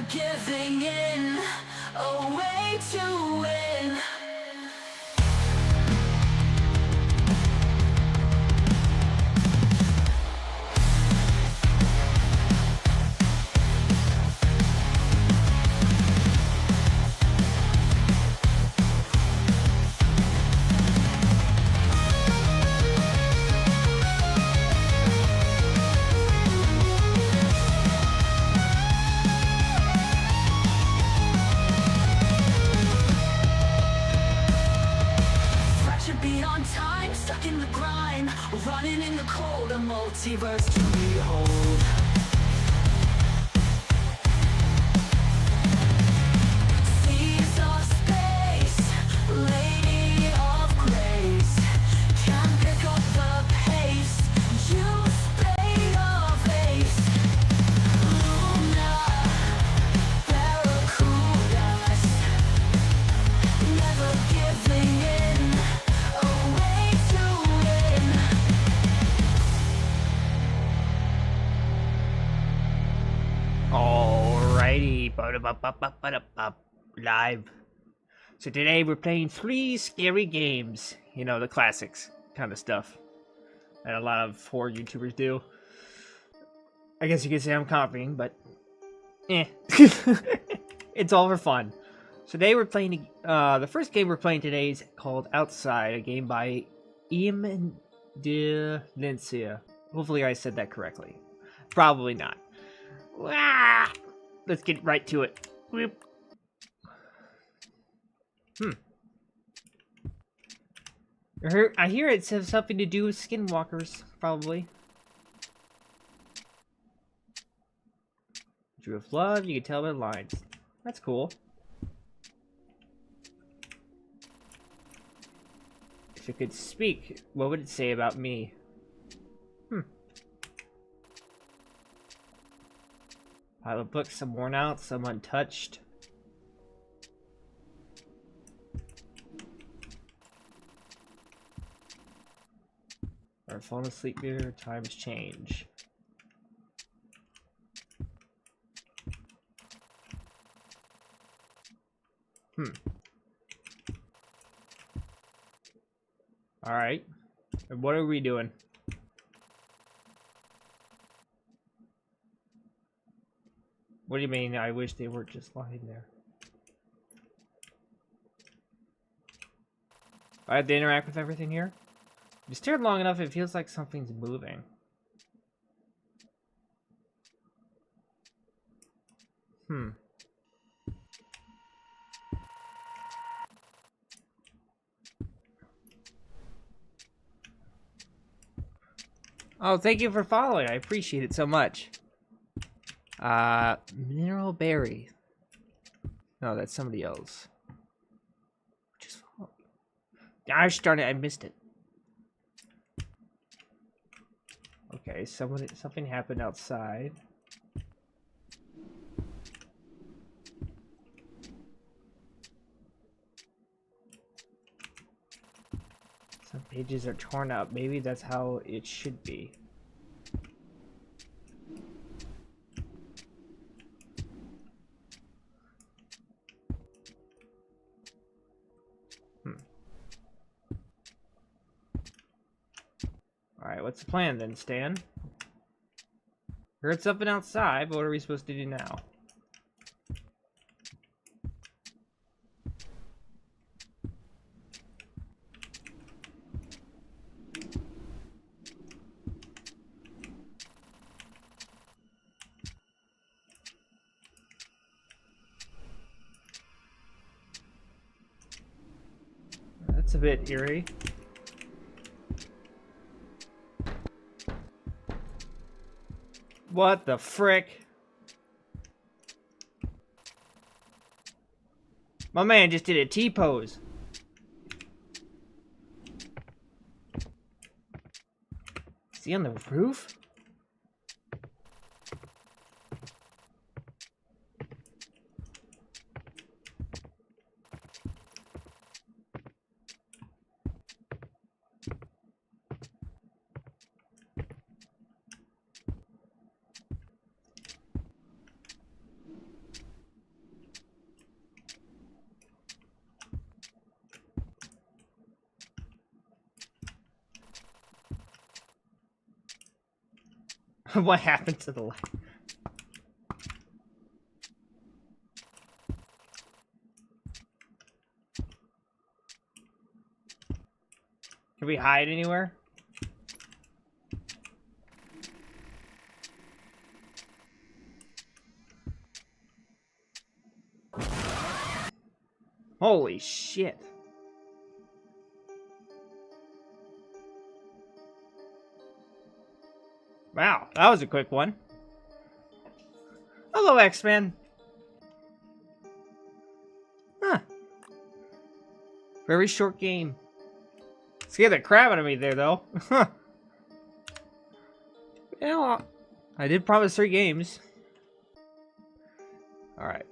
giving in, a way to win. Beat on time, stuck in the grind, running in the cold, a multiverse to behold. Seas of space, lady of grace, can't pick up the pace, you spade of ace. Luna, barracudas, never giving in. Alrighty, live. So today we're playing 3 scary games. You know, the classics kind of stuff that a lot of horror YouTubers do. I guess you could say I'm copying, but it's all for fun. So today we're playing, the first game we're playing today is called Outside, a game by Ian de Lincia. Hopefully I said that correctly. Probably not. Ah! Let's get right to it. I hear it says something to do with skinwalkers, probably. Drew of love, you can tell by the lines. That's cool. If it could speak, what would it say about me? Pile of books, some worn out, some untouched. I've fallen asleep here, times change. Alright. And what are we doing? What do you mean, I wish they were just lying there? I have to interact with everything here? If you stare long enough, it feels like something's moving. Oh, thank you for following. I appreciate it so much. Mineral berry. No, that's somebody else. Just follow. Gosh darn it, I missed it. Okay, something happened outside. Some pages are torn up. Maybe that's how it should be. Alright, what's the plan then, Stan? Heard something outside, but what are we supposed to do now? That's a bit eerie. What the frick? My man just did a T-pose. Is he on the roof? What happened to the light? Can we hide anywhere? Holy shit. Wow, that was a quick one. Hello, X-Men. Huh. Very short game. Scared the crap out of me there, though. Huh. Yeah, I did promise 3 games. Alright.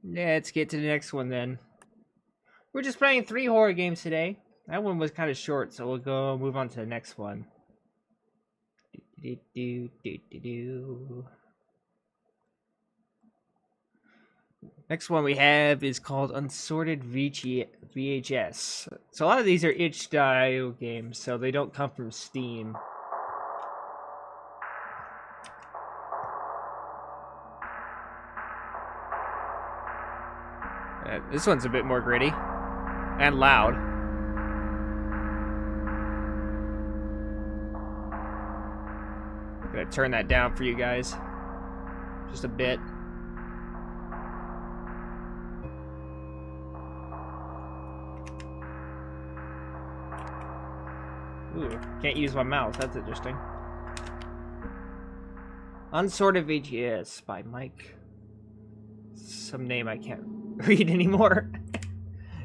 Let's get to the next one, then. We're just playing 3 horror games today. That one was kind of short, so we'll move on to the next one. Next one we have is called Unsorted VHS. So a lot of these are itch.io games, so they don't come from Steam. This one's a bit more gritty and loud. I'm gonna turn that down for you guys just a bit. Ooh, can't use my mouse. That's interesting. Unsorted VHS by Mike. Some name I can't read anymore.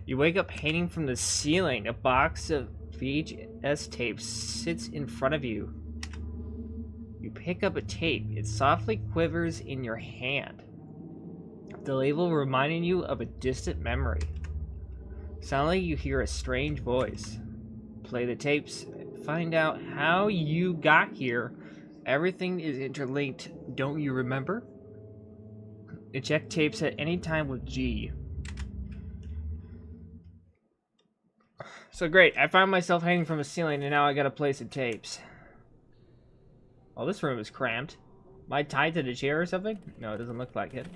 You wake up hanging from the ceiling. A box of VHS tapes sits in front of you. You pick up a tape. It softly quivers in your hand. The label reminding you of a distant memory. Suddenly you hear a strange voice. Play the tapes. Find out how you got here. Everything is interlinked. Don't you remember? Eject tapes at any time with G. So great, I found myself hanging from a ceiling and now I gotta play some tapes. Oh, this room is cramped. Am I tied to the chair or something? No, it doesn't look like it.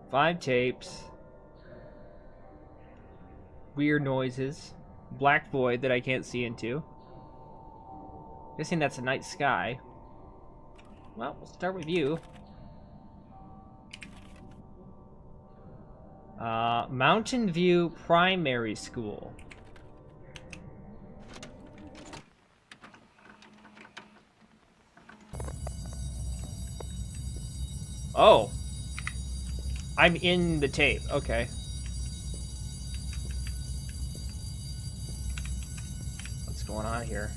5 tapes. Weird noises. Black void that I can't see into. Guessing that's a night sky. Well, we'll start with you. Mountain View Primary School. Oh. I'm in the tape. Okay. What's going on here?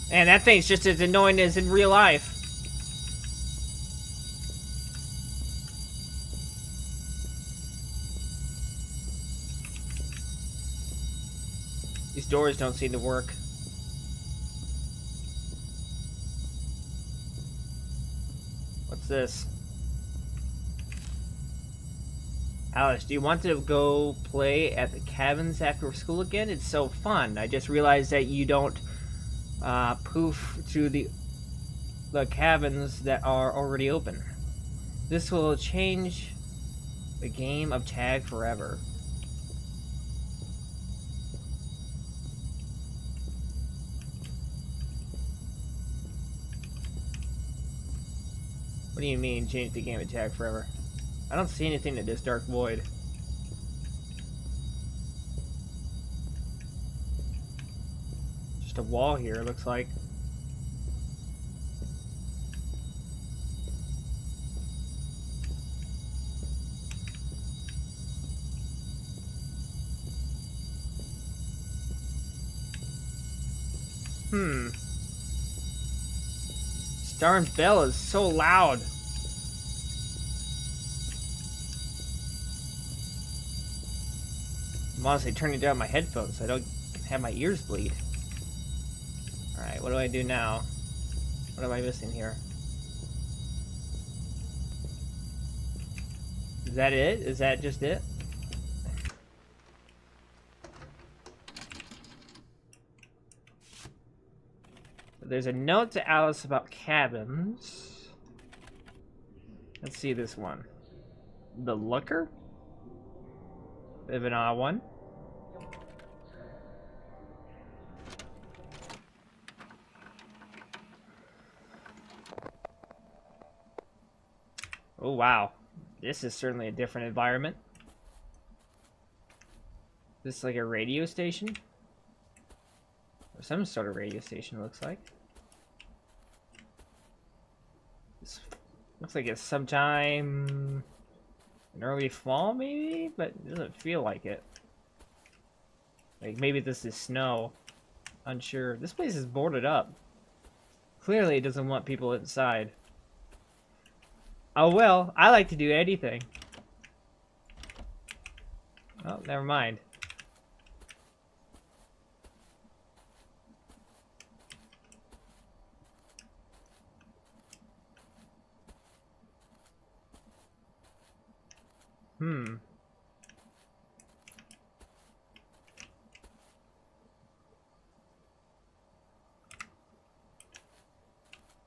Man, that thing's just as annoying as in real life. These doors don't seem to work. What's this? Alice, do you want to go play at the cabins after school again? It's so fun. I just realized that you don't poof to the cabins that are already open. This will change the game of tag forever. What do you mean, change the game of tag forever? I don't see anything in this dark void. Just a wall here, it looks like. Darn bell is so loud. I'm honestly turning down my headphones so I don't have my ears bleed. Alright, what do I do now? What am I missing here? Is that it? Is that just it? there's a note to Alice about cabins. Let's see this one. The Looker? Bit of an odd one. Oh wow, this is certainly a different environment. This is like a radio station? Or some sort of radio station, it looks like. This looks like it's sometime in early fall, maybe? But it doesn't feel like it. Like, maybe this is snow. Unsure. This place is boarded up. Clearly it doesn't want people inside. Oh well, I like to do anything. Oh, never mind.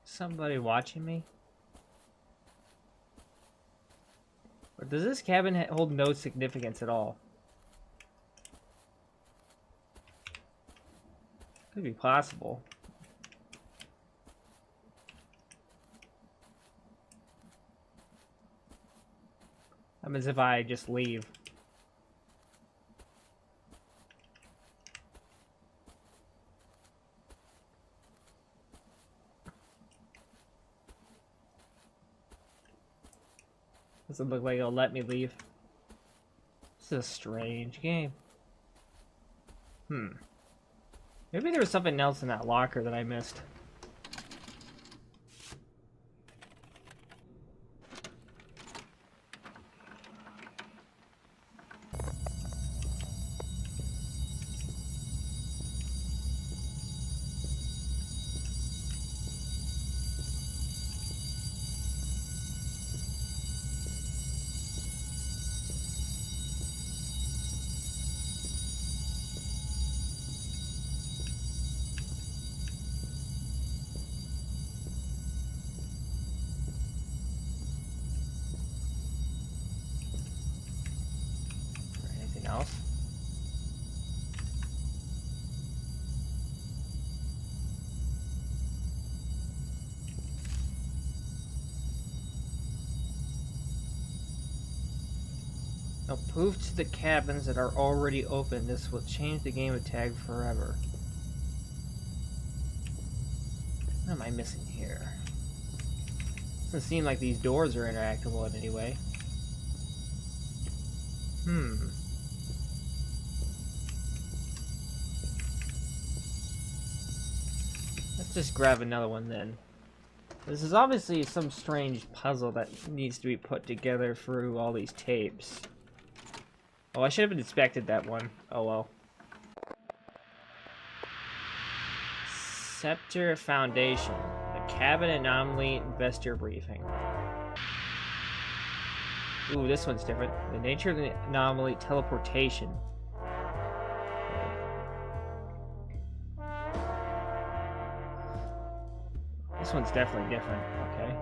Somebody watching me? Or does this cabin hold no significance at all? Could be possible. What happens if I just leave? Doesn't look like it'll let me leave. This is a strange game. Maybe there was something else in that locker that I missed. Anything else? Now move to the cabins that are already open. This will change the game of tag forever. What am I missing here? Doesn't seem like these doors are interactable in any way. Let's just grab another one then. This is obviously some strange puzzle that needs to be put together through all these tapes. Oh, I should have inspected that one. Oh well. Scepter Foundation. The Cabin Anomaly Investor Briefing. Ooh, this one's different. The nature of the anomaly, teleportation. This one's definitely different. Okay.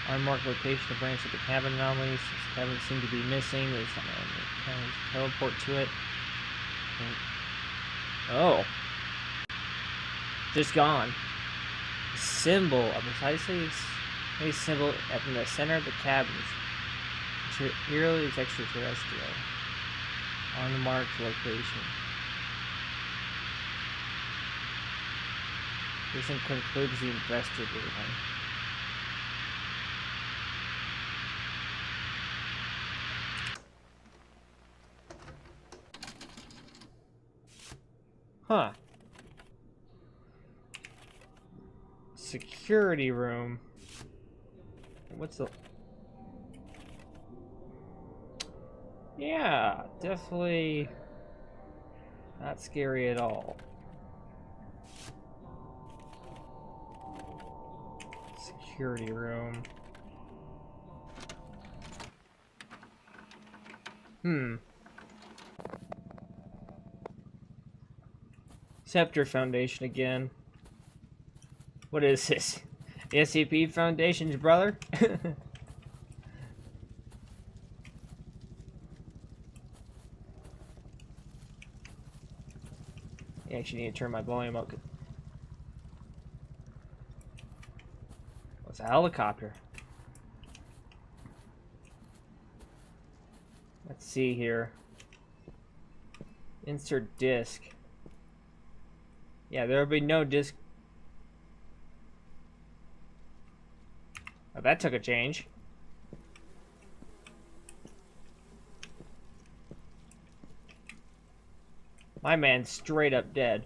Unmarked location of branch of the cabin anomalies. This cabin seemed to be missing. There's something on the cabin. Teleport to it. Oh. Just gone. Symbol. A precisely a symbol in the center of the cabins. Eerily is extraterrestrial. Unmarked location. This concludes the investor briefing. Huh. Security room. What's the... Yeah, definitely not scary at all. Security room. Hmm. Scepter Foundation again. What is this? The SCP Foundation's brother? I actually need to turn my volume up. What's a helicopter? Let's see here. Insert disk. Yeah, there'll be no disk. Oh, that took a change. My man's straight up dead.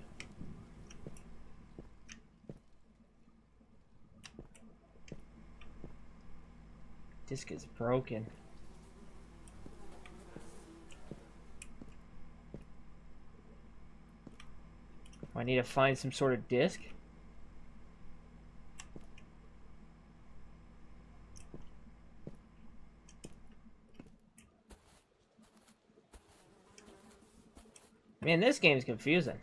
Disk is broken. I need to find some sort of disk. Man, this game's confusing.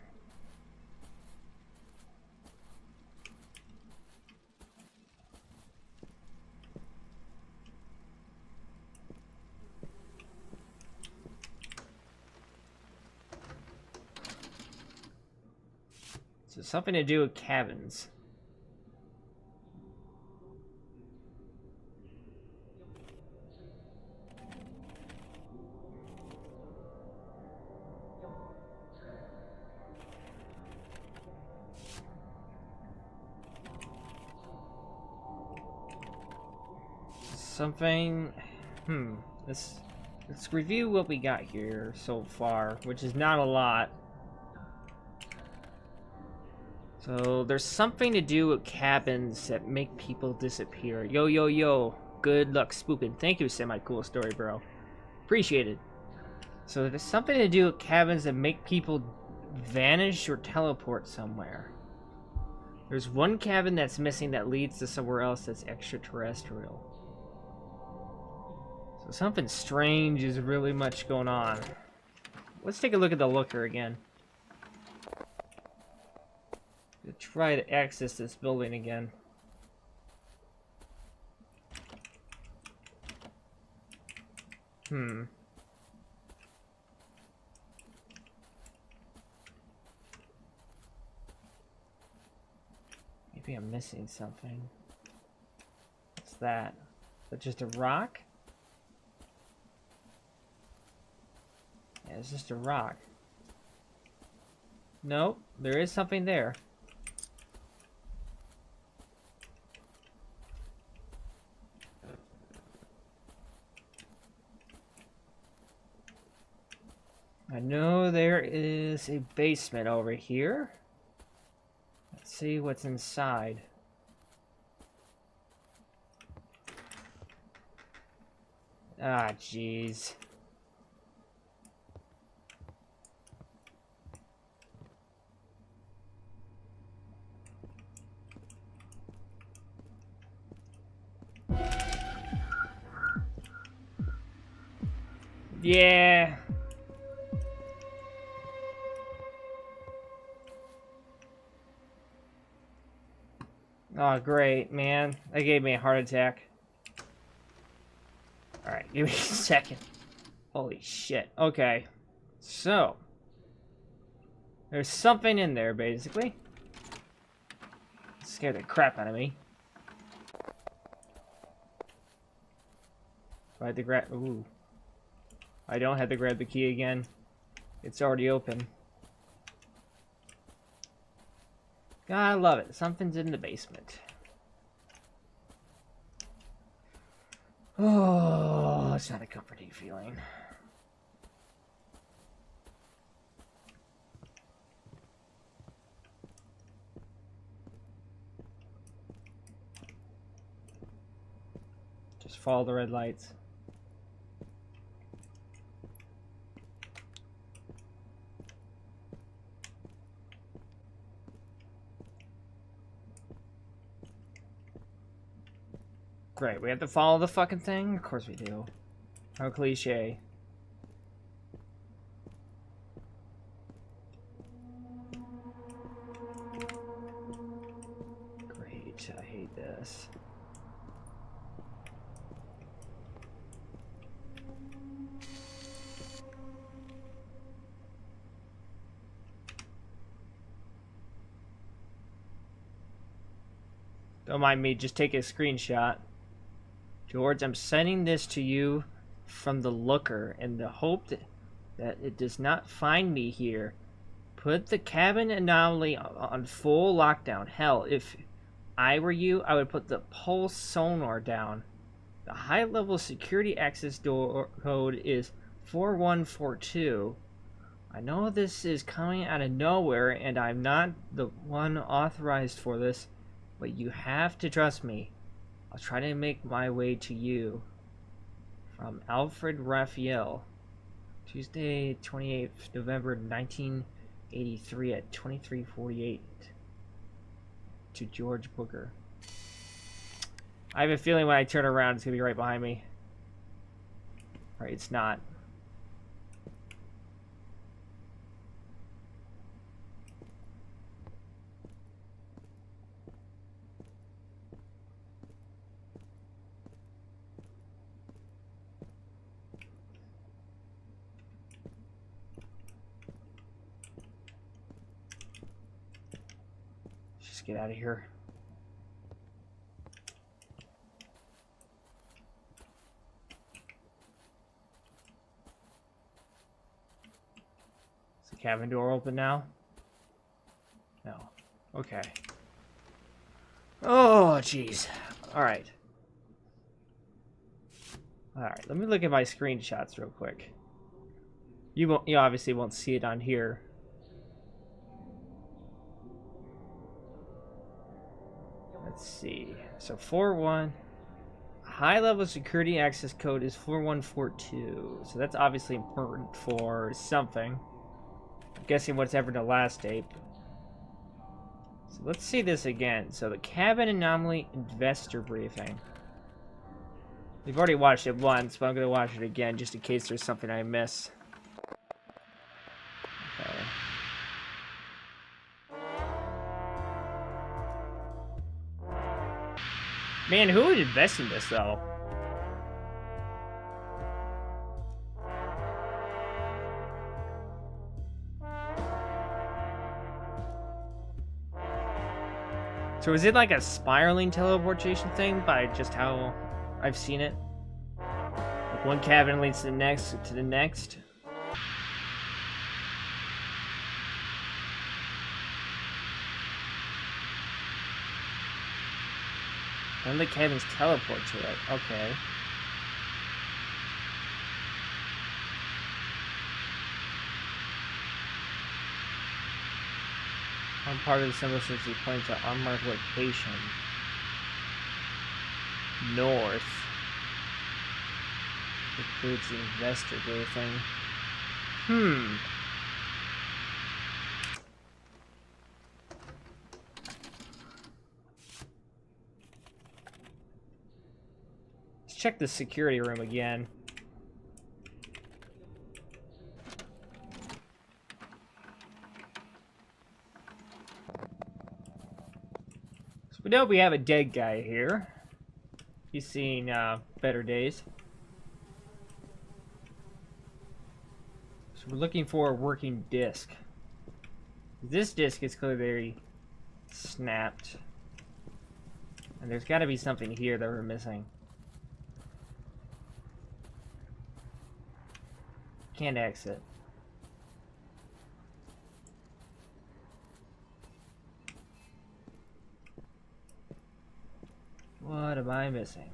So something to do with cabins. Something. Let's review what we got here so far, which is not a lot. So there's something to do with cabins that make people disappear. Yo, yo, yo. Good luck spooking. Thank you, semi-cool story, bro. Appreciate it. So there's something to do with cabins that make people vanish or teleport somewhere. There's one cabin that's missing that leads to somewhere else that's extraterrestrial. So something strange is really much going on. Let's take a look at the looker again. Try to access this building again. Maybe I'm missing something. What's that? Is that just a rock? Yeah, it's just a rock. Nope, there is something there. I know there is a basement over here. Let's see what's inside. Ah, jeez. Yeah. Oh, great, man. That gave me a heart attack. Alright, give me a second. Holy shit. Okay. So. There's something in there, basically. Scared the crap out of me. I had to grab... Ooh. I don't have to grab the key again. It's already open. God, I love it. Something's in the basement. Oh, it's not a comforting feeling. Just follow the red lights. Great, we have to follow the fucking thing? Of course we do. How cliche. this. Don't mind me, just take a screenshot. George, I'm sending this to you from the looker in the hope that it does not find me here. Put the cabin anomaly on full lockdown. Hell, if I were you, I would put the pulse sonar down. The high-level security access door code is 4142. I know this is coming out of nowhere, and I'm not the one authorized for this, but you have to trust me. I'll try to make my way to you. From Alfred Raphael. Tuesday, 28th November 1983 at 23:48. To George Booker. I have a feeling when I turn around, it's going to be right behind me. Alright, it's not. Just get out of here. Is the cabin door open now? No. Okay. Oh, jeez. Alright. Alright, let me look at my screenshots real quick. You obviously won't see it on here. Let's see. So 4-1. High level security access code is 4142. So that's obviously important for something. I'm guessing whatever the last date. So let's see this again. So the cabin anomaly investor briefing. We've already watched it once, but I'm going to watch it again just in case there's something I miss. Okay. Man, who would invest in this, though? So is it like a spiraling teleportation thing by just how I've seen it? Like one cabin leads to the next, And the cabins teleport to it. Okay. One part of the symbol says you point to unmarked location. North. Includes the investor briefing. Let's check the security room again. So we know we have a dead guy here. He's seen better days. So we're looking for a working disc. This disc is clearly snapped. And there's got to be something here that we're missing. Can't exit. What am I missing?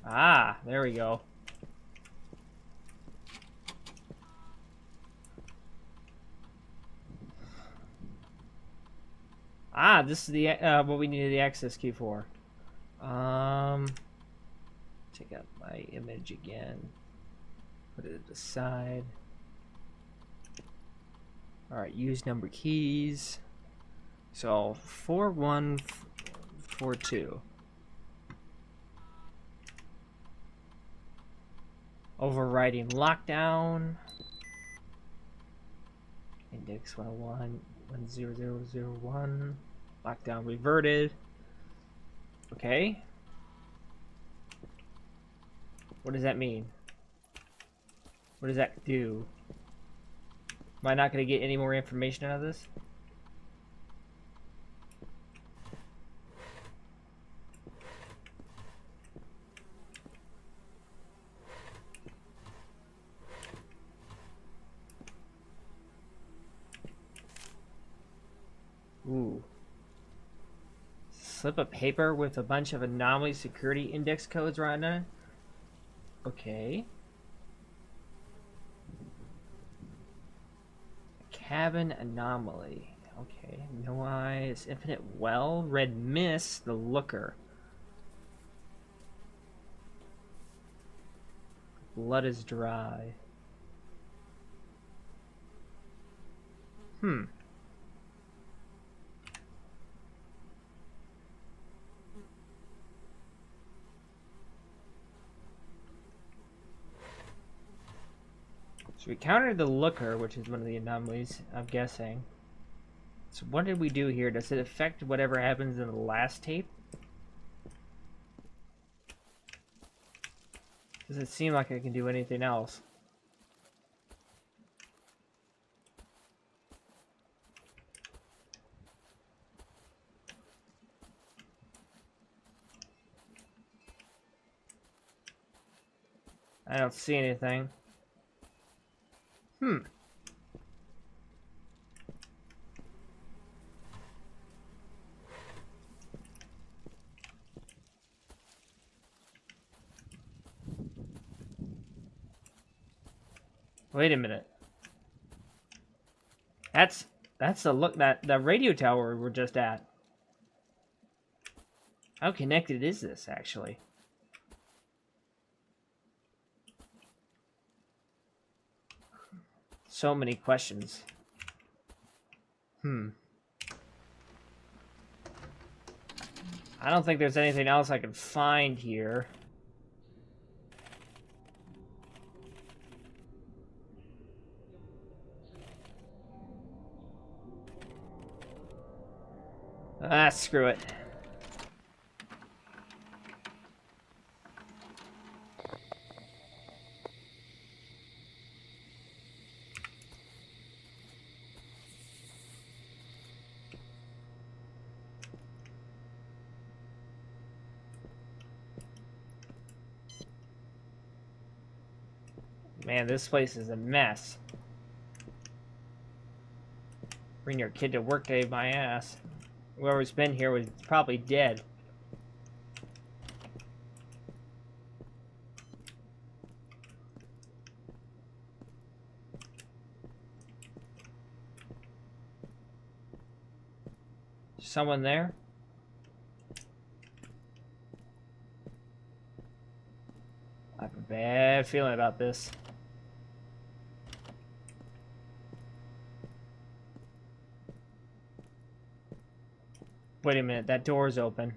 Ah, there we go. Ah, this is the what we needed the access key for. Take out my image again. Put it at the side. Alright, use number keys. So 4142. Overriding lockdown. Index 101. 10001. Lockdown reverted. Okay. What does that mean? What does that do? Am I not going to get any more information out of this? Ooh. Slip of paper with a bunch of anomaly security index codes right on it. Okay. Cabin anomaly. Okay. No eyes. Infinite well. Red mist. The looker. Blood is dry. Hmm. So we countered the looker, which is one of the anomalies, I'm guessing. So what did we do here? Does it affect whatever happens in the last tape? Doesn't seem like I can do anything else. I don't see anything. Hmm. Wait a minute. That's the look that the radio tower we're just at. How connected is this actually? So many questions. I don't think there's anything else I can find here. Ah, screw it. Man, this place is a mess. Bring your kid to work day, my ass. Whoever's been here was probably dead. Someone there? I have a bad feeling about this. Wait a minute, that door's open.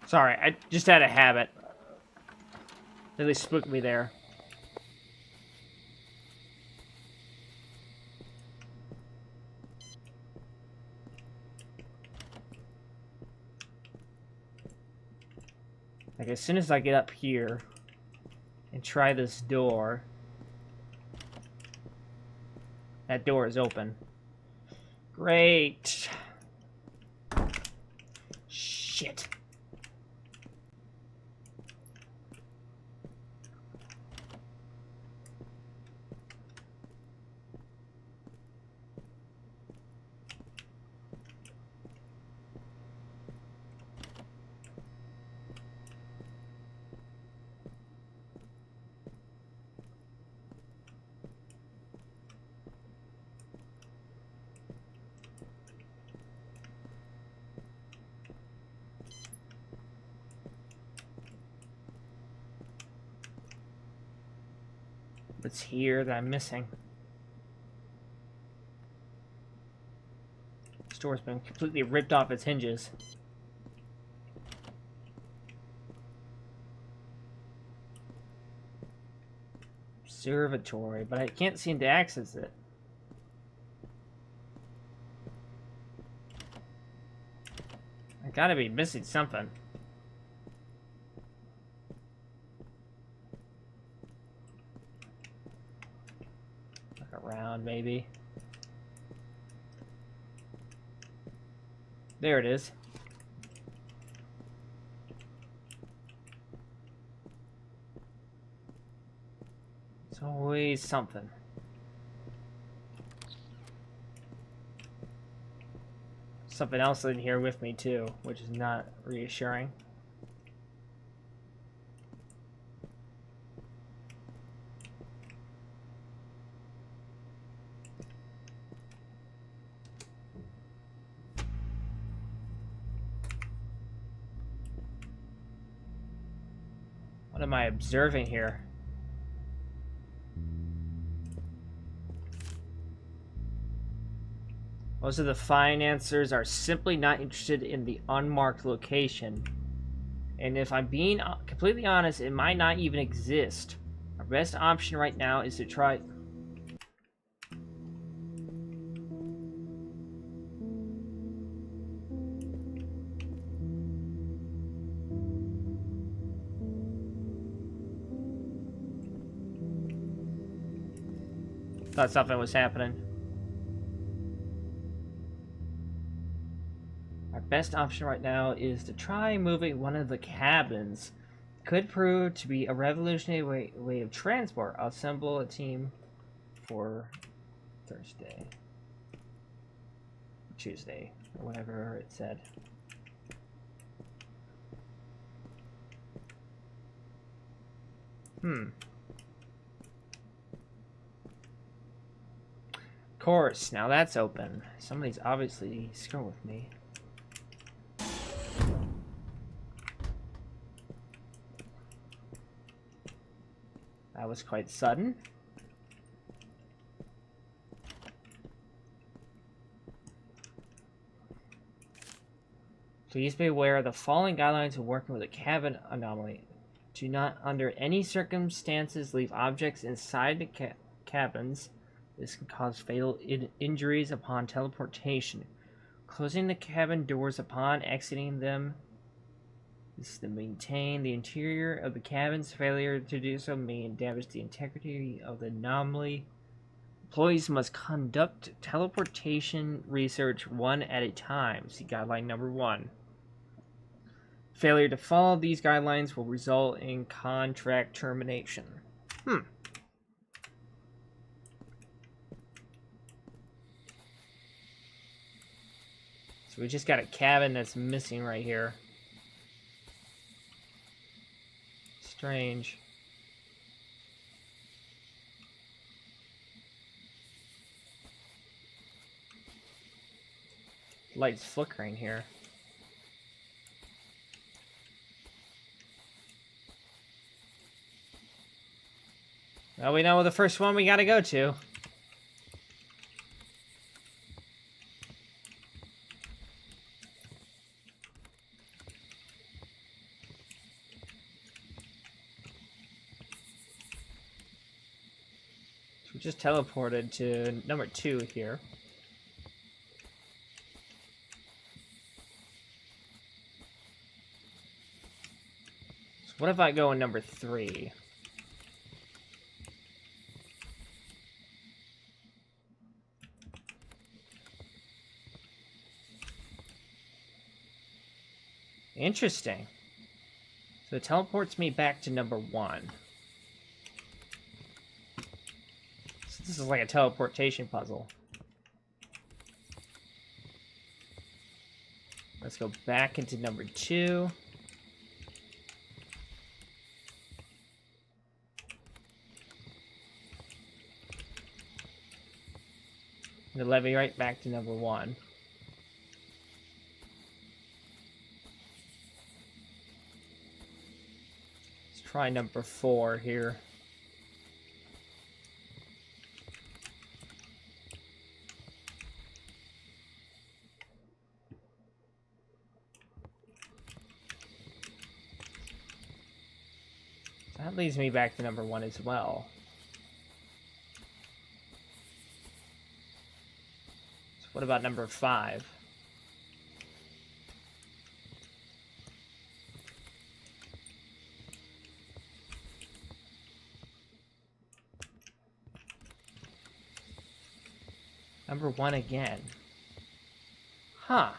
Sorry, I just had a habit. Really spooked me there. Like, as soon as I get up here and try this door, that door is open. Great. Shit. What's here that I'm missing? door's been completely ripped off its hinges. Observatory, but I can't seem to access it. I gotta be missing something. Look around, maybe. There it is. It's always something. Something else in here with me too, which is not reassuring. What am I observing here? Most of the financiers are simply not interested in the unmarked location. And if I'm being completely honest, it might not even exist. Our best option right now is to try... Thought something was happening. Our best option right now is to try moving one of the cabins. Could prove to be a revolutionary way of transport. I'll assemble a team for Thursday. Tuesday, or whatever it said. Course, now that's open. Somebody's obviously screwing with me. That was quite sudden. Please be aware of the following guidelines when working with a cabin anomaly. Do not, under any circumstances, leave objects inside the cabins. This can cause fatal injuries upon teleportation. Closing the cabin doors upon exiting them. This is to maintain the interior of the cabins. Failure to do so may damage the integrity of the anomaly. Employees must conduct teleportation research one at a time. See guideline number 1. Failure to follow these guidelines will result in contract termination. So we just got a cabin that's missing right here. Strange. Light's flickering here. Well, we know the first one we gotta go to. We just teleported to number 2 here. So what if I go in number 3? Interesting. So it teleports me back to number 1. So this is like a teleportation puzzle. Let's go back into number 2. The levy right back to number 1. Let's try number 4 here. That leads me back to number 1 as well. So what about number 5? Number 1 again. Huh.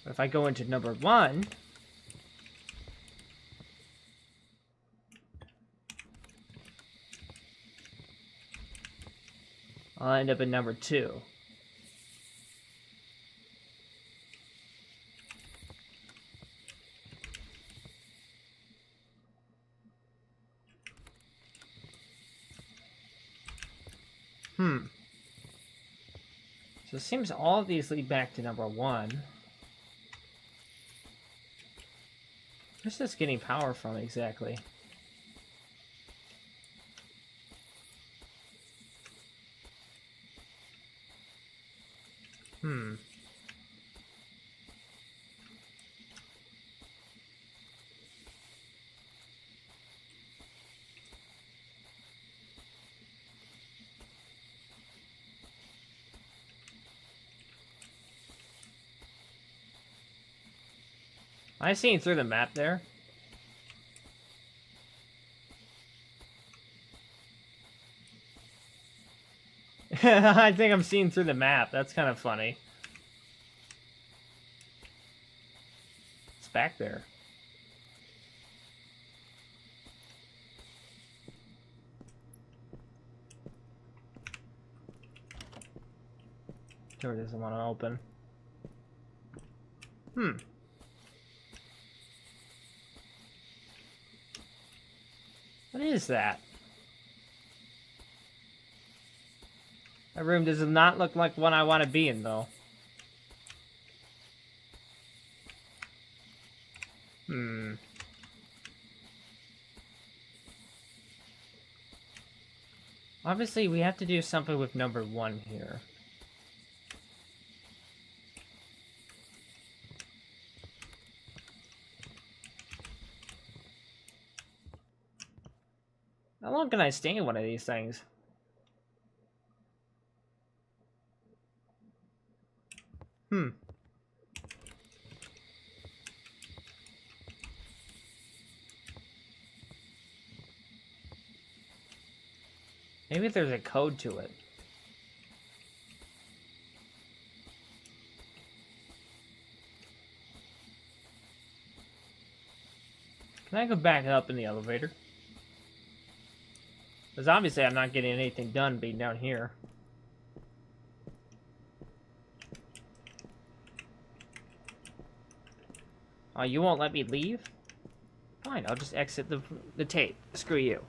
But if I go into number 1... I'll end up in number 2. So it seems all of these lead back to number 1. Where's this getting power from exactly? Am I seeing through the map there? I think I'm seeing through the map. That's kind of funny. It's back there. Door doesn't want to open. What is that? That room does not look like one I want to be in, though. Obviously, we have to do something with number 1 here. How long can I stay in one of these things? Maybe there's a code to it. Can I go back up in the elevator? Because obviously I'm not getting anything done being down here. Oh, you won't let me leave? Fine, I'll just exit the tape. Screw you.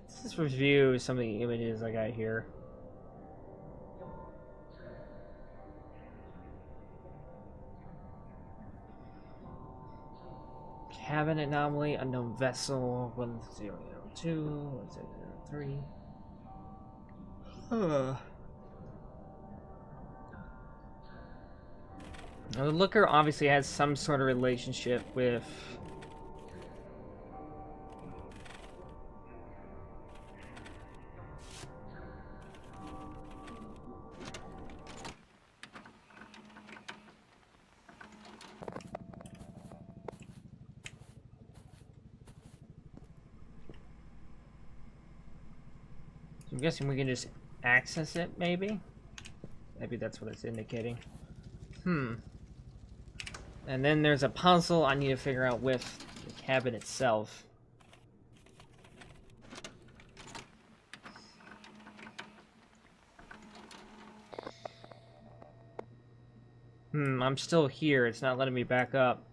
Let's just review some of the images I got here. Cabin anomaly, unknown vessel, 1002, 1003. Now the looker obviously has some sort of relationship with I'm guessing we can just access it, maybe? Maybe that's what it's indicating. And then there's a puzzle I need to figure out with the cabin itself. I'm still here. It's not letting me back up.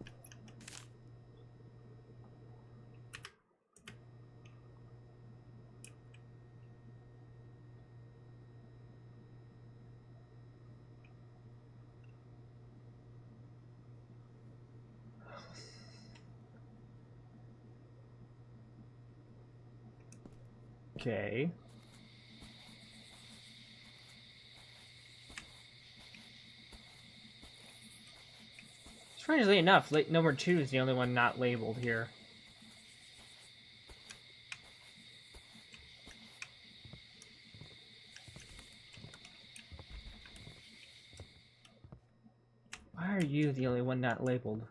Okay. Strangely enough, number 2 is the only one not labeled here. Why are you the only one not labeled?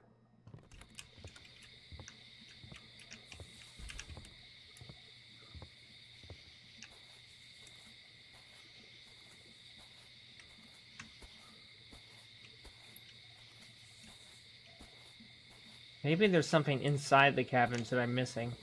Maybe there's something inside the cabins that I'm missing.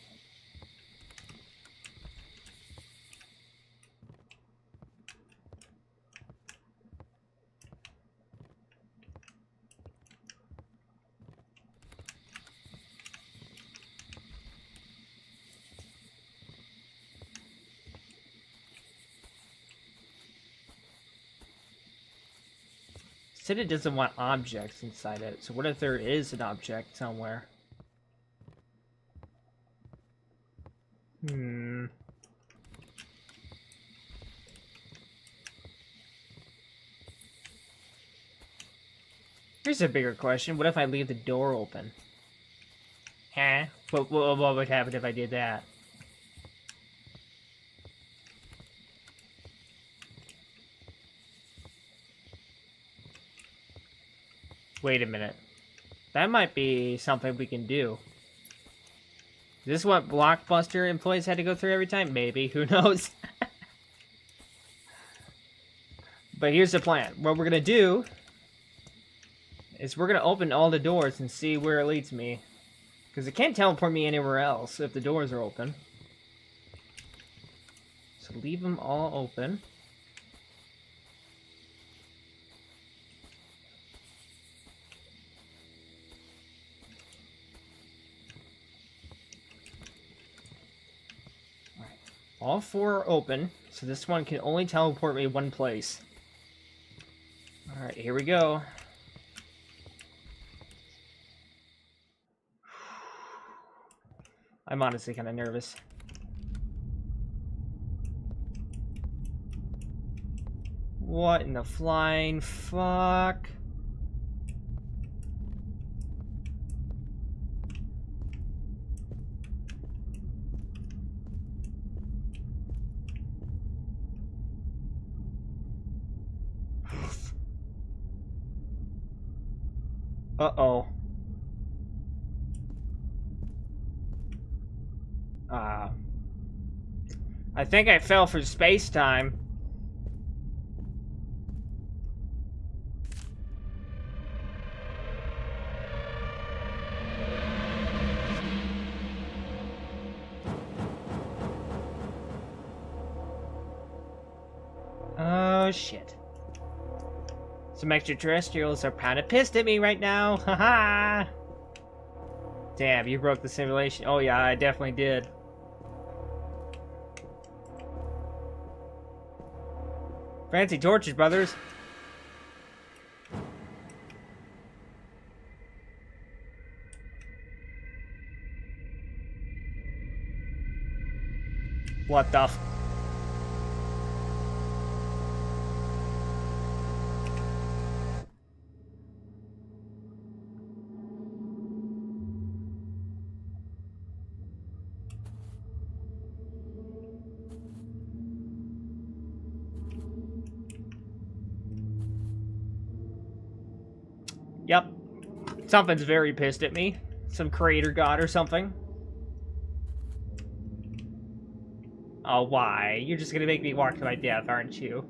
Said it doesn't want objects inside it, so what if there is an object somewhere? Here's a bigger question. What if I leave the door open? Huh? What would happen if I did that? Wait a minute. That might be something we can do. Is this what Blockbuster employees had to go through every time? Maybe. Who knows? But here's the plan. What we're going to do is we're going to open all the doors and see where it leads me. Because it can't teleport me anywhere else if the doors are open. So leave them all open. All 4 are open, so this one can only teleport me one place. Alright, here we go. I'm honestly kind of nervous. What in the flying fuck? Uh-oh. I think I fell for space-time. Oh, shit. Some extraterrestrials are kinda pissed at me right now. Haha! Damn, you broke the simulation. Oh yeah, I definitely did. Fancy torches, brothers. What the f- Yep. Something's very pissed at me. Some creator god or something. Oh, why? You're just gonna make me walk to my death, aren't you?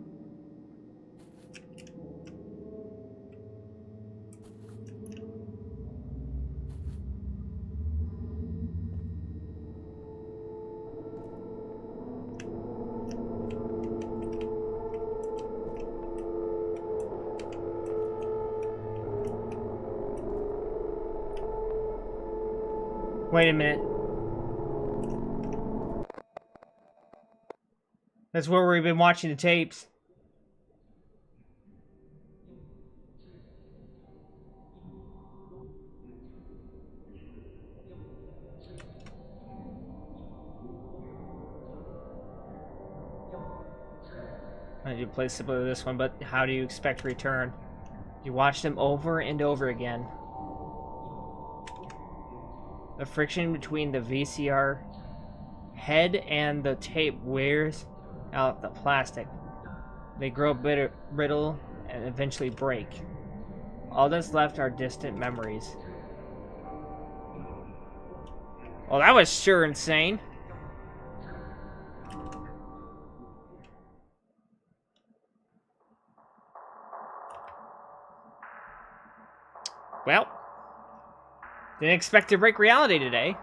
Wait a minute. That's where we've been watching the tapes. I do play similar to this one, but how do you expect return? You watch them over and over again. The friction between the VCR head and the tape wears out the plastic. They grow brittle and eventually break. All that's left are distant memories. Well, that was sure insane. Well, didn't expect to break reality today.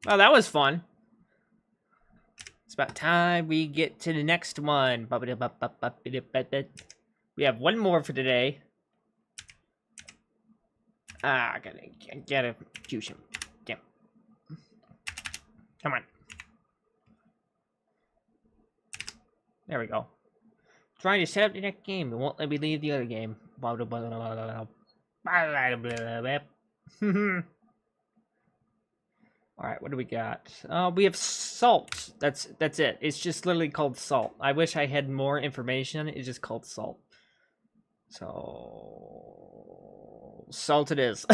Oh, that was fun. It's about time we get to the next one. We have one more for today. Ah, I gotta juice him. Damn. Come on. There we go. Trying to set up the next game. It won't let me leave the other game. Alright, what do we got? We have salt. That's it. It's just literally called salt. I wish I had more information on it. It's just called salt. So... salt it is.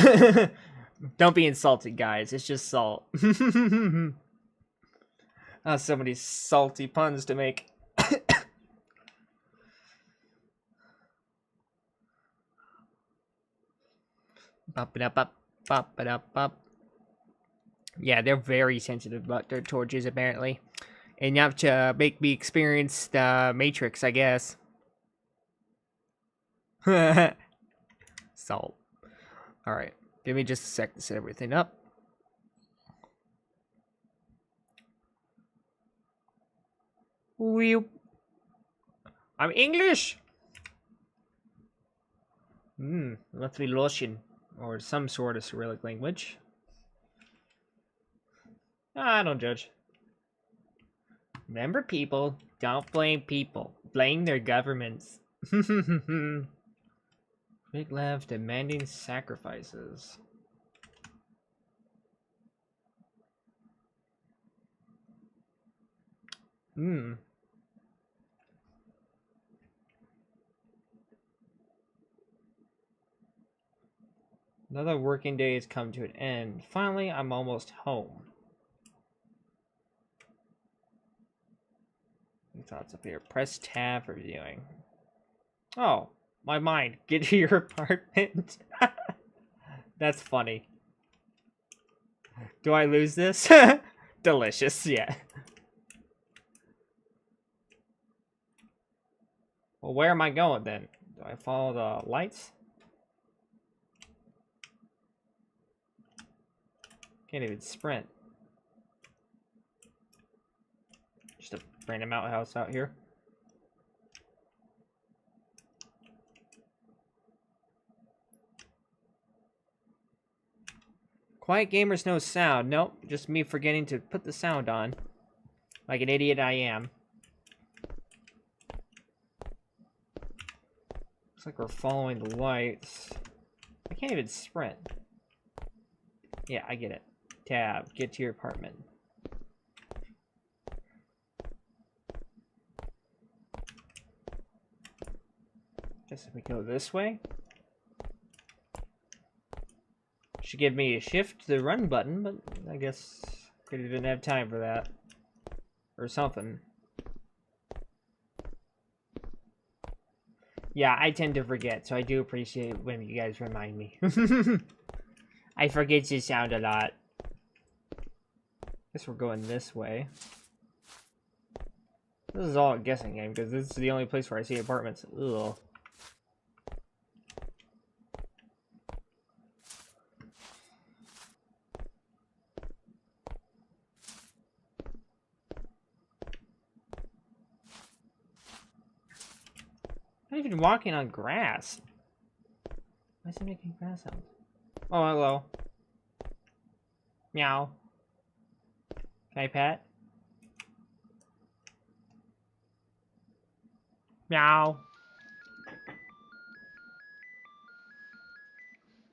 Don't be insulted, guys. It's just salt. So many salty puns to make. Yeah, they're very sensitive about their torches, apparently. And you have to make me experience the Matrix, I guess. Salt. Alright, give me just a sec to set everything up. I'm English! Must be Russian. Or some sort of Cyrillic language. I don't judge. Remember, people, don't blame people. Blame their governments. Big left demanding sacrifices. Another working day has come to an end. Finally, I'm almost home. Any thoughts up here? Press tab for viewing. Oh, my mind. Get to your apartment. That's funny. Do I lose this? Delicious, yeah. Well, where am I going then? Do I follow the lights? Can't even sprint. Just a random outhouse out here. Quiet gamers, no sound. Nope, just me forgetting to put the sound on. Like an idiot I am. Looks like we're following the lights. I can't even sprint. Yeah, I get it. Tab, get to your apartment. Guess if we go this way. Should give me a shift the run button, but I guess I didn't have time for that. Or something. Yeah, I tend to forget, so I do appreciate when you guys remind me. I forget to sound a lot. Guess we're going this way. This is all a guessing game, because this is the only place where I see apartments. Ugh. I'm not even walking on grass. Why is it making grass sounds? Oh, hello. Meow. Can I pet? Meow.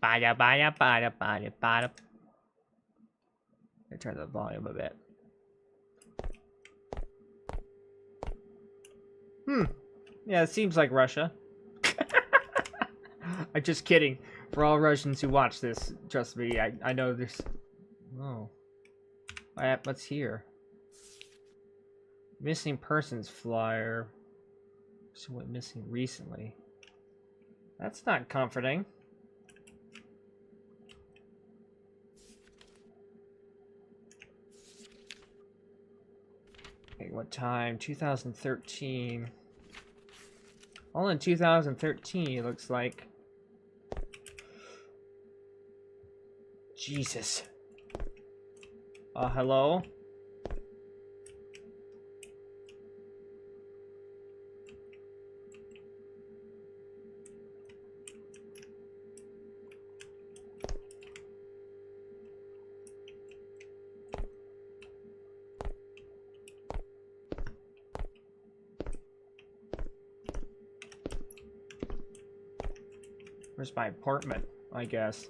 Bada bada bada bada bada. I turn the volume a bit. Yeah, it seems like Russia. I'm just kidding. For all Russians who watch this, trust me, I know there's... Oh. What's here? Missing persons flyer. Someone missing recently. That's not comforting. Okay, what time? 2013. All in 2013, it looks like. Jesus. Hello? Where's my apartment, I guess?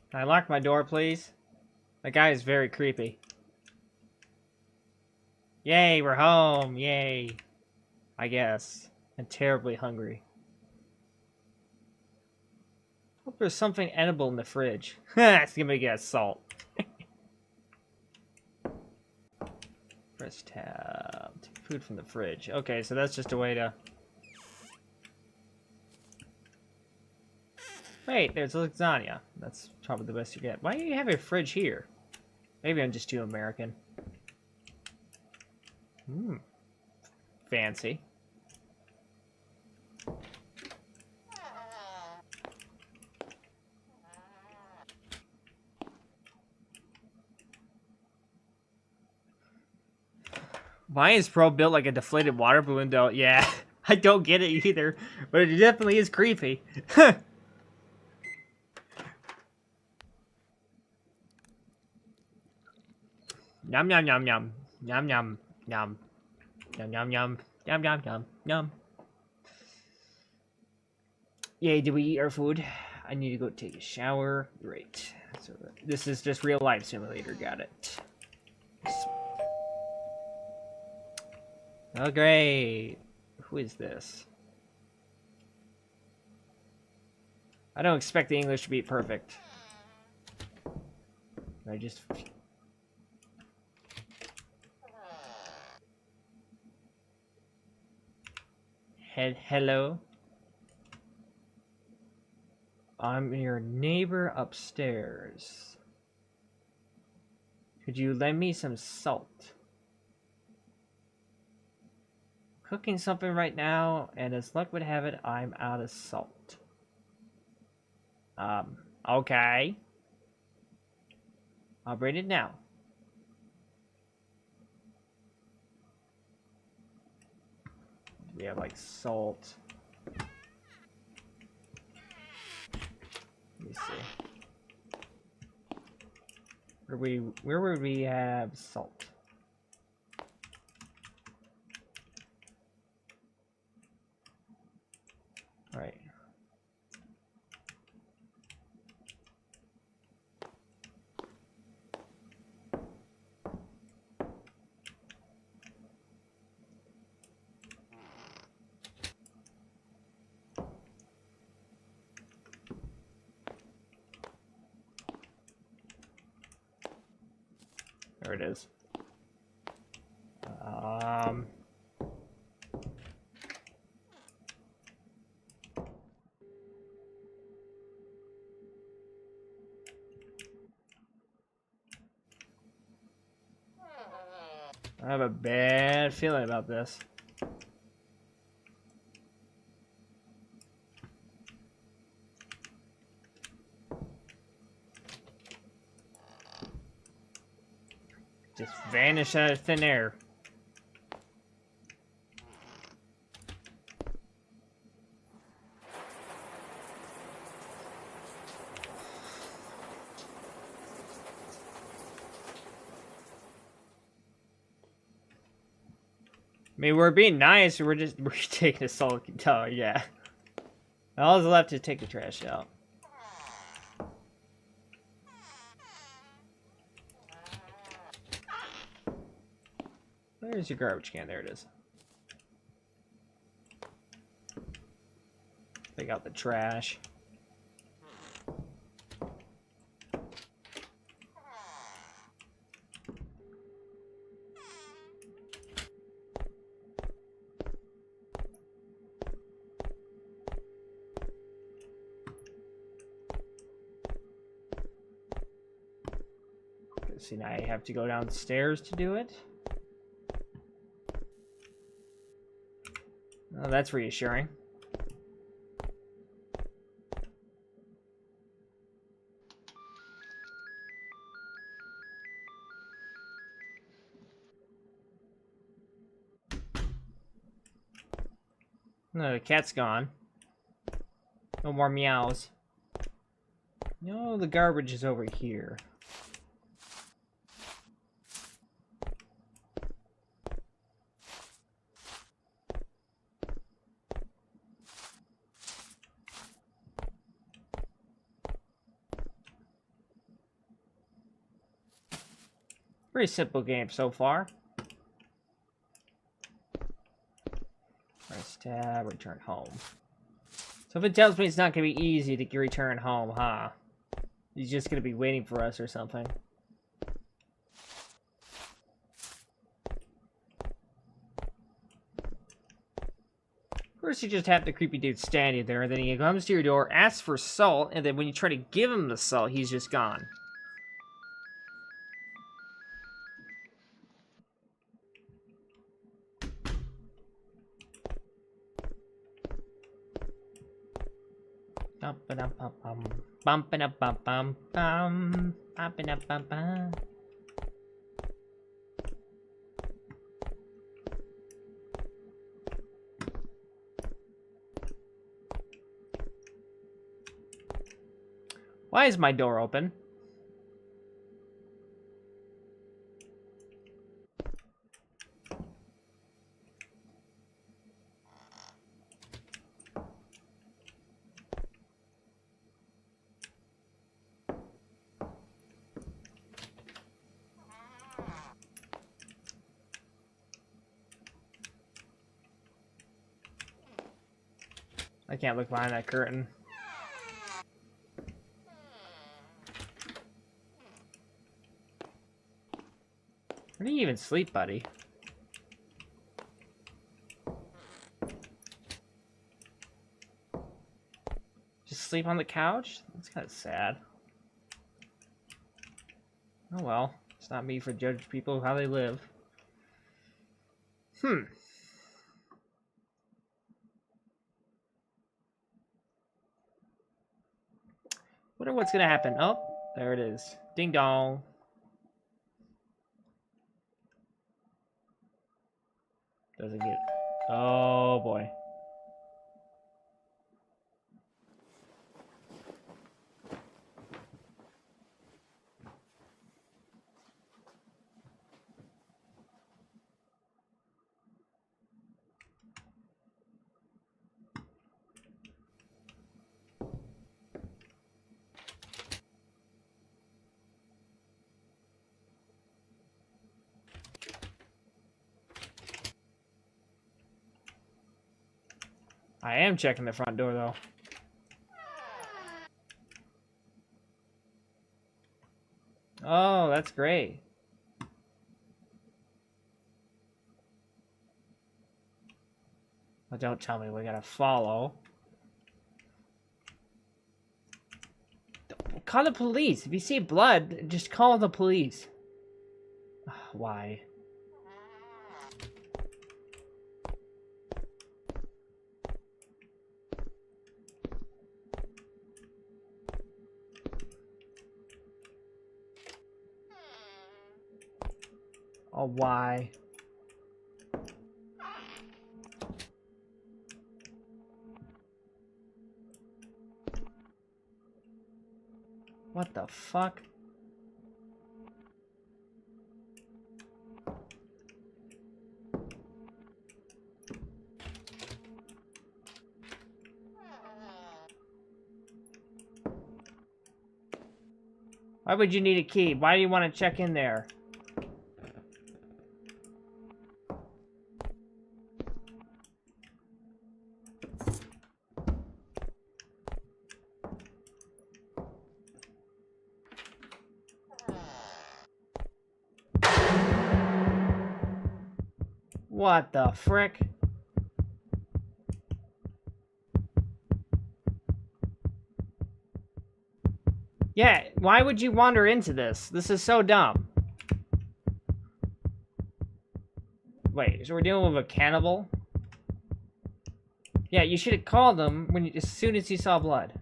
Can I lock my door, please? That guy is very creepy. Yay, we're home! Yay! I guess. I'm terribly hungry. Hope there's something edible in the fridge. It's gonna get salt. Press tab. Take food from the fridge. Okay, so that's just a way to... Wait, there's lasagna. That's probably the best you get. Why do you have a fridge here? Maybe I'm just too American. Fancy. Why is Pro built like a deflated water balloon though? Yeah, I don't get it either, but it definitely is creepy. Yum yum yum yum. Yum yum yum. Yum yum yum. Yum yum yum yum. Yay, did we eat our food? I need to go take a shower. Great. So this is just real life simulator, got it. Oh great. Who is this? I don't expect the English to be perfect. I just... Hello? I'm your neighbor upstairs. Could you lend me some salt? Cooking something right now, and as luck would have it, I'm out of salt. Okay. I'll bring it now. We have like salt. Let me see. Where would we have salt? All right. There it is. I have a bad feeling about this. Just vanish out of thin air. I mean, we're being nice, we're taking a solid tower, yeah. All is left to take the trash out. Where's your garbage can? There it is. Take out the trash. See, now I have to go downstairs to do it. Oh, that's reassuring. No, the cat's gone. No more meows. No, the garbage is over here. Pretty simple game so far. Press tab, return home. So if it tells me it's not going to be easy to return home, huh? He's just going to be waiting for us or something. First you just have the creepy dude standing there, and then he comes to your door, asks for salt, and then when you try to give him the salt, he's just gone. Why is my door open? I can't look behind that curtain. Where do you even sleep, buddy? Just sleep on the couch? That's kind of sad. Oh well, it's not me for judge people how they live. Wonder what's gonna happen. Oh, there it is. Ding dong. Doesn't get... Oh boy. I am checking the front door, though. Oh, that's great. Well, don't tell me we gotta follow. Call the police. If you see blood, just call the police. Why? Oh, why? What the fuck? Why would you need a key? Why do you want to check in there? What the frick? Yeah, why would you wander into this? This is so dumb. Wait, so we're dealing with a cannibal? Yeah, you should have called him when as soon as you saw blood.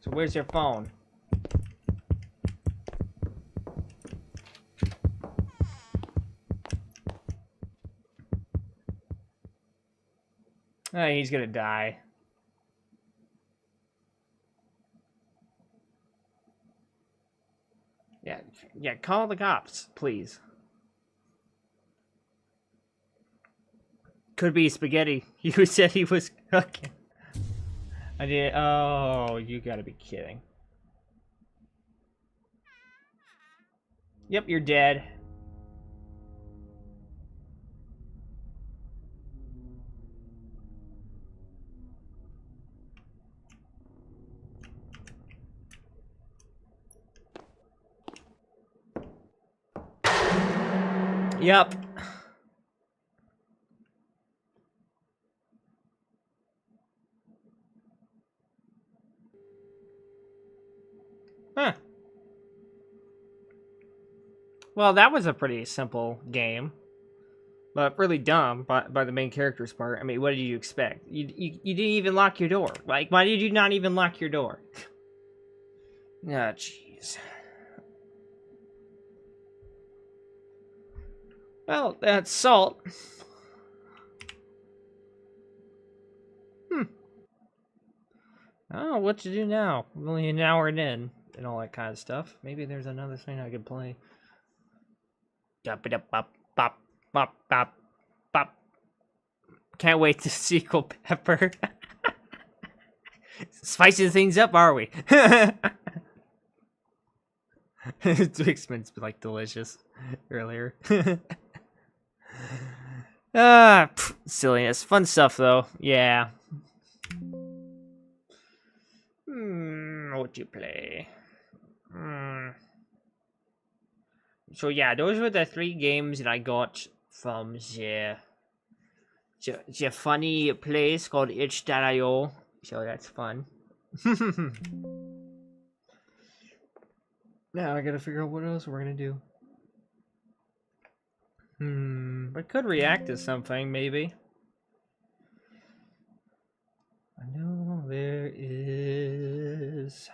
So where's your phone? Oh, he's gonna die. Yeah, call the cops, please. Could be spaghetti. You said he was cooking. I did. Oh, you gotta be kidding. Yep, you're dead. Yep. Huh. Well, that was a pretty simple game. But really dumb by the main character's part. I mean, what did you expect? You didn't even lock your door. Like, why did you not even lock your door? Ah, jeez. Well, that's salt. I don't know what to do now. I'm only an hour in and all that kind of stuff. Maybe there's another thing I could play. Bop, bop, bop, bop, bop. Can't wait to sequel Pepper. Spicing things up, are we? Twixman's like delicious earlier. Silliness. Fun stuff though. Yeah. What you play? So yeah, those were the 3 games that I got from the funny place called itch.io. So that's fun. Now I gotta figure out what else we're gonna do. I could react to something, maybe. I know there is...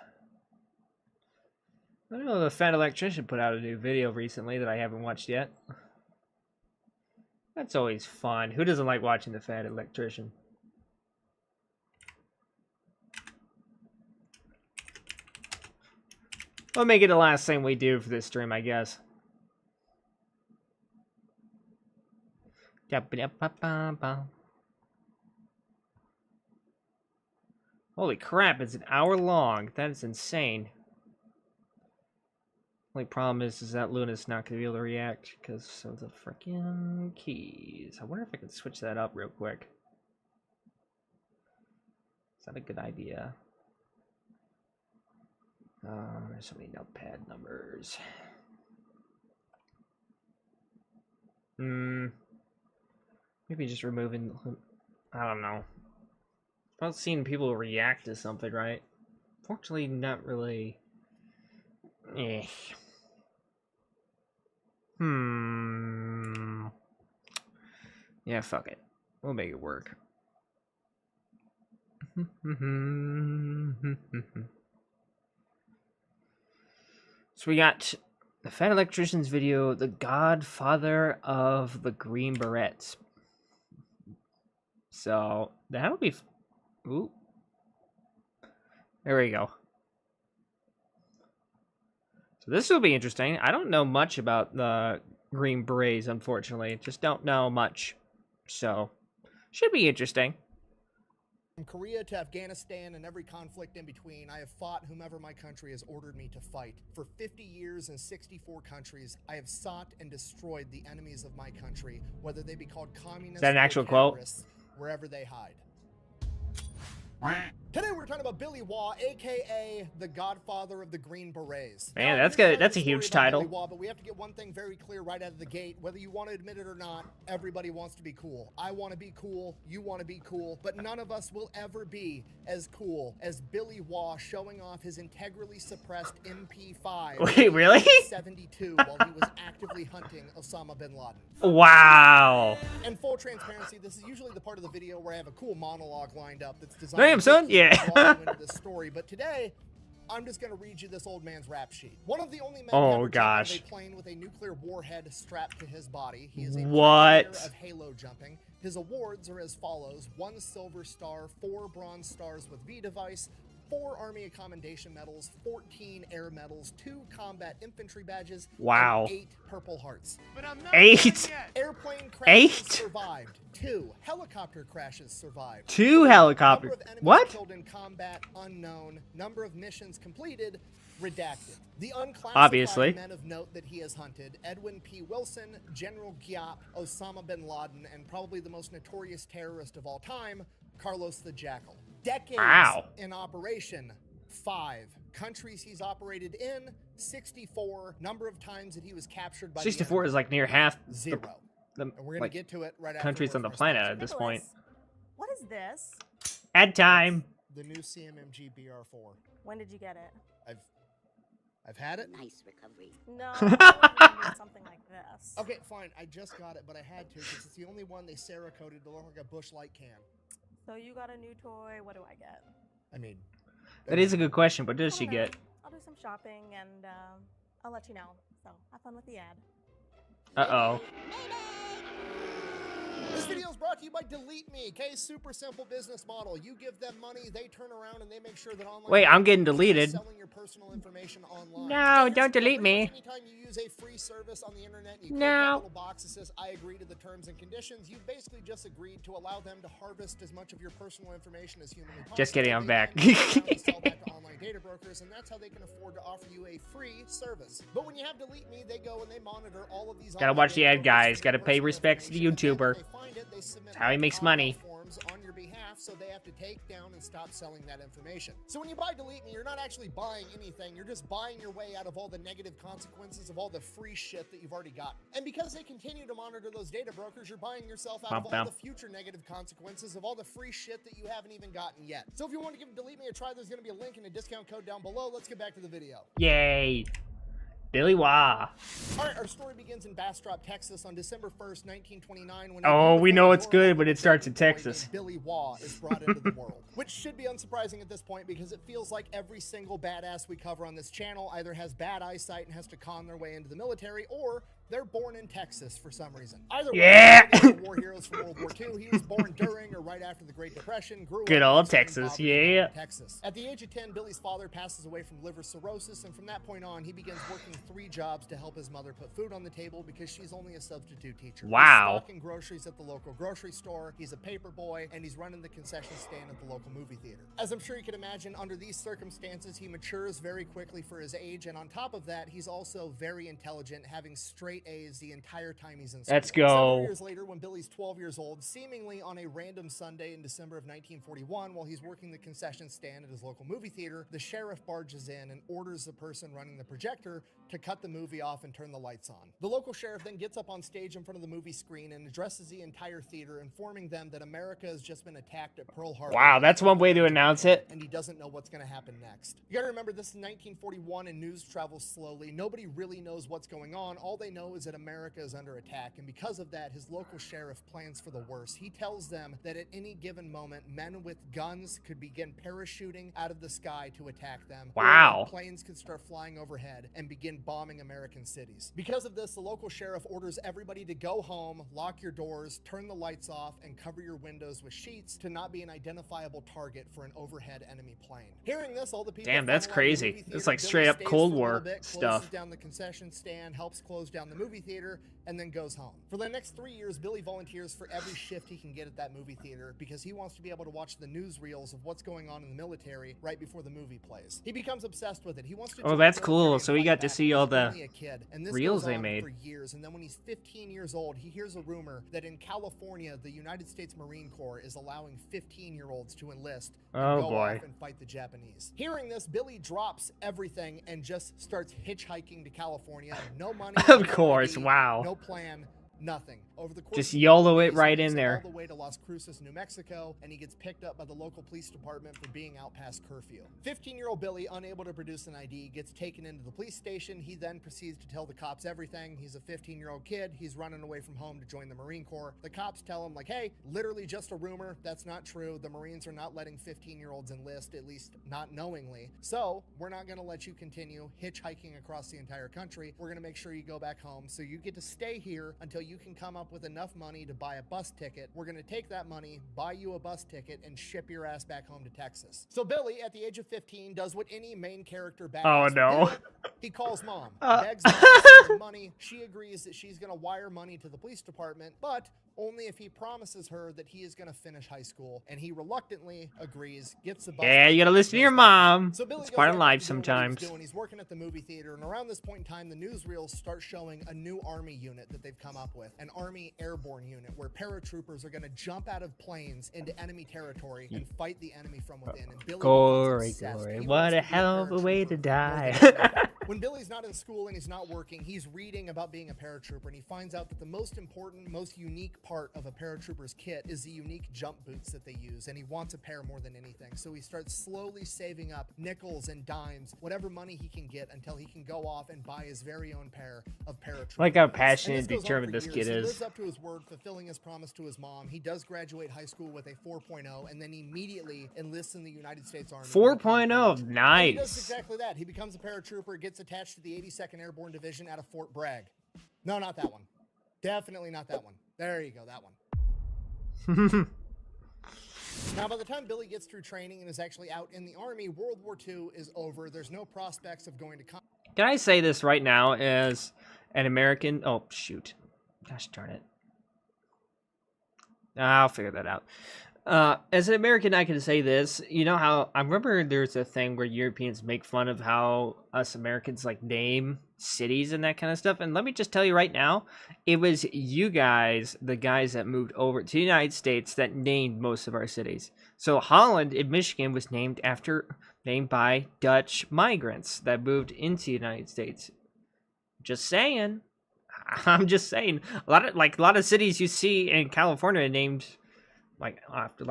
I know the Fat Electrician put out a new video recently that I haven't watched yet. That's always fun. Who doesn't like watching the Fat Electrician? We'll make it the last thing we do for this stream, I guess. Holy crap, it's an hour long. That is insane. Only problem is that Luna's not going to be able to react because of the freaking keys. I wonder if I can switch that up real quick. Is that a good idea? There's so many notepad numbers. Maybe just removing... I don't know. About seeing people react to something, right? Fortunately, not really... Yeah, fuck it. We'll make it work. So we got the Fat Electrician's video, The Godfather of the Green Berets. So that'll be... Ooh. There we go. So this will be interesting. I don't know much about the Green Berets, unfortunately. Just don't know much. So, should be interesting. From Korea to Afghanistan and every conflict in between, I have fought whomever my country has ordered me to fight. For 50 years in 64 countries, I have sought and destroyed the enemies of my country, whether they be called communists. Is that an actual quote? wherever they hide. Today we're talking about Billy Waugh, aka the Godfather of the Green Berets. Man, Now, that's here's good. That's a the story huge about title. Billy Waugh, but we have to get one thing very clear right out of the gate. Whether you want to admit it or not, everybody wants to be cool. I want to be cool. You want to be cool. But none of us will ever be as cool as Billy Waugh showing off his integrally suppressed MP5. Wait, really? 72 while he was actively hunting Osama bin Laden. Wow. And full transparency, this is usually the part of the video where I have a cool monologue lined up that's designed Damn, to son. keep Yeah. drawing you into the story. But today, I'm just going to read you this old man's rap sheet. One of the only men Oh, ever gosh. taken on a plane with a nuclear warhead strapped to his body. He is a What? pioneer of halo jumping. His awards are as follows: 1 silver star, 4 bronze stars with V device, 4 Army Commendation medals, 14 air medals, 2 combat infantry badges, Wow. and 8 purple hearts. 8? Airplane crashes 8? survived. 2 helicopter crashes survived. 2 helicopters. Number of enemies What? killed in combat unknown. Number of missions completed redacted. The unclassified Obviously. men of note that he has hunted: Edwin P. Wilson, General Giap, Osama bin Laden, and probably the most notorious terrorist of all time, Carlos the Jackal. Decades Wow. in operation: 5. Countries he's operated in: 64. Number of times that he was captured by 64 the is like near half enemy: 0. the And we're gonna like, get to it right after countries word on the from our planet sponsor. at this point. What is this? Ad time. The new CMMG BR4. When did you get it? I've had it. Nice recovery. No, I wouldn't need something like this. Okay, fine. I just got it, but I had to because it's the only one they Cerakoted to look like a Busch Light can. So you got a new toy. What do I get? I mean, That is a good question. What does I she don't know. get? I'll do some shopping and I'll let you know. So have fun with the ad. Uh-oh. this video is brought to you by Delete Me. Okay, super simple business model. You give them money, they turn around and they make sure that online. Wait, I'm getting companies are deleted. Selling your personal information online. No, Here's don't the delete deal. me. Anytime you use a free service on the internet, and you click No. that little box that says "I agree to the terms and conditions." You basically just agreed to allow them to harvest as much of your personal information as humanly possible. Just kidding, I'm They back. then turn around and sell that to online data brokers, and that's how they can afford to offer you a free service. But when you have Delete Me, they go and they monitor all of these. Gotta online watch the data ad, brokers guys. for Gotta your pay personal respects to the information, and then when YouTuber. they find it, they submit That's how he makes opt-out money. forms on your behalf, so they have to take down and stop selling that information. So when you buy Delete Me, you're not actually buying anything. You're just buying your way out of all the negative consequences of all the free shit that you've already got. And because they continue to monitor those data brokers, you're buying yourself out of Bump all down. the future negative consequences of all the free shit that you haven't even gotten yet. So if you want to give Delete Me a try, there's going to be a link and a discount code down below. Let's get back to the video. Yay. Billy Waugh. All right, our story begins in Bastrop, Texas on December 1st, 1929. When Oh, we know it's good, when but it starts in Texas. Billy Waugh is brought into the world, which should be unsurprising at this point because it feels like every single badass we cover on this channel either has bad eyesight and has to con their way into the military, or they're born in Texas for some reason. Either way, Yeah. they're the war heroes from World War II. He was born during or right after the Great Depression. Grew Good up old in Southern Texas, poverty yeah. in Texas. At the age of 10, Billy's father passes away from liver cirrhosis, and from that point on, he begins working 3 jobs to help his mother put food on the table because she's only a substitute teacher. Wow. He's stocking groceries at the local grocery store, he's a paper boy, and he's running the concession stand at the local movie theater. As I'm sure you can imagine, under these circumstances, he matures very quickly for his age, and on top of that, he's also very intelligent, having straight A's the entire time he's in school. Let's go. Several years later, when Billy's 12 years old, seemingly on a random Sunday in December of 1941, while he's working the concession stand at his local movie theater, the sheriff barges in and orders the person running the projector to cut the movie off and turn the lights on. The local sheriff then gets up on stage in front of the movie screen and addresses the entire theater, informing them that America has just been attacked at Pearl Harbor. Wow, that's one way to announce it. And he doesn't know what's going to happen next. You gotta remember, this is 1941 and news travels slowly. Nobody really knows what's going on. All they know is that America is under attack, and because of that, his local sheriff plans for the worst. He tells them that at any given moment, men with guns could begin parachuting out of the sky to attack them. Wow. Or planes could start flying overhead and begin bombing American cities. Because of this, the local sheriff orders everybody to go home, lock your doors, turn the lights off, and cover your windows with sheets to not be an identifiable target for an overhead enemy plane. Hearing this, all the people Damn, that's funnel out of the crazy. movie it's theater. like Billy straight up stays Cold for a War little bit, stuff. closes down the concession stand, helps close down the the movie theater and then goes home. For the next 3 years, Billy volunteers for every shift he can get at that movie theater because he wants to be able to watch the newsreels of what's going on in the military right before the movie plays. He becomes obsessed with it. He wants to Oh, that's cool. So he got to see all the reels they made. For years, and then when he's 15 years old, he hears a rumor that in California, the United States Marine Corps is allowing 15-year-olds to enlist and go off and fight the Japanese. Hearing this, Billy drops everything and just starts hitchhiking to California. No money. Of course, wow. No plan. Nothing. Over the course just of YOLO days, it right he in there. all the way to Las Cruces, New Mexico, and he gets picked up by the local police department for being out past curfew. 15-year-old Billy, unable to produce an ID, gets taken into the police station. He then proceeds to tell the cops everything. He's a 15-year-old kid. He's running away from home to join the Marine Corps. The cops tell him, like, hey, literally just a rumor. That's not true. The Marines are not letting 15-year-olds enlist, at least not knowingly. So we're not going to let you continue hitchhiking across the entire country. We're going to make sure you go back home. So you get to stay here until you can come up with enough money to buy a bus ticket. We're going to take that money, buy you a bus ticket, and ship your ass back home to Texas. So Billy, at the age of 15, does what any main character badass would do. He calls mom, begs mom for some money. She agrees that she's going to wire money to the police department, but only if he promises her that he is going to finish high school, and he reluctantly agrees, gets the bus. Yeah, you gotta listen to your mom. So Billy it's goes part of back life to doing what sometimes. he was doing. He's working at the movie theater, and around this point in time, the newsreels start showing a new Army unit that they've come up with, an Army airborne unit, where paratroopers are going to jump out of planes into enemy territory and fight the enemy from within. And Billy Glory, becomes obsessed. glory. He What wants a to be hell of a way to paratrooper die. more than anything. When Billy's not in school and he's not working, he's reading about being a paratrooper, and he finds out that the most important, most unique part of a paratrooper's kit is the unique jump boots that they use, and he wants a pair more than anything. So he starts slowly saving up nickels and dimes, whatever money he can get, until he can go off and buy his very own pair of paratrooper Like how boots. passionate And and this goes on determined for this years. kid He is. lives up to his word, fulfilling his promise to his mom. He does graduate high school with a 4.0, and then immediately enlists in the United States Army. 4.0, And he does nice. exactly that. He becomes a paratrooper, gets attached to the 82nd Airborne Division out of Fort Bragg. No, not that one. Definitely not that one. There you go, that one. Now, by the time Billy gets through training and is actually out in the Army, World War II is over. There's no prospects of going to combat. Can I say this right now as an American? Oh, shoot. Gosh darn it. I'll figure that out. As an American, I can say this. You know how I remember there's a thing where Europeans make fun of how us Americans like name cities and that kind of stuff. And let me just tell you right now, it was you guys, the guys that moved over to the United States, that named most of our cities. So Holland in Michigan was named by Dutch migrants that moved into the United States. Just saying. I'm just saying. A lot of cities you see in California are named like after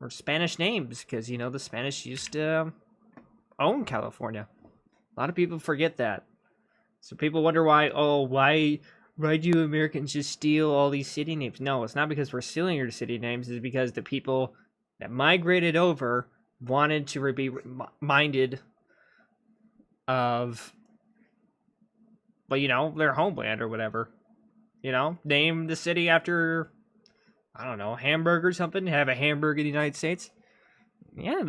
or Spanish names, because the Spanish used to own California. A lot of people forget that. So people wonder why do Americans just steal all these city names? No, it's not because we're stealing your city names. It's because the people that migrated over wanted to be reminded of, their homeland or whatever. Name the city after, I don't know, Hamburg or something. Have a Hamburg in the United States. Yeah,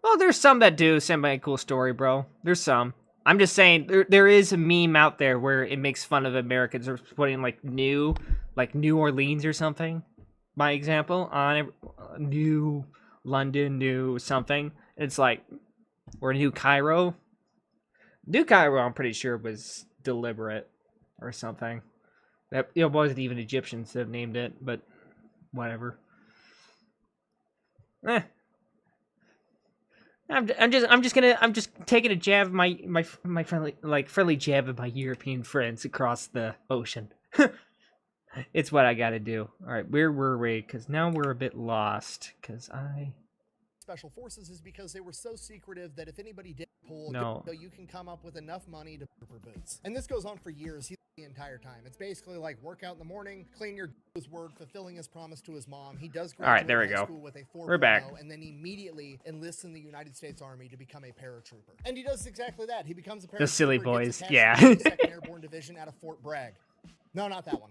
well, there's some that do. Semi-cool story, bro. There's some. I'm just saying, there is a meme out there where it makes fun of Americans for putting, New Orleans or something, by example, on New London, New something. It's or New Cairo. New Cairo, I'm pretty sure, was deliberate or something. That it wasn't even Egyptians that named it, but whatever. I'm just taking a jab at my friendly jab at my European friends across the ocean. It's what I gotta do. All right, where were we? Because now we're a bit lost. Special Forces is because they were so secretive that if anybody did pull, you can come up with enough money to pay for boots. And this goes on for years. The entire time. It's basically like work out in the morning, clean your word, fulfilling his promise to his mom. He does graduate all right, there we high go. school with a 4.0, We're back. and then immediately enlists in the United States Army to become a paratrooper. And he does exactly that. He becomes a paratrooper. The silly boys, gets yeah. to the 2nd Airborne Division out of Fort Bragg. No, not that one.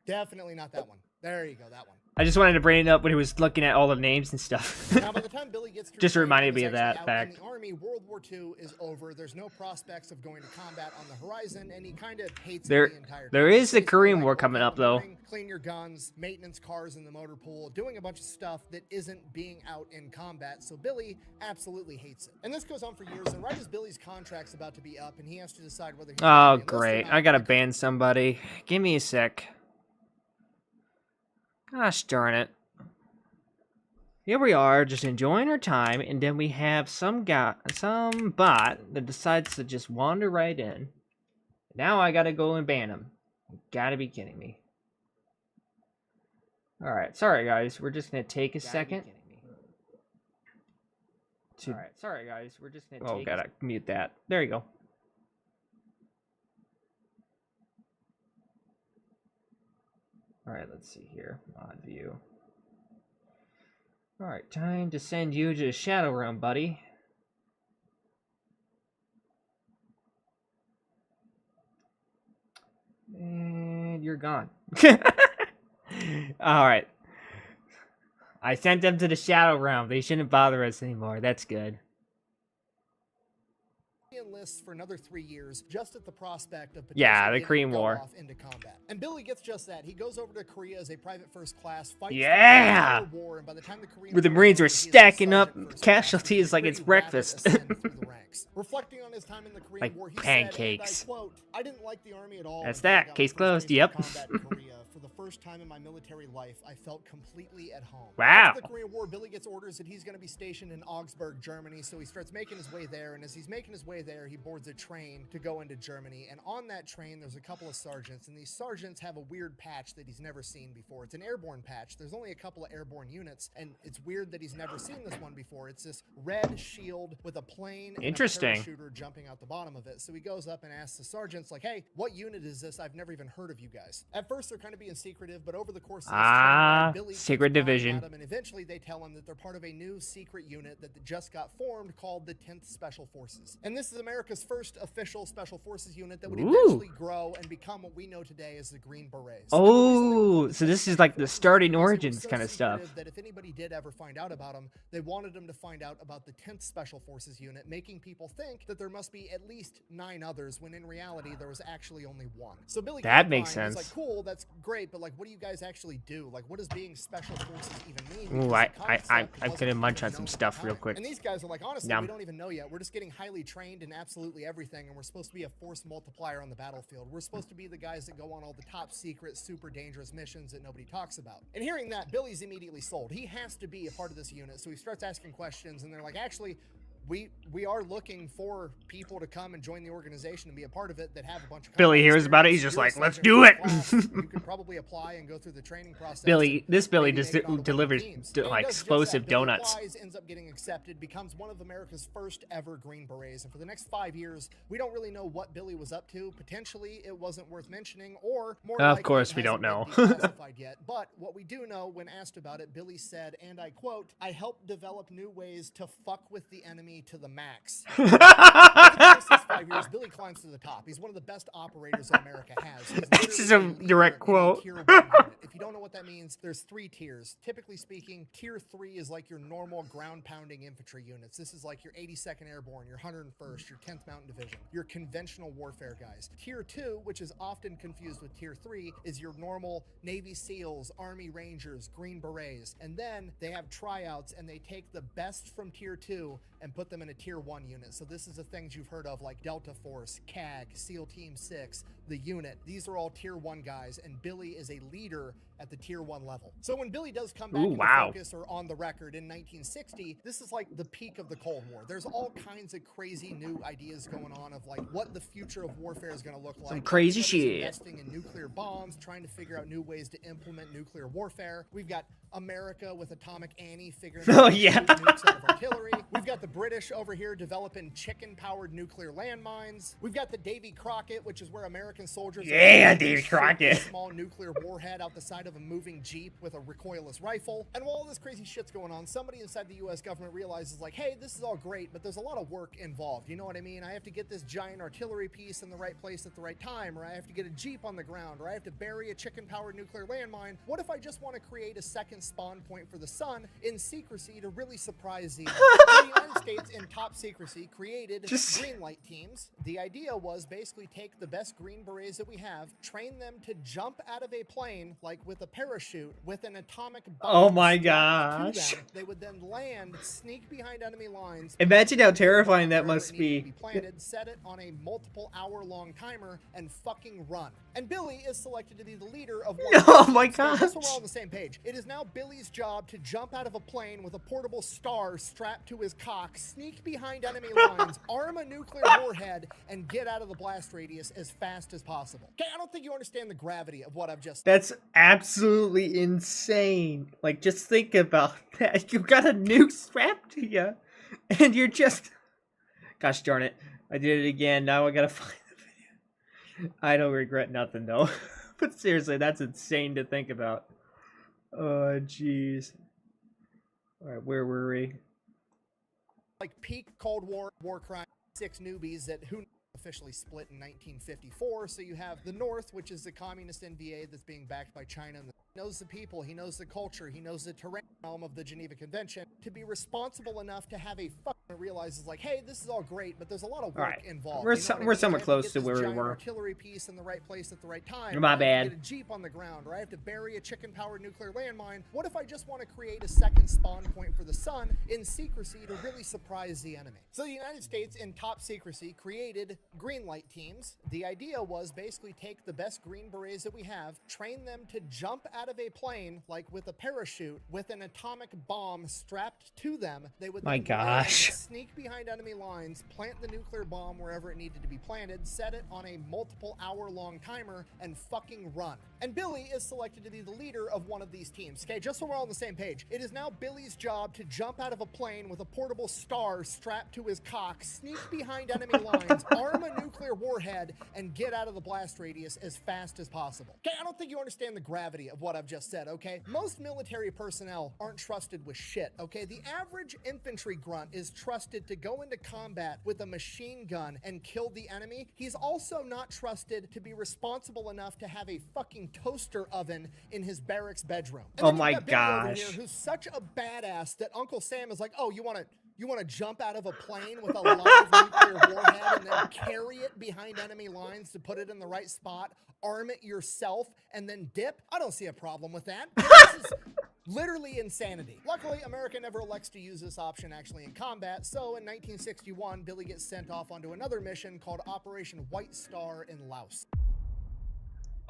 Definitely not that one. There you go, that one. I just wanted to bring it up when he was looking at all the names and stuff. Now, by the time Billy gets through Just training reminded and me is of that actually out fact. in the Army, World War II is over. There's no prospects of going to combat on the horizon, and he kind of hates There- it the entire there time. is the Basically, Korean like, War wake coming up up, in the though. morning, clean your guns, maintenance cars in the motor pool, doing a bunch of stuff that isn't being out in combat. So Billy absolutely hates it. And this goes on for years. And right as Billy's contract's about to be up, and he has to decide whether he's Oh, gonna be enlisted or great. not, I gotta the ban somebody. Give me a sec. Gosh darn it. Here we are, just enjoying our time, and then we have some bot that decides to just wander right in. Now I gotta go and ban him. You gotta be kidding me. Alright, sorry guys, we're just gonna take a second. Alright, sorry guys, we're just gonna take gotta mute that. There you go. Alright, let's see here. Mod view. Alright, time to send you to the Shadow Realm, buddy. And you're gone. Alright. I sent them to the Shadow Realm. They shouldn't bother us anymore. That's good. He enlists for another 3 years just at the prospect of Yeah, potentially the getting Korean to go War. off into combat. And Billy gets just that. He goes over to Korea as a private first class, fights Yeah! the entire war, and by the time the Korean Where the War Marines is were over, he is a stacking up sergeant first casualties class, like which it's is a pretty rapid breakfast. ascent through the ranks. Reflecting on his time in the Korean Like War, he pancakes. said, and I quote, "I didn't like the army at all. That's until I that. got my Case first closed. taste of Yep. combat in Korea. For the first time in my military life, I felt completely at home." Wow. After the Korean War, Billy gets orders that he's going to be stationed in Augsburg, Germany, so he starts making his way there, and as he's making his way there, he boards a train to go into Germany, and on that train, there's a couple of sergeants, and these sergeants have a weird patch that he's never seen before. It's an airborne patch. There's only a couple of airborne units, and it's weird that he's never seen this one before. It's this red shield with a plane and Interesting. a parachuter jumping out the bottom of it. So he goes up and asks the sergeants, like, "Hey, what unit is this? I've never even heard of you guys." At first, they're kind of being secretive, but over the course of this time, Billy keeps Secret prying division. at him, and eventually they tell him that they're part of a new secret unit that just got formed called the 10th Special Forces. And this is America's first official Special Forces unit that would Ooh. eventually grow and become what we know today as the Green Berets. Oh, so this is like the starting origins kind of stuff. That if anybody did ever find out about them, they wanted them to find out about the 10th Special Forces unit, making people think that there must be at least 9 others, when in reality there was actually only 1. So Billy That kept makes trying. He's sense. like, "Cool, that's great, but like, what do you guys actually do? Like, what does being Special Forces even mean?" Ooh, Because the concept I'm wasn't gonna munch really on some known at stuff the real time. quick. And these guys are like, "Honestly, Yum. we don't even know yet. We're just getting highly trained in absolutely everything, and we're supposed to be a force multiplier on the battlefield. We're supposed to be the guys that go on all the top secret, super dangerous missions that nobody talks about." And hearing that, Billy's immediately sold. He has to be a part of this unit, so he starts asking questions, and they're like, "Actually, we are looking for people to come and join the organization and be a part of it that have a bunch of Billy combat hears about it, he's experience. just You're a like, sergeant "Let's first do it." class. You could probably apply and go through the training process. Billy, and this Billy maybe just make it onto one of the delivers teams." like And he does just explosive that. Billy donuts. applies, ends up getting accepted, becomes one of America's first ever Green Berets, and for the next 5 years, we don't really know what Billy was up to. Potentially, it wasn't worth mentioning, or more Of likely, course it we don't hasn't know. been declassified yet. But what we do know, when asked about it, Billy said, and I quote, "I helped develop new ways to fuck with the enemy to the max." Over the course of these 5 years, Billy climbs to the top. He's one of the best operators America has. He's This is a literally direct leader in quote. Tier 1 unit. If you don't know what that means, there's 3 tiers. Typically speaking, Tier 3 is like your normal ground-pounding infantry units. This is like your 82nd Airborne, your 101st, your 10th Mountain Division, your conventional warfare guys. Tier 2, which is often confused with Tier 3, is your normal Navy SEALs, Army Rangers, Green Berets. And then they have tryouts, and they take the best from Tier 2 and put them in a Tier 1 unit. So this is the things you've heard of, like Delta Force, CAG, SEAL Team 6, the unit. These are all Tier 1 guys, and Billy is a leader at the Tier 1 level. So when Billy does come back Ooh, into wow. focus, or on the record, in 1960, this is like the peak of the Cold War. There's all kinds of crazy new ideas going on of like what the future of warfare is going to look like. Some crazy Everybody's shit. investing in nuclear bombs, trying to figure out new ways to implement nuclear warfare. We've got America with Atomic Annie figuring out Oh, how to yeah. shoot nukes out of artillery. We've got the British over here developing chicken-powered nuclear landmines. We've got the Davy Crockett, which is where American soldiers Yeah, are Davy shoot Crockett. a small nuclear warhead out the side of of a moving Jeep with a recoilless rifle. And while all this crazy shit's going on, somebody inside the US government realizes like, hey, this is all great, but there's a lot of work involved. You know what I mean? I have to get this giant artillery piece in the right place at the right time, or I have to get a Jeep on the ground, or I have to bury a chicken-powered nuclear landmine. What if I just want to create a second spawn point for the sun in secrecy to really surprise the United States in top secrecy created green light teams. The idea was basically take the best Green Berets that we have, train them to jump out of a plane, like with a parachute, with an atomic bomb. Oh my strapped to gosh. them. They would then land, sneak behind enemy lines. Imagine how terrifying that must be. Planted, set it on a multiple hour-long timer, and fucking run. And Billy is selected to be the leader of one. Oh my gosh! gosh. So we're all on the same page. It is now Billy's job to jump out of a plane with a portable star strapped to his cock, sneak behind enemy lines, arm a nuclear warhead, and get out of the blast radius as fast as possible. Okay, I don't think you understand the gravity of what I've just said. That's absolutely insane. Like, just think about that. You got a nuke strapped to you, and you're just... Gosh darn it. I did it again. Now I gotta find the video. I don't regret nothing, though. But seriously, that's insane to think about. Oh, jeez. Alright, where were we? Like peak Cold War crime, 6 newbies that who officially split in 1954. So you have the North, which is the communist NVA that's being backed by China. And he knows the people, he knows the culture, he knows the terrain realm of the Geneva Convention. To be responsible enough to have a fucking realizes like, hey, this is all great, but there's a lot of work involved. We're, You know what I we're mean? somewhere I have close get to this where we giant were. artillery piece in the right place at the right time. My I have to bad. get a Jeep on the ground, or I have to bury a chicken-powered nuclear landmine. What if I just want to create a second spawn point for the sun in secrecy to really surprise the enemy? So the United States, in top secrecy, created green light teams. The idea was basically take the best Green Berets that we have, train them to jump out of a plane, like with a parachute, with an atomic bomb strapped to them. They would then land, sneak behind enemy lines, plant the nuclear bomb wherever it needed to be planted, set it on a multiple hour-long timer, and fucking run. And Billy is selected to be the leader of one of these teams. Okay, just so we're all on the same page. It is now Billy's job to jump out of a plane with a portable star strapped to his cock, sneak behind enemy lines, arm a nuclear warhead, and get out of the blast radius as fast as possible. Okay, I don't think you understand the gravity of what I've just said, okay? Most military personnel aren't trusted with shit, okay? The average infantry grunt is trusted to go into combat with a machine gun and kill the enemy. He's also not trusted to be responsible enough to have a fucking toaster oven in his barracks bedroom. And Oh then my you got Billy over gosh. here, who's such a badass that Uncle Sam is like, oh, you want to jump out of a plane with a live nuclear warhead and then carry it behind enemy lines to put it in the right spot, arm it yourself, and then dip? I don't see a problem with that. This is literally insanity. Luckily, America never elects to use this option actually in combat, so in 1961, Billy gets sent off onto another mission called Operation White Star in Laos.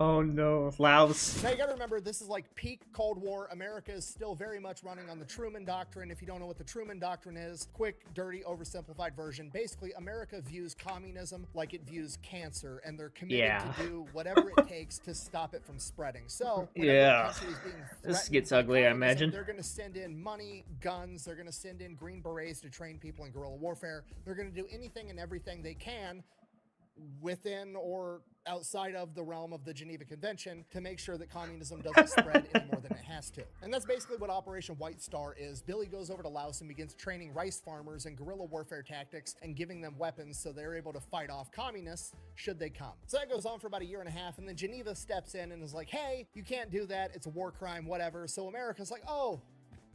Oh no, Laos. Now you gotta remember, this is like peak Cold War. America is still very much running on the Truman Doctrine. If you don't know what the Truman Doctrine is, quick, dirty, oversimplified version. Basically, America views communism like it views cancer, and they're committed to do whatever it takes to stop it from spreading. So, whenever a country is being This threatened gets by ugly, I communism, imagine. they're gonna send in money, guns, they're gonna send in Green Berets to train people in guerrilla warfare. They're gonna do anything and everything they can within or outside of the realm of the Geneva Convention to make sure that communism doesn't spread any more than it has to. And that's basically what Operation White Star is. Billy goes over to Laos and begins training rice farmers in guerrilla warfare tactics and giving them weapons so they're able to fight off communists should they come. So that goes on for about a year and a half, and then Geneva steps in and is like, hey, you can't do that, it's a war crime, whatever. So America's like, oh,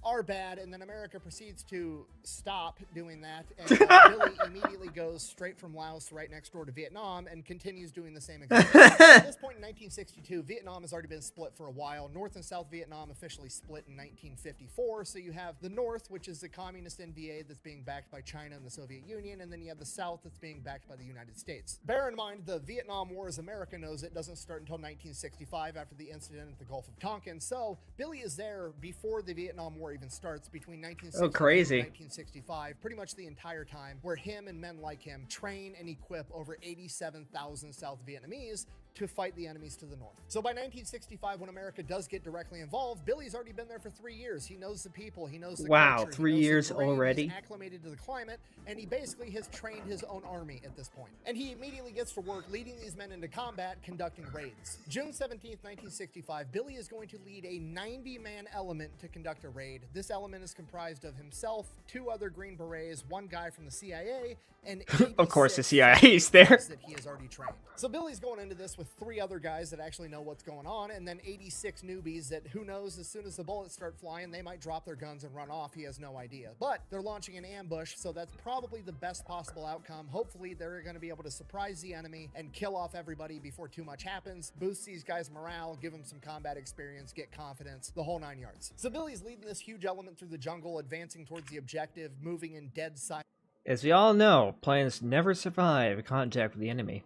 our bad, and then America proceeds to stop doing that, and Billy immediately goes straight from Laos right next door to Vietnam and continues doing the same exact thing. At this point in 1962, Vietnam has already been split for a while. North and South Vietnam officially split in 1954, so you have the North, which is the communist NVA that's being backed by China and the Soviet Union, and then you have the South that's being backed by the United States. Bear in mind, the Vietnam War, as America knows it, doesn't start until 1965 after the incident at the Gulf of Tonkin, so Billy is there before the Vietnam War even starts, between 1960 crazy. and 1965, pretty much the entire time, where him and men like him train and equip over 87,000 South Vietnamese to fight the enemies to the north. So by 1965, when America does get directly involved, Billy's already been there for 3 years. He knows the people, he knows the culture, 3 he knows years the terrain, already? he's acclimated to the climate, and he basically has trained his own army at this point. And he immediately gets to work leading these men into combat, conducting raids. June 17th, 1965, Billy is going to lead a 90-man element to conduct a raid. This element is comprised of himself, 2 other Green Berets, 1 guy from the CIA, and Of course, the 86 CIA is there. that he has already trained. So Billy's going into this with 3 other guys that actually know what's going on, and then 86 newbies that, who knows, as soon as the bullets start flying, they might drop their guns and run off. He has no idea. But they're launching an ambush, so that's probably the best possible outcome. Hopefully, they're going to be able to surprise the enemy and kill off everybody before too much happens, boost these guys' morale, give them some combat experience, get confidence, the whole 9 yards. So Billy's leading this huge element through the jungle, advancing towards the objective, moving in dead silence. As we all know, planes never survive contact with the enemy.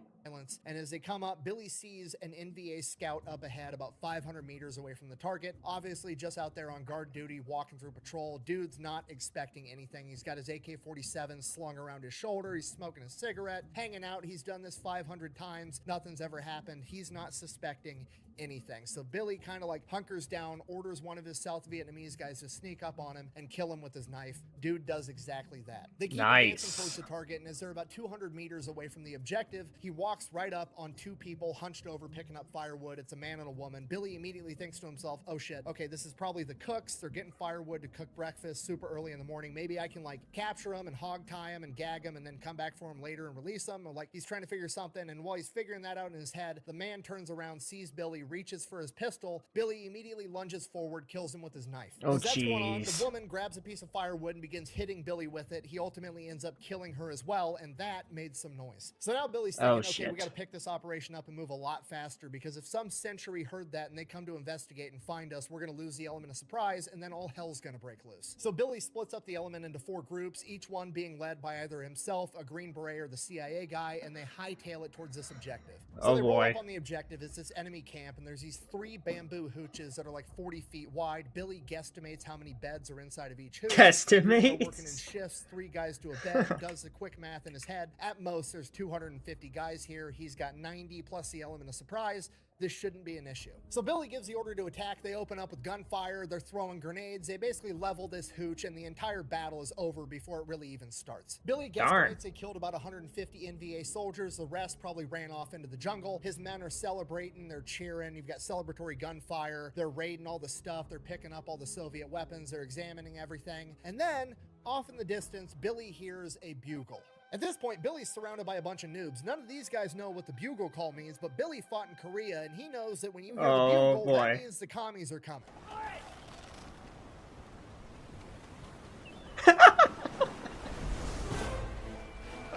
And as they come up, Billy sees an NVA scout up ahead about 500 meters away from the target, obviously just out there on guard duty, walking through patrol. Dude's not expecting anything. He's got his AK-47 slung around his shoulder. He's smoking a cigarette, hanging out. He's done this 500 times. Nothing's ever happened. He's not suspecting anything. So Billy kind of like hunkers down, orders one of his South Vietnamese guys to sneak up on him and kill him with his knife. Dude does exactly that. They keep advancing towards the target, and as they're about 200 meters away from the objective, he walks right up on 2 people hunched over picking up firewood. It's a man and a woman. Billy immediately thinks to himself, oh shit, okay, this is probably the cooks. They're getting firewood to cook breakfast super early in the morning. Maybe I can like capture them and hog tie them and gag them and then come back for them later and release them. Or like he's trying to figure something, and while he's figuring that out in his head, the man turns around, sees Billy, reaches for his pistol. Billy immediately lunges forward, kills him with his knife. Oh, as that's going on, the jeez. woman grabs a piece of firewood and begins hitting Billy with it. He ultimately ends up killing her as well, and that made some noise. So now Billy's thinking, okay, shit. we got to pick this operation up and move a lot faster, because if some sentry heard that and they come to investigate and find us, we're going to lose the element of surprise, and then all hell's going to break loose. So Billy splits up the element into 4 groups, each one being led by either himself, a Green Beret, or the CIA guy, and they hightail it towards this objective. So Oh, they roll boy. up on the objective. It's this enemy camp, and there's these 3 bamboo hooches that are like 40 feet wide. Billy guesstimates how many beds are inside of each hooch. They're working in Guesstimates? shifts, 3 guys to a bed. He does the quick math in his head. At most, there's 250 guys here. He's got 90 plus the element of surprise. This shouldn't be an issue. So Billy gives the order to attack. They open up with gunfire. They're throwing grenades. They basically level this hooch, and the entire battle is over before it really even starts. Billy guesstimates they killed about 150 NVA soldiers. The rest probably ran off into the jungle. His men are celebrating. They're cheering. You've got celebratory gunfire. They're raiding all the stuff. They're picking up all the Soviet weapons. They're examining everything. And then, off in the distance, Billy hears a bugle. At this point, Billy's surrounded by a bunch of noobs. None of these guys know what the bugle call means, but Billy fought in Korea, and he knows that when you hear the bugle, that means the commies are coming.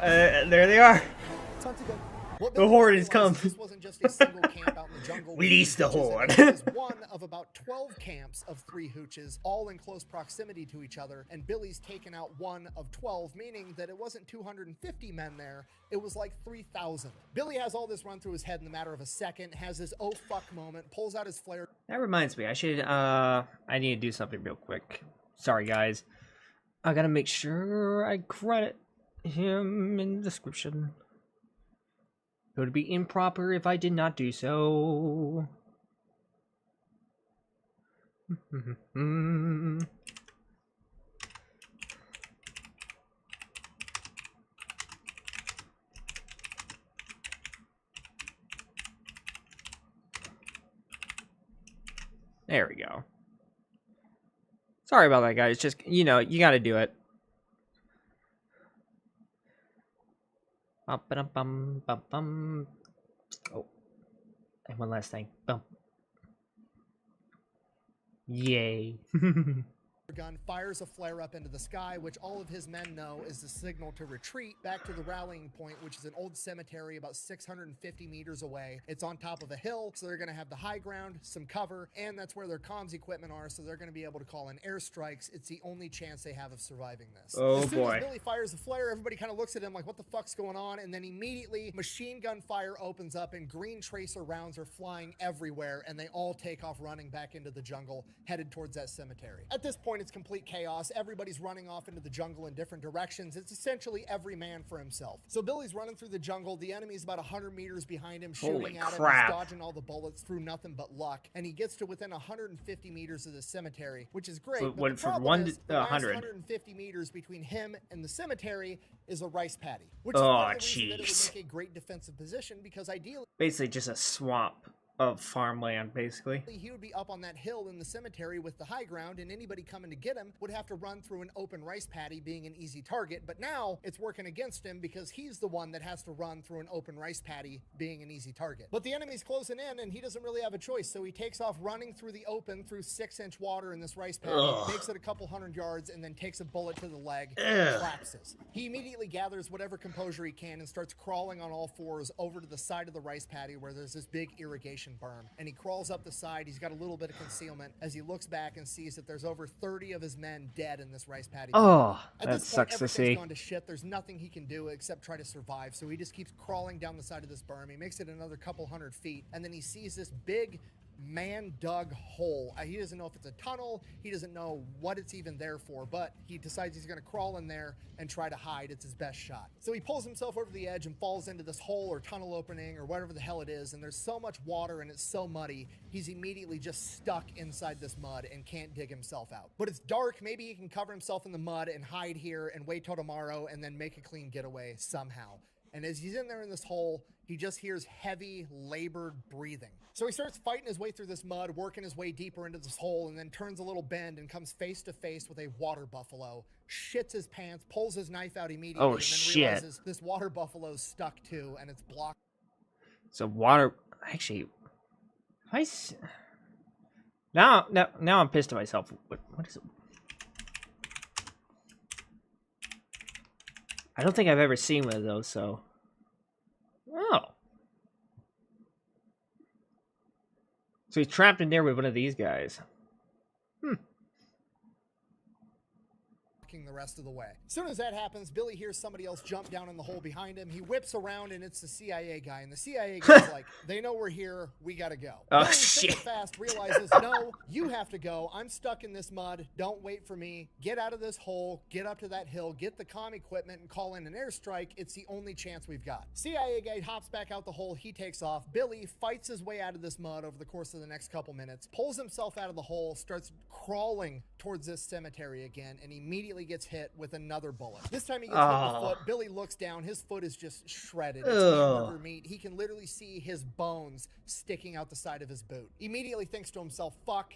There they are. Time to go. What The Billy horde realized has come. This wasn't just a single camp out in the jungle. with Release the hooches in horde. it. It was one of about 12 camps of 3 hooches, all in close proximity to each other, and Billy's taken out one of 12, meaning that it wasn't 250 men there, it was like 3,000. Billy has all this run through his head in the matter of a second, has his oh fuck moment, pulls out his flare. That reminds me, I need to do something real quick. Sorry, guys. I gotta make sure I credit him in the description. It would be improper if I did not do so. There we go. Sorry about that, guys. Just, you know, you gotta do it. Bum. Oh, and one last thing. Bum. Yay. Gun fires a flare up into the sky, which all of his men know is the signal to retreat back to the rallying point, which is an old cemetery about 650 meters away. It's on top of a hill, so they're going to have the high ground, some cover, and that's where their comms equipment are, so they're going to be able to call in airstrikes. It's the only chance they have of surviving this. Oh, as soon boy. as Billy fires a flare, everybody kind of looks at him like, what the fuck's going on? And then immediately machine gun fire opens up and green tracer rounds are flying everywhere, and they all take off running back into the jungle, headed towards that cemetery. At this point, it's complete chaos. Everybody's running off into the jungle in different directions. It's essentially every man for himself. So Billy's running through the jungle. The enemy's about 100 meters behind him, shooting Holy at him. crap. He's dodging all the bullets through nothing but luck. And he gets to within 150 meters of the cemetery, which is great. So but the from problem 1 is to the last 100. 150 meters between him and the cemetery is a rice paddy, which is Oh, part of the reason that it jeez. would make a great defensive position, because ideally Basically just a swamp of farmland, basically. he would be up on that hill in the cemetery with the high ground, and anybody coming to get him would have to run through an open rice paddy, being an easy target. But now it's working against him because he's the one that has to run through an open rice paddy, being an easy target. But the enemy's closing in, and he doesn't really have a choice, so he takes off running through the open through 6-inch water in this rice paddy, makes it a couple hundred yards, and then takes a bullet to the leg and collapses. He immediately gathers whatever composure he can and starts crawling on all fours over to the side of the rice paddy where there's this big irrigation berm, and he crawls up the side. He's got a little bit of concealment as he looks back and sees that there's over 30 of his men dead in this rice paddy. Oh, At that this point, sucks to everything's see. gone to shit. There's nothing he can do except try to survive, so he just keeps crawling down the side of this berm. He makes it another couple hundred feet, and then he sees this big man-dug hole. He doesn't know if it's a tunnel. He doesn't know what it's even there for, but he decides he's going to crawl in there and try to hide. It's his best shot. So he pulls himself over the edge and falls into this hole or tunnel opening or whatever the hell it is, and there's so much water and it's so muddy, he's immediately just stuck inside this mud and can't dig himself out. But it's dark. Maybe he can cover himself in the mud and hide here and wait till tomorrow and then make a clean getaway somehow. And as he's in there in this hole, he just hears heavy, labored breathing. So he starts fighting his way through this mud, working his way deeper into this hole, and then turns a little bend and comes face to face with a water buffalo, shits his pants, pulls his knife out immediately, Oh, and then shit. realizes this water buffalo's stuck too, and it's blocked. So water, actually, now I'm pissed at myself. What is it? I don't think I've ever seen one of those, so. Oh. So he's trapped in there with one of these guys. The rest of the way. As soon as that happens, Billy hears somebody else jump down in the hole behind him. He whips around, and it's the CIA guy. And the CIA guy's like, "They know we're here. We gotta go." Oh, Billy, shit. thinking fast, realizes, "No, you have to go. I'm stuck in this mud. Don't wait for me. Get out of this hole. Get up to that hill. Get the comm equipment and call in an airstrike. It's the only chance we've got." CIA guy hops back out the hole. He takes off. Billy fights his way out of this mud over the course of the next couple minutes, pulls himself out of the hole, starts crawling towards this cemetery again, and immediately gets hit with another bullet. This time he gets hit in the foot. Billy looks down. His foot is just shredded. It's hamburger meat. He can literally see his bones sticking out the side of his boot. Immediately thinks to himself, fuck,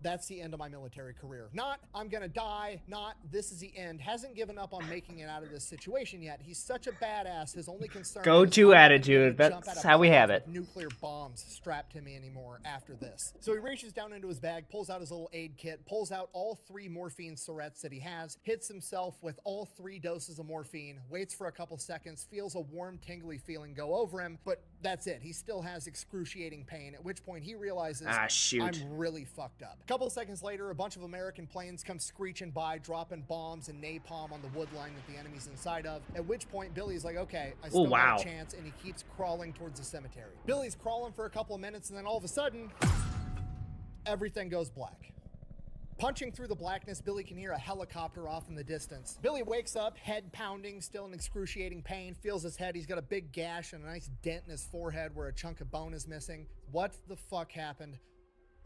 that's the end of my military career. Not, I'm gonna die, not, this is the end. Hasn't given up on making it out of this situation yet. He's such a badass. His only concern Go-to is not attitude. to jump That's out of how we planes have it. with nuclear bombs strapped to me anymore after this. So he reaches down into his bag, pulls out his little aid kit, pulls out all 3 morphine syrettes that he has, hits himself with all 3 doses of morphine, waits for a couple seconds, feels a warm, tingly feeling go over him, but that's it. He still has excruciating pain, at which point he realizes, Shoot. I'm really fucked up. A couple seconds later, a bunch of American planes come screeching by, dropping bombs and napalm on the wood line that the enemy's inside of, at which point Billy's like, okay, I still wow. got a chance, and he keeps crawling towards the cemetery. Billy's crawling for a couple of minutes, and then all of a sudden, everything goes black. Punching through the blackness, Billy can hear a helicopter off in the distance. Billy wakes up, head pounding, still in excruciating pain, feels his head. He's got a big gash and a nice dent in his forehead where a chunk of bone is missing. What the fuck happened?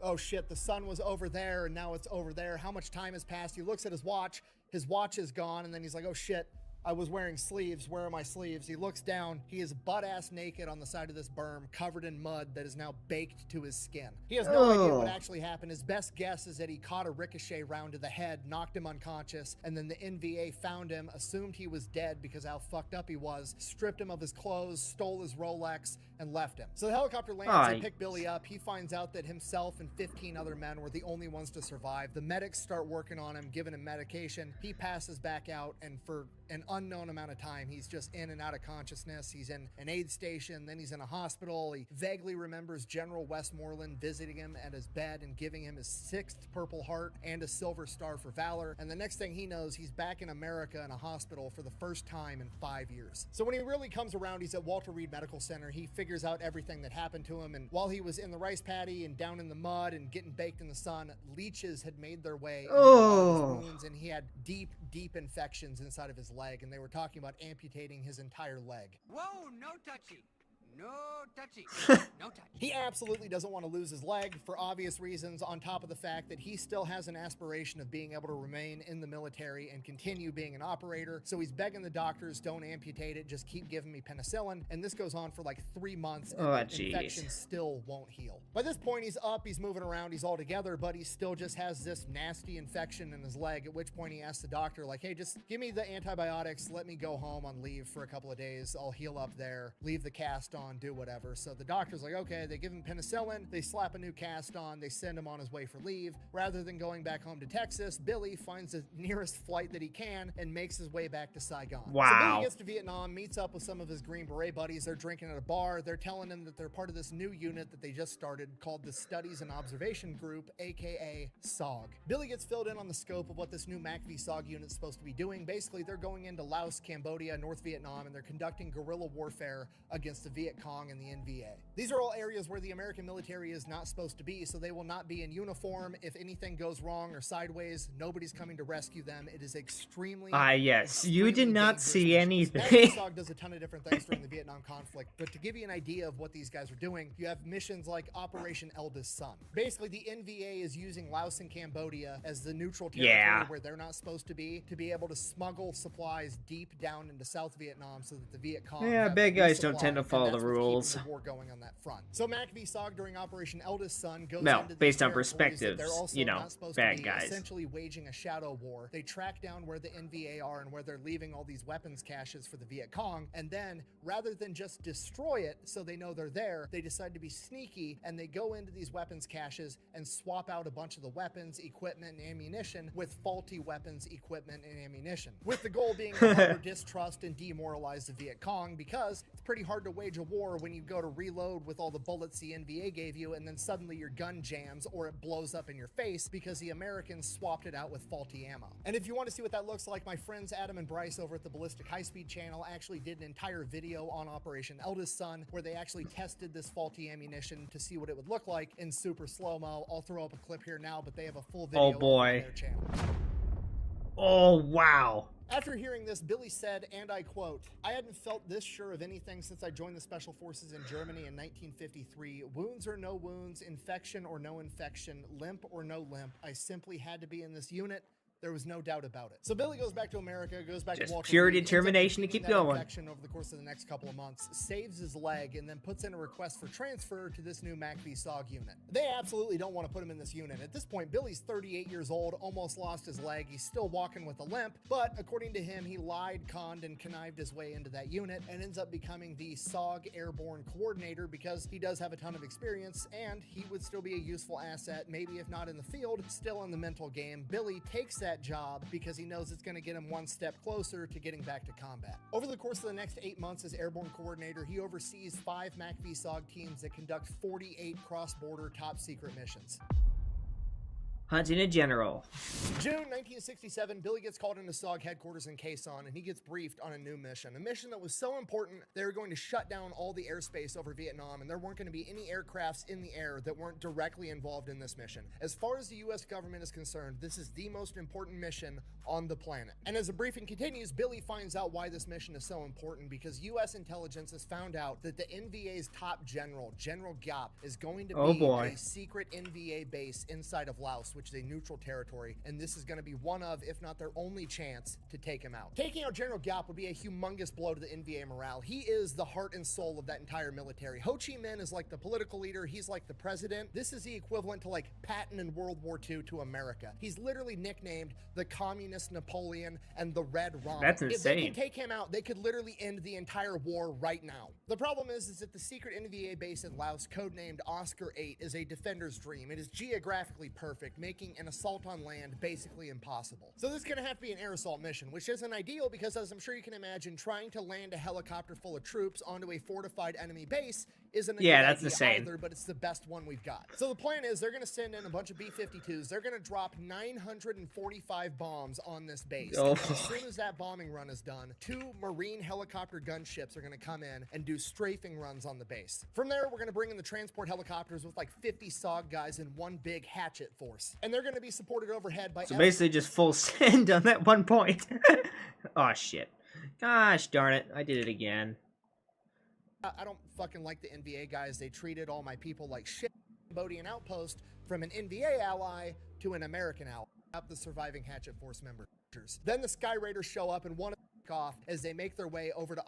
Oh shit, the sun was over there and now it's over there. How much time has passed? He looks at his watch is gone, and then he's like, oh shit, I was wearing sleeves. Where are my sleeves? He looks down. He is butt-ass naked on the side of this berm, covered in mud that is now baked to his skin. He has no idea what actually happened. His best guess is that he caught a ricochet round to the head, knocked him unconscious, and then the NVA found him, assumed he was dead because how fucked up he was, stripped him of his clothes, stole his Rolex, and left him. So the helicopter lands, they pick Billy up. He finds out that himself and 15 other men were the only ones to survive. The medics start working on him, giving him medication. He passes back out, and for an unknown amount of time, he's just in and out of consciousness. He's in an aid station, then he's in a hospital. He vaguely remembers General Westmoreland visiting him at his bed and giving him his 6th Purple Heart and a Silver Star for Valor. And the next thing he knows, he's back in America in a hospital for the first time in 5 years. So when he really comes around, he's at Walter Reed Medical Center. He figures figures out everything that happened to him, and while he was in the rice paddy and down in the mud and getting baked in the sun, leeches had made their way into a lot of his wounds, and he had deep infections inside of his leg, and they were talking about amputating his entire leg. Whoa, no touchy. No touchy. No touch. He absolutely doesn't want to lose his leg for obvious reasons, on top of the fact that he still has an aspiration of being able to remain in the military and continue being an operator. So he's begging the doctors, don't amputate it, just keep giving me penicillin. And this goes on for like 3 months, and the infection still won't heal. By this point, he's up, he's moving around, he's all together, but he still just has this nasty infection in his leg, at which point he asks the doctor, like, hey, just give me the antibiotics, let me go home on leave for a couple of days, I'll heal up there, leave the cast on, do whatever. So the doctor's like, okay, they give him penicillin, they slap a new cast on, they send him on his way for leave. Rather than going back home to Texas, Billy finds the nearest flight that he can and makes his way back to Saigon. Wow. So Billy gets to Vietnam, meets up with some of his Green Beret buddies. They're drinking at a bar. They're telling him that they're part of this new unit that they just started called the Studies and Observation Group, aka SOG. Billy gets filled in on the scope of what this new MACV SOG unit's supposed to be doing. Basically, they're going into Laos, Cambodia, North Vietnam, and they're conducting guerrilla warfare against the Viet Cong and the NVA. These are all areas where the American military is not supposed to be, so they will not be in uniform. If anything goes wrong or sideways, nobody's coming to rescue them. It is extremely yes, you did not see anything. SOG does a ton of different things during the Vietnam conflict, but to give you an idea of what these guys are doing, you have missions like Operation Eldest Son. Basically, the NVA is using Laos and Cambodia as the neutral territory where they're not supposed to be able to smuggle supplies deep down into South Vietnam so that the Viet Cong bad guys don't tend to follow the rules. The war going on that front. So MACV SOG during Operation Eldest Son goes into based on perspectives, bad guys. Essentially waging a shadow war. They track down where the NVA are and where they're leaving all these weapons caches for the Viet Cong, and then rather than just destroy it so they know they're there, they decide to be sneaky and they go into these weapons caches and swap out a bunch of the weapons, equipment, and ammunition with faulty weapons, equipment, and ammunition, with the goal being to harbor distrust and demoralize the Viet Cong, because it's pretty hard to wage a war when you go to reload with all the bullets the NVA gave you and then suddenly your gun jams or it blows up in your face because the Americans swapped it out with faulty ammo. And if you want to see what that looks like, my friends Adam and Bryce over at the Ballistic High Speed channel actually did an entire video on Operation Eldest Son where they actually tested this faulty ammunition to see what it would look like in super slow-mo. I'll throw up a clip here now, but they have a full video on their channel. Oh, wow. After hearing this, Billy said, and I quote, "I hadn't felt this sure of anything since I joined the Special Forces in Germany in 1953. Wounds or no wounds, infection or no infection, limp or no limp, I simply had to be in this unit. There was no doubt about it." So Billy goes back to America, goes back to Walker pure Reed, determination to keep going. Over the course of the next couple of months, saves his leg, and then puts in a request for transfer to this new MACV SOG unit. They absolutely don't want to put him in this unit. At this point, Billy's 38 years old, almost lost his leg. He's still walking with a limp, but according to him, he lied, conned, and connived his way into that unit and ends up becoming the SOG Airborne Coordinator because he does have a ton of experience and he would still be a useful asset, maybe if not in the field, still in the mental game. Billy takes that job because he knows it's going to get him one step closer to getting back to combat. Over the course of the next 8 months as Airborne Coordinator, he oversees 5 MACV SOG teams that conduct 48 cross-border top-secret missions. Hunting a general. June 1967, Billy gets called into SOG headquarters in Quezon, and he gets briefed on a new mission. A mission that was so important, they were going to shut down all the airspace over Vietnam, and there weren't going to be any aircrafts in the air that weren't directly involved in this mission. As far as the U.S. government is concerned, this is the most important mission on the planet. And as the briefing continues, Billy finds out why this mission is so important, because U.S. intelligence has found out that the NVA's top general, General Giap, is going to be a secret NVA base inside of Laos, which is a neutral territory, and this is going to be one of, if not their only chance to take him out. Taking out General Giap would be a humongous blow to the NVA morale. He is the heart and soul of that entire military. Ho Chi Minh is like the political leader. He's like the president. This is the equivalent to like Patton in World War II to America. He's literally nicknamed the Communist Napoleon and the Red Rom. That's insane. If they can take him out, they could literally end the entire war right now. The problem is that the secret NVA base in Laos, codenamed Oscar 8, is a defender's dream. It is geographically perfect, making an assault on land basically impossible. So this is going to have to be an air assault mission, which isn't ideal because, as I'm sure you can imagine, trying to land a helicopter full of troops onto a fortified enemy base isn't a Yeah, good that's idea insane. either, but it's the best one we've got. So the plan is they're going to send in a bunch of B-52s. They're going to drop 945 bombs on this base. Oh. And as soon as that bombing run is done, 2 Marine helicopter gunships are going to come in and do strafing runs on the base. From there, we're going to bring in the transport helicopters with like 50 SOG guys in one big hatchet force. And they're going to be supported overhead by So basically just full send on that one point. Oh, shit. Gosh darn it. I did it again. I don't fucking like the NVA guys. They treated all my people like shit. Cambodian outpost from an NVA ally to an American ally. Up the surviving hatchet force members. Then the Sky Raiders show up and want to off as they make their way over to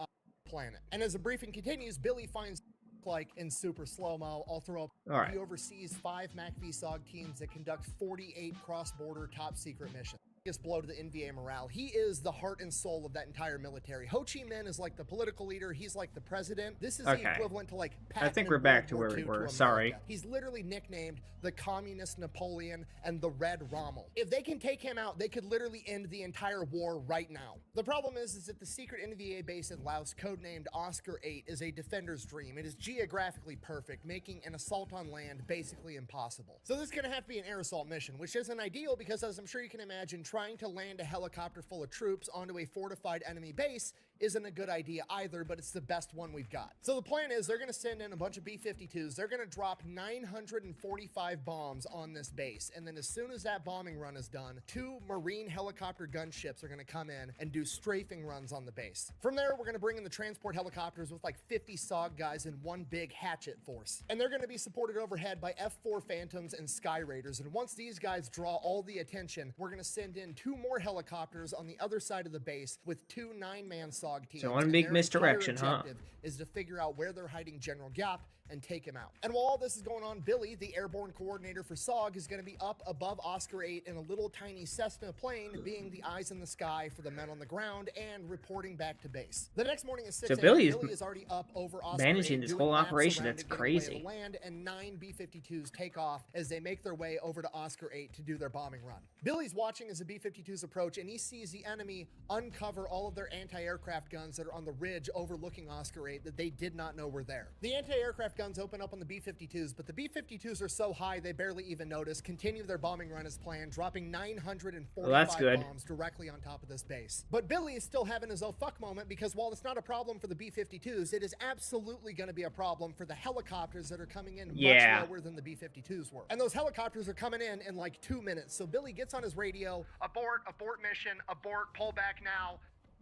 planet. And as the briefing continues, Billy finds like in super slow-mo. I'll throw up. All right. He oversees 5 MACV-SOG teams that conduct 48 cross-border top-secret missions. Biggest blow to the NVA morale. He is the heart and soul of that entire military. Ho Chi Minh is like the political leader. He's like the president. This is the equivalent to like I think we're back to where we were. Sorry. He's literally nicknamed the Communist Napoleon and the Red Rommel. If they can take him out, they could literally end the entire war right now. The problem is that the secret NVA base in Laos, codenamed Oscar 8, is a defender's dream. It is geographically perfect, making an assault on land basically impossible. So this is going to have to be an air assault mission, which isn't ideal because, as I'm sure you can imagine, trying to land a helicopter full of troops onto a fortified enemy base isn't a good idea either, but it's the best one we've got. So the plan is they're going to send in a bunch of B-52s. They're going to drop 945 bombs on this base. And then as soon as that bombing run is done, 2 Marine helicopter gunships are going to come in and do strafing runs on the base. From there, we're going to bring in the transport helicopters with like 50 SOG guys in one big hatchet force. And they're going to be supported overhead by F-4 Phantoms and Sky Raiders. And once these guys draw all the attention, we're going to send in 2 more helicopters on the other side of the base with 2 9-man SOG teams. So one big their misdirection, entire huh? objective is to figure out where they're hiding General Gap and take him out. And while all this is going on, Billy, the airborne coordinator for SOG, is going to be up above Oscar 8 in a little tiny Cessna plane, being the eyes in the sky for the men on the ground and reporting back to base. The next morning at 6 So a.m., Billy is already up over Oscar managing 8, this doing whole laps operation. around That's it, getting lay of the crazy. land, and 9 B-52s take off as they make their way over to Oscar 8 to do their bombing run. Billy's watching as the B-52s approach, and he sees the enemy uncover all of their anti-aircraft guns that are on the ridge overlooking Oscar 8 that they did not know were there. The anti-aircraft guns open up on the B-52s, but the B-52s are so high they barely even notice, continue their bombing run as planned, dropping 945 bombs directly on top of this base. But Billy is still having his oh fuck moment, because while it's not a problem for the B-52s, it is absolutely going to be a problem for the helicopters that are coming in much lower than the B-52s were. And those helicopters are coming in like 2 minutes. So Billy gets on his radio, abort mission, abort, pull back now.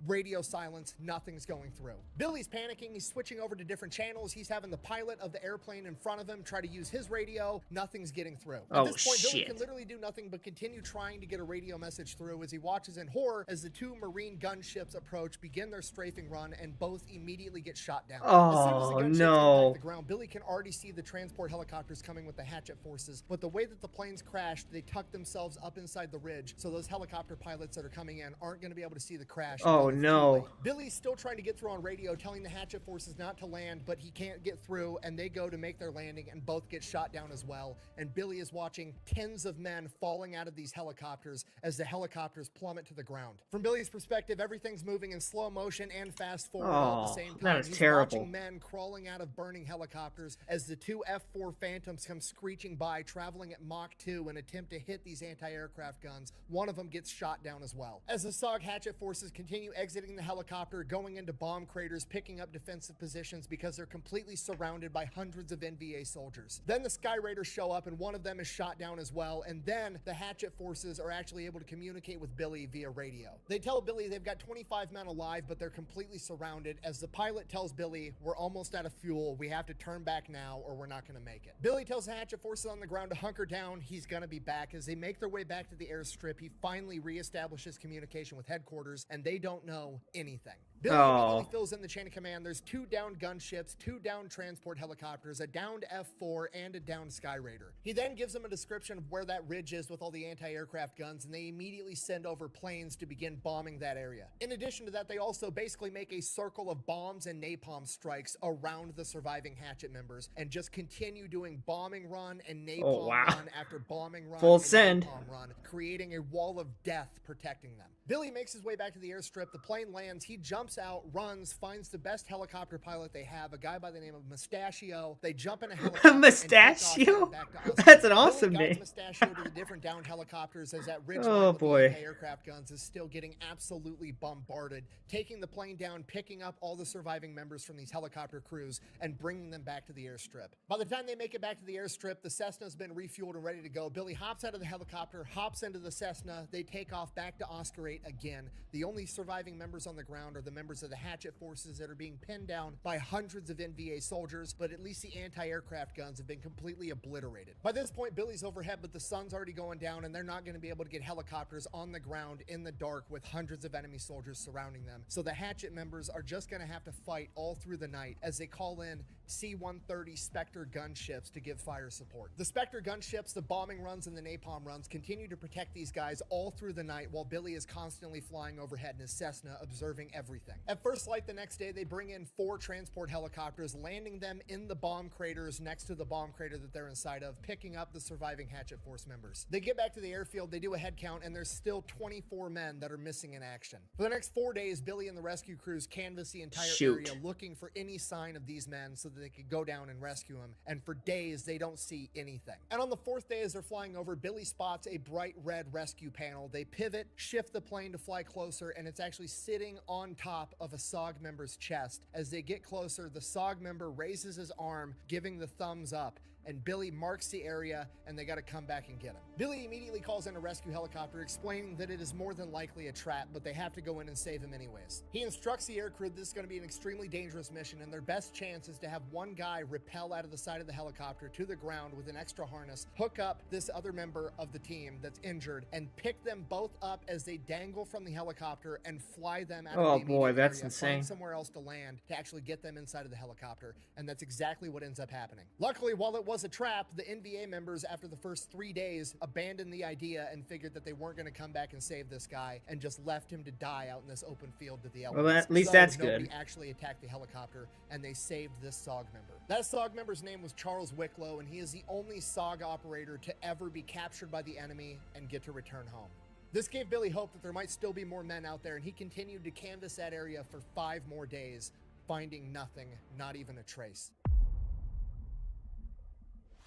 Radio silence, nothing's going through. Billy's panicking, he's switching over to different channels. He's having the pilot of the airplane in front of him try to use his radio. Nothing's getting through. At this point, Billy can literally do nothing but continue trying to get a radio message through as he watches in horror as the 2 Marine gunships approach, begin their strafing run, and both immediately get shot down. As soon as the gunships impact the ground, Billy can already see the transport helicopters coming with the hatchet forces, but the way that the planes crashed, they tucked themselves up inside the ridge, so those helicopter pilots that are coming in aren't going to be able to see the crash. No. Billy's still trying to get through on radio, telling the hatchet forces not to land, but he can't get through, and they go to make their landing and both get shot down as well. And Billy is watching tens of men falling out of these helicopters as the helicopters plummet to the ground. From Billy's perspective, everything's moving in slow motion and fast forward all at the same time. That is He's terrible. watching men crawling out of burning helicopters as the 2 F-4 Phantoms come screeching by, traveling at Mach 2 and attempt to hit these anti-aircraft guns. One of them gets shot down as well. As the SOG hatchet forces continue exiting the helicopter, going into bomb craters, picking up defensive positions because they're completely surrounded by hundreds of NVA soldiers. Then the Sky Raiders show up and one of them is shot down as well, and then the hatchet forces are actually able to communicate with Billy via radio. They tell Billy they've got 25 men alive, but they're completely surrounded as the pilot tells Billy, we're almost out of fuel, we have to turn back now or we're not going to make it. Billy tells the hatchet forces on the ground to hunker down, he's going to be back. As they make their way back to the airstrip, he finally reestablishes communication with headquarters, and they don't know anything. Billy immediately fills in the chain of command. There's 2 downed gunships, 2 downed transport helicopters, a downed F-4, and a downed Sky Raider. He then gives them a description of where that ridge is with all the anti-aircraft guns, and they immediately send over planes to begin bombing that area. In addition to that, they also basically make a circle of bombs and napalm strikes around the surviving hatchet members and just continue doing bombing run and napalm run after bombing run Full and send. napalm run, creating a wall of death protecting them. Billy makes his way back to the airstrip airstrip. The plane lands. He jumps out, runs, finds the best helicopter pilot they have, a guy by the name of Mustachio. They jump in a helicopter. Mustachio? And take off, heading back to Oscar. That's an awesome Billy guides name. Mustachio to the different downed helicopters as that ridge Oh, line with boy. the anti-aircraft guns is still getting absolutely bombarded, taking the plane down, picking up all the surviving members from these helicopter crews, and bringing them back to the airstrip. By the time they make it back to the airstrip, the Cessna's been refueled and ready to go. Billy hops out of the helicopter, hops into the Cessna. They take off back to Oscar 8 again. The only surviving members on the ground are the members of the hatchet forces that are being pinned down by hundreds of NVA soldiers, but at least the anti-aircraft guns have been completely obliterated. By this point, Billy's overhead, but the sun's already going down, and they're not going to be able to get helicopters on the ground in the dark with hundreds of enemy soldiers surrounding them. So the hatchet members are just going to have to fight all through the night as they call in C-130 Spectre gunships to give fire support. The Spectre gunships, the bombing runs, and the napalm runs continue to protect these guys all through the night while Billy is constantly flying overhead in his Cessna, observing everything. At first light the next day, they bring in 4 transport helicopters, landing them in the bomb craters next to the bomb crater that they're inside of, picking up the surviving hatchet force members. They get back to the airfield, they do a head count, and there's still 24 men that are missing in action. For the next 4 days, Billy and the rescue crews canvass the entire area looking for any sign of these men so that they could go down and rescue them, and for days they don't see anything. And on the 4th day as they're flying over, Billy spots a bright red rescue panel. They pivot, shift the plane to fly closer, and it's actually sitting on top of a SOG member's chest. As they get closer, the SOG member raises his arm, giving the thumbs up, and Billy marks the area, and they got to come back and get him. Billy immediately calls in a rescue helicopter, explaining that it is more than likely a trap, but they have to go in and save him anyways. He instructs the aircrew this is going to be an extremely dangerous mission, and their best chance is to have one guy rappel out of the side of the helicopter to the ground with an extra harness, hook up this other member of the team that's injured, and pick them both up as they dangle from the helicopter and fly them out of the immediate that's area, insane. find somewhere else to land to actually get them inside of the helicopter, and that's exactly what ends up happening. Luckily, while it was a trap, the NVA members, after the first 3 days, abandoned the idea and figured that they weren't going to come back and save this guy, and just left him to die out in this open field to the elements. Well, at least So that's nobody good. actually attacked the helicopter, and they saved this SOG member. That SOG member's name was Charles Wicklow, and he is the only SOG operator to ever be captured by the enemy and get to return home. This gave Billy hope that there might still be more men out there, and he continued to canvass that area for 5 more days, finding nothing, not even a trace.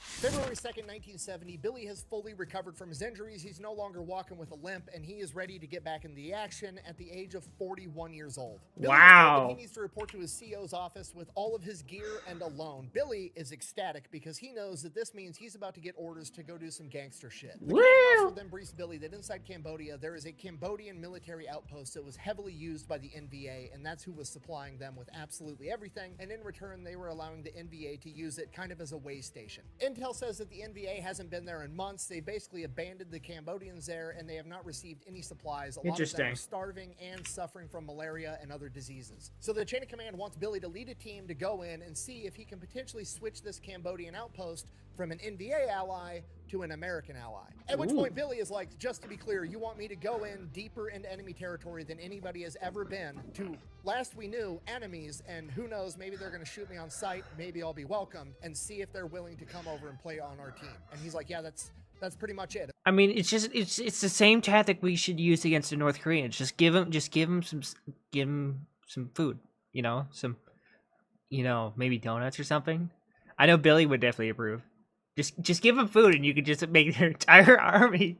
February 2nd, 1970, Billy has fully recovered from his injuries. He's no longer walking with a limp, and he is ready to get back into the action at the age of 41 years old. Billy is told that he needs to report to his CO's office with all of his gear and alone. Billy is ecstatic because he knows that this means he's about to get orders to go do some gangster shit. The officer then briefs Billy that inside Cambodia, there is a Cambodian military outpost that was heavily used by the NVA, and that's who was supplying them with absolutely everything, and in return, they were allowing the NVA to use it kind of as a way station. Intel says that the NVA hasn't been there in months. They basically abandoned the Cambodians there, and they have not received any supplies. A lot of them are starving and suffering from malaria and other diseases. So the chain of command wants Billy to lead a team to go in and see if he can potentially switch this Cambodian outpost from an NVA ally to an American ally. At which point Billy is like, just to be clear, you want me to go in deeper into enemy territory than anybody has ever been to, last we knew, enemies, and who knows, maybe they're going to shoot me on sight, maybe I'll be welcomed, and see if they're willing to come over and play on our team. And he's like, yeah, that's pretty much it. I mean, it's the same tactic we should use against the North Koreans. Just give them some food, maybe donuts or something. I know Billy would definitely approve. Just give them food, and you could just make their entire army.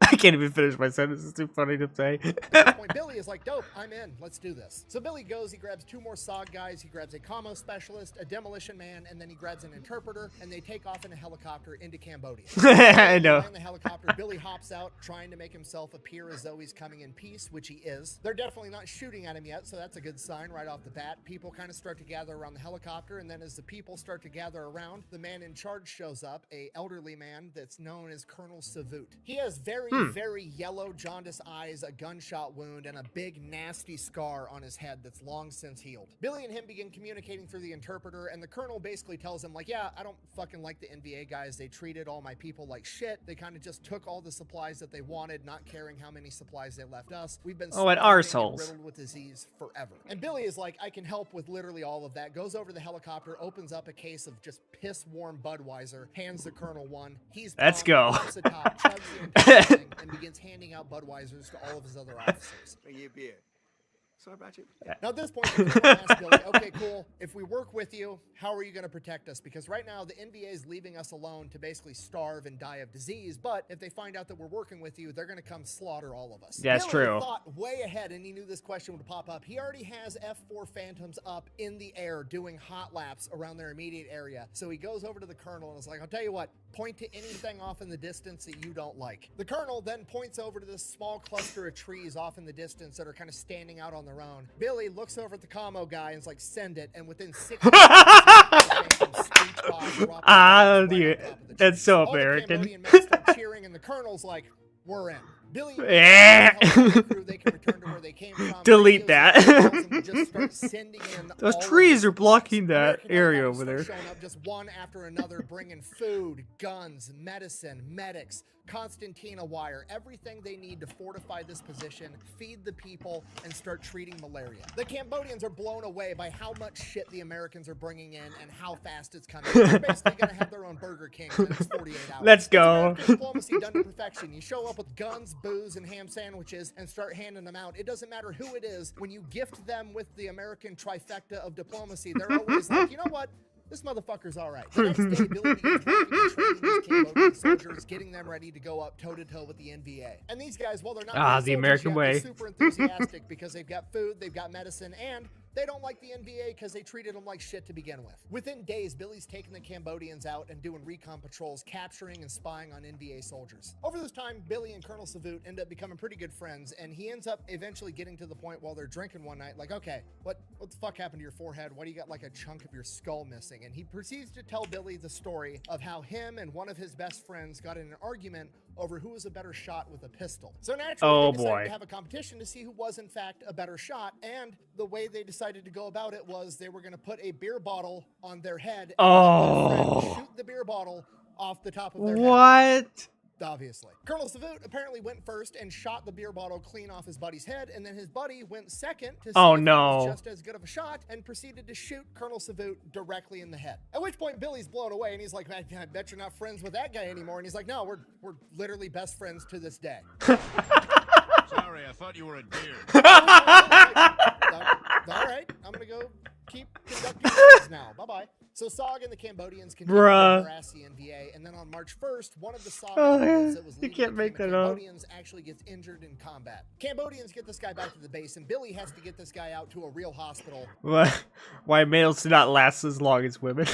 I can't even finish my sentence. It's too funny to say. At this point, Billy is like, dope, I'm in. Let's do this. So Billy goes, he grabs 2 more SOG guys, he grabs a commo specialist, a demolition man, and then he grabs an interpreter, and they take off in a helicopter into Cambodia. I know. In the helicopter, Billy hops out, trying to make himself appear as though he's coming in peace, which he is. They're definitely not shooting at him yet, so that's a good sign right off the bat. People kind of start to gather around the helicopter, and then as the people start to gather around, the man in charge shows up, a elderly man that's known as Colonel Savut. He has very very yellow, jaundiced eyes, a gunshot wound, and a big, nasty scar on his head that's long since healed. Billy and him begin communicating through the interpreter, and the colonel basically tells him, like, yeah, I don't fucking like the NVA guys. They treated all my people like shit. They kind of just took all the supplies that they wanted, not caring how many supplies they left us. We've been Oh, and arseholes. riddled with disease forever. And Billy is like, I can help with literally all of that. Goes over to the helicopter, opens up a case of just piss-warm Budweiser, hands the colonel one. He's Let's pumped, go. pops the top, chugs the entire thing, and begins handing out Budweisers to all of his other officers. Bring you a beer. So I brought you. Now, at this point, the colonel asks Billy, okay, cool. If we work with you, how are you going to protect us? Because right now, the NVA is leaving us alone to basically starve and die of disease. But if they find out that we're working with you, they're going to come slaughter all of us. That's Billy true. thought way ahead, and he knew this question would pop up. He already has F-4 Phantoms up in the air doing hot laps around their immediate area. So he goes over to the colonel and is like, I'll tell you what, point to anything off in the distance that you don't like. The colonel then points over to this small cluster of trees off in the distance that are kind of standing out on their own. Billy looks over at the commo guy and is like, send it. And within 6 dude, that's so American. All the Cambodian men start cheering, and the colonel's like, we're in. Billy, crew, they can return to where they came from. Delete that. Just start sending in Those all of trees the are blocking that American area helicopters over there. start showing up just one after another, bringing food, guns, medicine, medics, concertina wire, everything they need to fortify this position, feed the people, and start treating malaria. The Cambodians are blown away by how much shit the Americans are bringing in and how fast it's coming. They're basically going to have their own Burger King in the next 48 hours. Let's go. It's American diplomacy done to perfection. You show up with guns, booze, and ham sandwiches and start handing them out. It doesn't matter who it is. When you gift them with the American trifecta of diplomacy, they're always like, you know what? This motherfucker's all right. The next day, Billy begins working and training these Cambodian soldiers, getting them ready to go up toe-to-toe with the NVA. And these guys, while they're not really the soldiers American yet, way. they're super enthusiastic because they've got food, they've got medicine, and they don't like the NVA because they treated them like shit to begin with. Within days, Billy's taking the Cambodians out and doing recon patrols, capturing and spying on NVA soldiers. Over this time, Billy and Colonel Savut end up becoming pretty good friends, and he ends up eventually getting to the point while they're drinking one night, like, okay, what the fuck happened to your forehead? Why do you got like a chunk of your skull missing? And he proceeds to tell Billy the story of how him and one of his best friends got in an argument over who was a better shot with a pistol. So naturally, they decided to have a competition to see who was in fact a better shot, and the way they decided to go about it was they were going to put a beer bottle on their head and let their friend shoot the beer bottle off the top of their head. What? Obviously. Colonel Savut apparently went first and shot the beer bottle clean off his buddy's head, and then his buddy went second to see if it was just as good of a shot and proceeded to shoot Colonel Savut directly in the head. At which point Billy's blown away and he's like, man, I bet you're not friends with that guy anymore. And he's like, no, we're literally best friends to this day. Sorry, I thought you were a deer. All right, I'm gonna go keep conducting business now. Bye-bye. So Sog and the Cambodians continue to harass the NVA, and then on March 1st, one of the Sog members that was leading the Cambodians actually gets injured in combat. Cambodians get this guy back to the base, and Billy has to get this guy out to a real hospital. Why males do not last as long as women?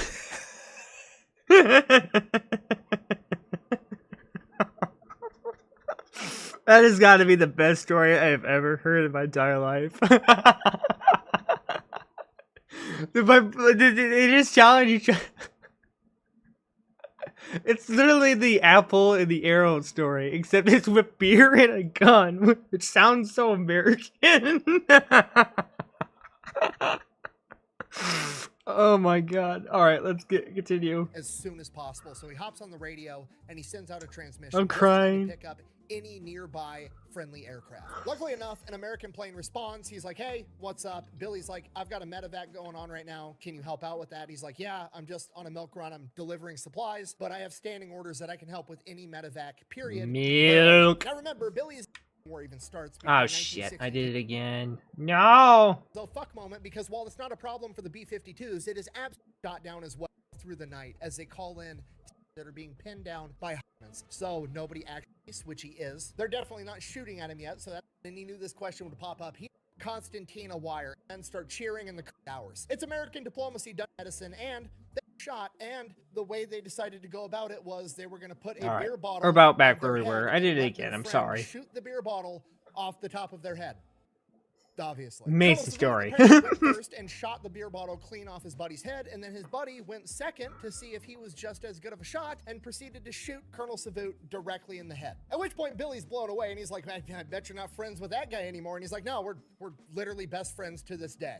That has got to be the best story I have ever heard in my entire life. They just challenge each other. It's literally the apple and the arrow story, except it's with beer and a gun, which sounds so American. Oh my god. Alright, let's continue. As soon as possible. So he hops on the radio and he sends out a transmission. I'm crying. To pick up any nearby friendly aircraft. Luckily enough, an American plane responds. He's like, hey, what's up? Billy's like, I've got a medevac going on right now. Can you help out with that? He's like, yeah, I'm just on a milk run. I'm delivering supplies, but I have standing orders that I can help with any medevac, period. Milk. Now remember, Billy's war even starts. Oh shit, I did it again. No! So fuck moment, because while it's not a problem for the B-52s, it is absolutely shot down as well through the night as they call in that are being pinned down by Harmans. So nobody actually, which he is. They're definitely not shooting at him yet, so that, and he knew this question would pop up. He concertina wire and start cheering in the hours. It's American diplomacy done medicine, and they shot, and the way they decided to go about it was they were going to put a beer bottle. We're about back where we were. I did it again. I'm sorry. Shoot the beer bottle off the top of their head. Obviously. Macy Colonel story. Savannah apparently went first and shot the beer bottle clean off his buddy's head, and then his buddy went second to see if he was just as good of a shot and proceeded to shoot Colonel Savannah directly in the head. At which point Billy's blown away and he's like, man, I bet you're not friends with that guy anymore. And he's like, no, we're literally best friends to this day.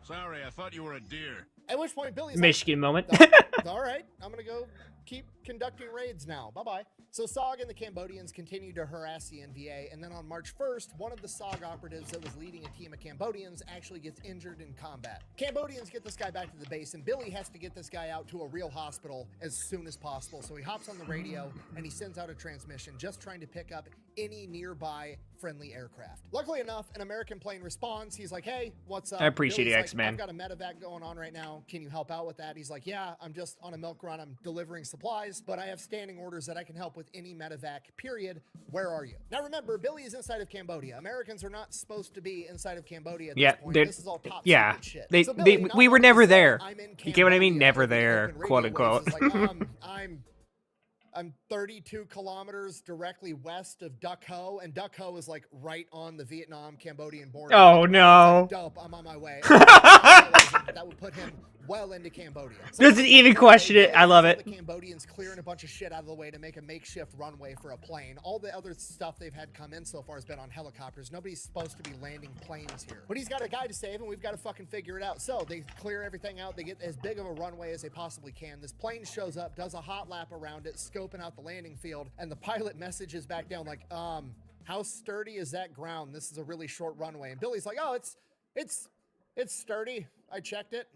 Sorry, I thought you were a deer. At which point Billy's Michigan moment. like, all right, I'm gonna go keep conducting raids now. Bye-bye. So SOG and the Cambodians continued to harass the NVA, and then on March 1st, one of the SOG operatives that was leading a team of Cambodians actually gets injured in combat. Cambodians get this guy back to the base, and Billy has to get this guy out to a real hospital as soon as possible. So he hops on the radio, and he sends out a transmission just trying to pick up any nearby friendly aircraft. Luckily enough, an American plane responds. He's like, hey, what's up? I appreciate Billy's it, like, X-Men. I've got a medevac going on right now. Can you help out with that? He's like, yeah, I'm just on a milk run. I'm delivering supplies, but I have standing orders that I can help with any medevac, period. Where are you? Now remember, Billy is inside of Cambodia. Americans are not supposed to be inside of Cambodia at this point. This is all top secret shit. So Billy, we were never there. I'm in You get what I mean? Cambodia, Never open there, radio quote waves. unquote. He's like, I'm 32 kilometers directly west of Duck Ho, and Duck Ho is like right on the Vietnam-Cambodian border. Oh no. Dope, I'm on my way. That would put him well into Cambodia. So Doesn't even question it. I love it. The Cambodians clearing a bunch of shit out of the way to make a makeshift runway for a plane. All the other stuff they've had come in so far has been on helicopters. Nobody's supposed to be landing planes here. But he's got a guy to save, and we've got to fucking figure it out. So they clear everything out. They get as big of a runway as they possibly can. This plane shows up, does a hot lap around it, scoping out the landing field, and the pilot messages back down like, how sturdy is that ground? This is a really short runway. And Billy's like, oh, it's sturdy. I checked it.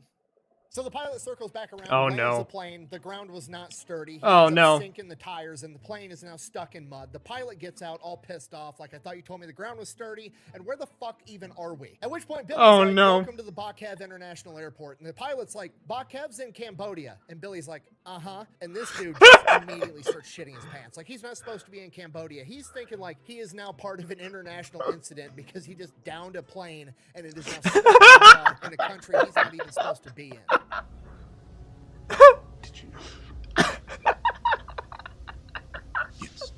So the pilot circles back around, lands the plane. The ground was not sturdy. He ends up sinking the tires, and the plane is now stuck in mud. The pilot gets out all pissed off, like, I thought you told me the ground was sturdy, and where the fuck even are we? At which point, Billy's like, welcome to the Bakev International Airport. And the pilot's like, Bakev's in Cambodia. And Billy's like, uh-huh. And this dude just immediately starts shitting his pants. Like, he's not supposed to be in Cambodia. He's thinking, like, he is now part of an international incident because he just downed a plane, and it is now stuck in a country he's not even supposed to be in. Did you Yes.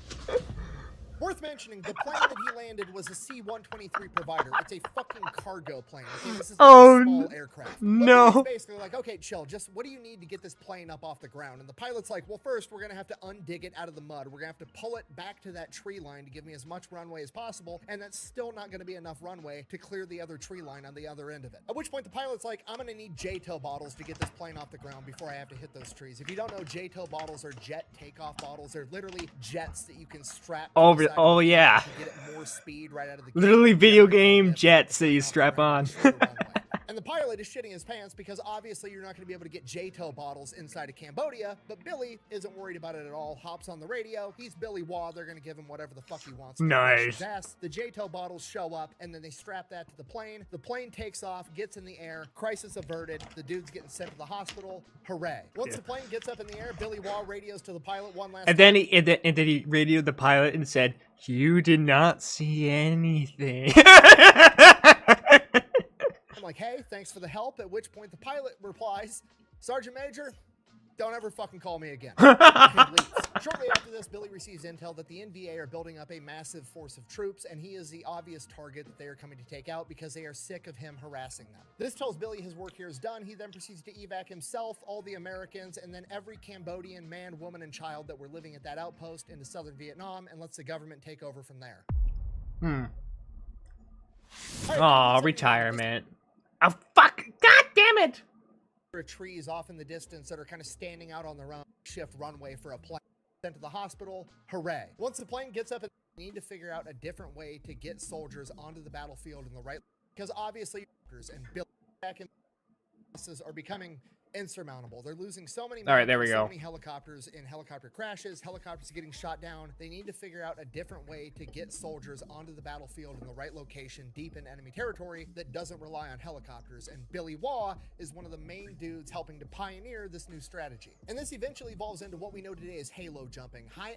Worth mentioning, the plane that he landed was a C-123 provider. It's a fucking cargo plane. Okay? This is not a small aircraft. No. He's basically like, okay, chill. Just what do you need to get this plane up off the ground? And the pilot's like, well, first we're gonna have to undig it out of the mud. We're gonna have to pull it back to that tree line to give me as much runway as possible, and that's still not gonna be enough runway to clear the other tree line on the other end of it. At which point the pilot's like, I'm gonna need JTOW bottles to get this plane off the ground before I have to hit those trees. If you don't know, JTOW bottles are jet takeoff bottles. They're literally jets that you can strap to Oh yeah. to get it more speed right out of the Literally gate. video game jets that you strap on. And the pilot is shitting his pants because obviously you're not going to be able to get JTOW bottles inside of Cambodia, but Billy isn't worried about it at all. Hops on the radio. He's Billy Waugh. They're going to give him whatever the fuck he wants. Nice. The JTOW bottles show up, and then they strap that to the plane. The plane takes off, gets in the air. Crisis averted. The dude's getting sent to the hospital. Hooray. Once the plane gets up in the air, Billy Waugh radios to the pilot one last time. And then he radioed the pilot and said, "You did not see anything." I'm like, hey, thanks for the help. At which point the pilot replies, Sergeant Major, don't ever fucking call me again. Shortly after this, Billy receives intel that the NVA are building up a massive force of troops, and he is the obvious target that they are coming to take out because they are sick of him harassing them. This tells Billy his work here is done. He then proceeds to evac himself, all the Americans, and then every Cambodian man, woman, and child that were living at that outpost into southern Vietnam, and lets the government take over from there. Aw, retirement. Oh, fuck! God damn it! There are trees off in the distance that are kind of standing out on their own shift runway for a plane. Sent to the hospital, hooray. Once the plane gets up, we need to figure out a different way to get soldiers onto the battlefield in the right, because obviously and Billy back and are becoming insurmountable. They're losing so many men, so many helicopters in helicopter crashes, helicopters getting shot down. They need to figure out a different way to get soldiers onto the battlefield in the right location, deep in enemy territory, that doesn't rely on helicopters. And Billy Waugh is one of the main dudes helping to pioneer this new strategy. And this eventually evolves into what we know today as halo jumping. And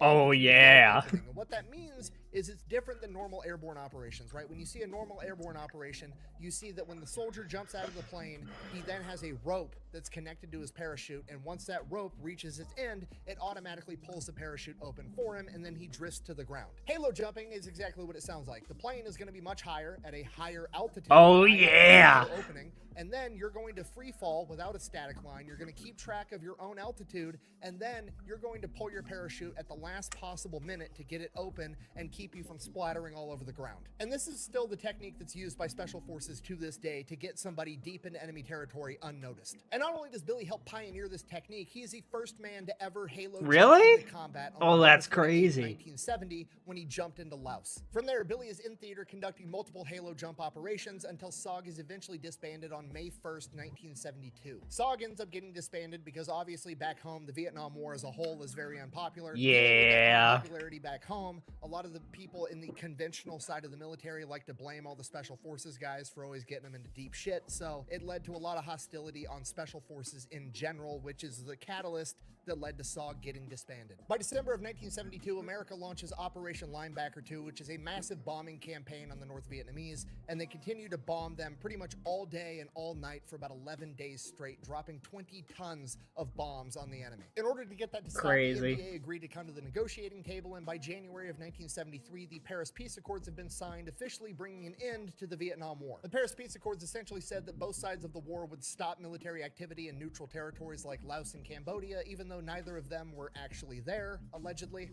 what that means is it's different than normal airborne operations, right? When you see a normal airborne operation, you see that when the soldier jumps out of the plane, he then has a rope that's connected to his parachute, and once that rope reaches its end, it automatically pulls the parachute open for him, and then he drifts to the ground. Halo jumping is exactly what it sounds like. The plane is going to be much higher at a higher altitude. Oh, yeah. Opening, and then you're going to free fall without a static line. You're going to keep track of your own altitude, and then you're going to pull your parachute at the last possible minute to get it open and keep you from splattering all over the ground. And this is still the technique that's used by special forces to this day to get somebody deep into enemy territory unnoticed. And not only does Billy help pioneer this technique, he is the first man to ever Halo Really? jump into combat. Oh, that's November 28th, crazy. 1970, when he jumped into Laos. From there, Billy is in theater conducting multiple Halo jump operations until SOG is eventually disbanded on May 1st, 1972. SOG ends up getting disbanded because obviously back home, the Vietnam War as a whole is very unpopular. Yeah. Popularity back home, a lot of the people in the conventional side of the military like to blame all the special forces guys for always getting them into deep shit, so it led to a lot of hostility on special forces in general, which is the catalyst that led to SOG getting disbanded. By December of 1972, America launches Operation Linebacker 2, which is a massive bombing campaign on the North Vietnamese, and they continue to bomb them pretty much all day and all night for about 11 days straight, dropping 20 tons of bombs on the enemy. In order to get that to stop, Crazy. the NBA agreed to come to the negotiating table, and by January of 1973, the Paris Peace Accords have been signed, officially bringing an end to the Vietnam War. The Paris Peace Accords essentially said that both sides of the war would stop military activity in neutral territories like Laos and Cambodia, even though neither of them were actually there, allegedly.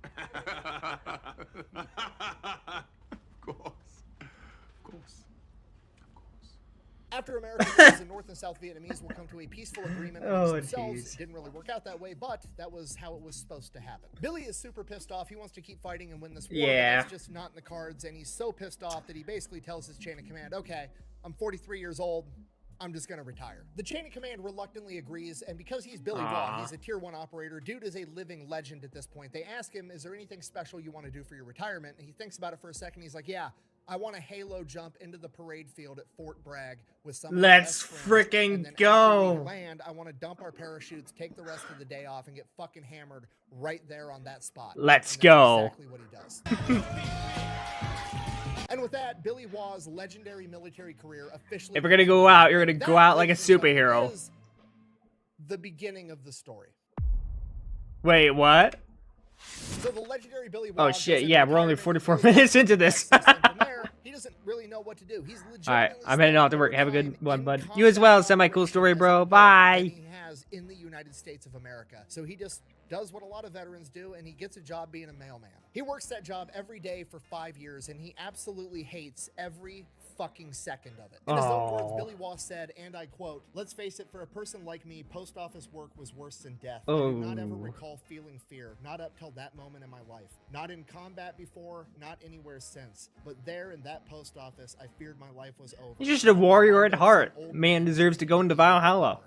Of course. Of course. After America wins, the North and South Vietnamese will come to a peaceful agreement amongst Oh, themselves. jeez. It didn't really work out that way, but that was how it was supposed to happen. Billy is super pissed off. He wants to keep fighting and win this war. Yeah. That's just not in the cards, and he's so pissed off that he basically tells his chain of command, okay, I'm 43 years old. I'm just gonna retire. The chain of command reluctantly agrees, and because he's Billy Waugh, he's a tier 1 operator. Dude is a living legend at this point. They ask him, is there anything special you want to do for your retirement? And he thinks about it for a second. He's like, yeah, I want a Halo jump into the parade field at Fort Bragg with some of my Let's best friends, frickin' and then go. after we land, I want to dump our parachutes, take the rest of the day off, and get fucking hammered right there on that spot. Let's And that's go. exactly what he does. And with that, Billy Waugh's legendary military career officially... If you're gonna go out, you're gonna That, go out like a ladies and gentlemen, superhero. is the beginning of the story. Wait, what? So the legendary Billy Waugh Oh shit, goes yeah, into we're only retirement, 44 he goes minutes into to this. Texas, and from there, he doesn't really know what to do. He's legitimately Alright, I'm heading off to work. Have a good spending one, more bud. time You as well. in Semi-cool story, combat bro. than Bye. he has in the United States of America. So he just does what a lot of veterans do, and he gets a job being a mailman. He works that job every day for 5 years, and he absolutely hates every fucking second of it. In his own words, Aw. Billy Waugh said, and I quote, "Let's face it, for a person like me, post office work was worse than death. I do not ever Oh. recall feeling fear, not up till that moment in my life. Not in combat before, not anywhere since. But there in that post office, I feared my life was over." He's just a warrior at heart. Man deserves to go into Valhalla.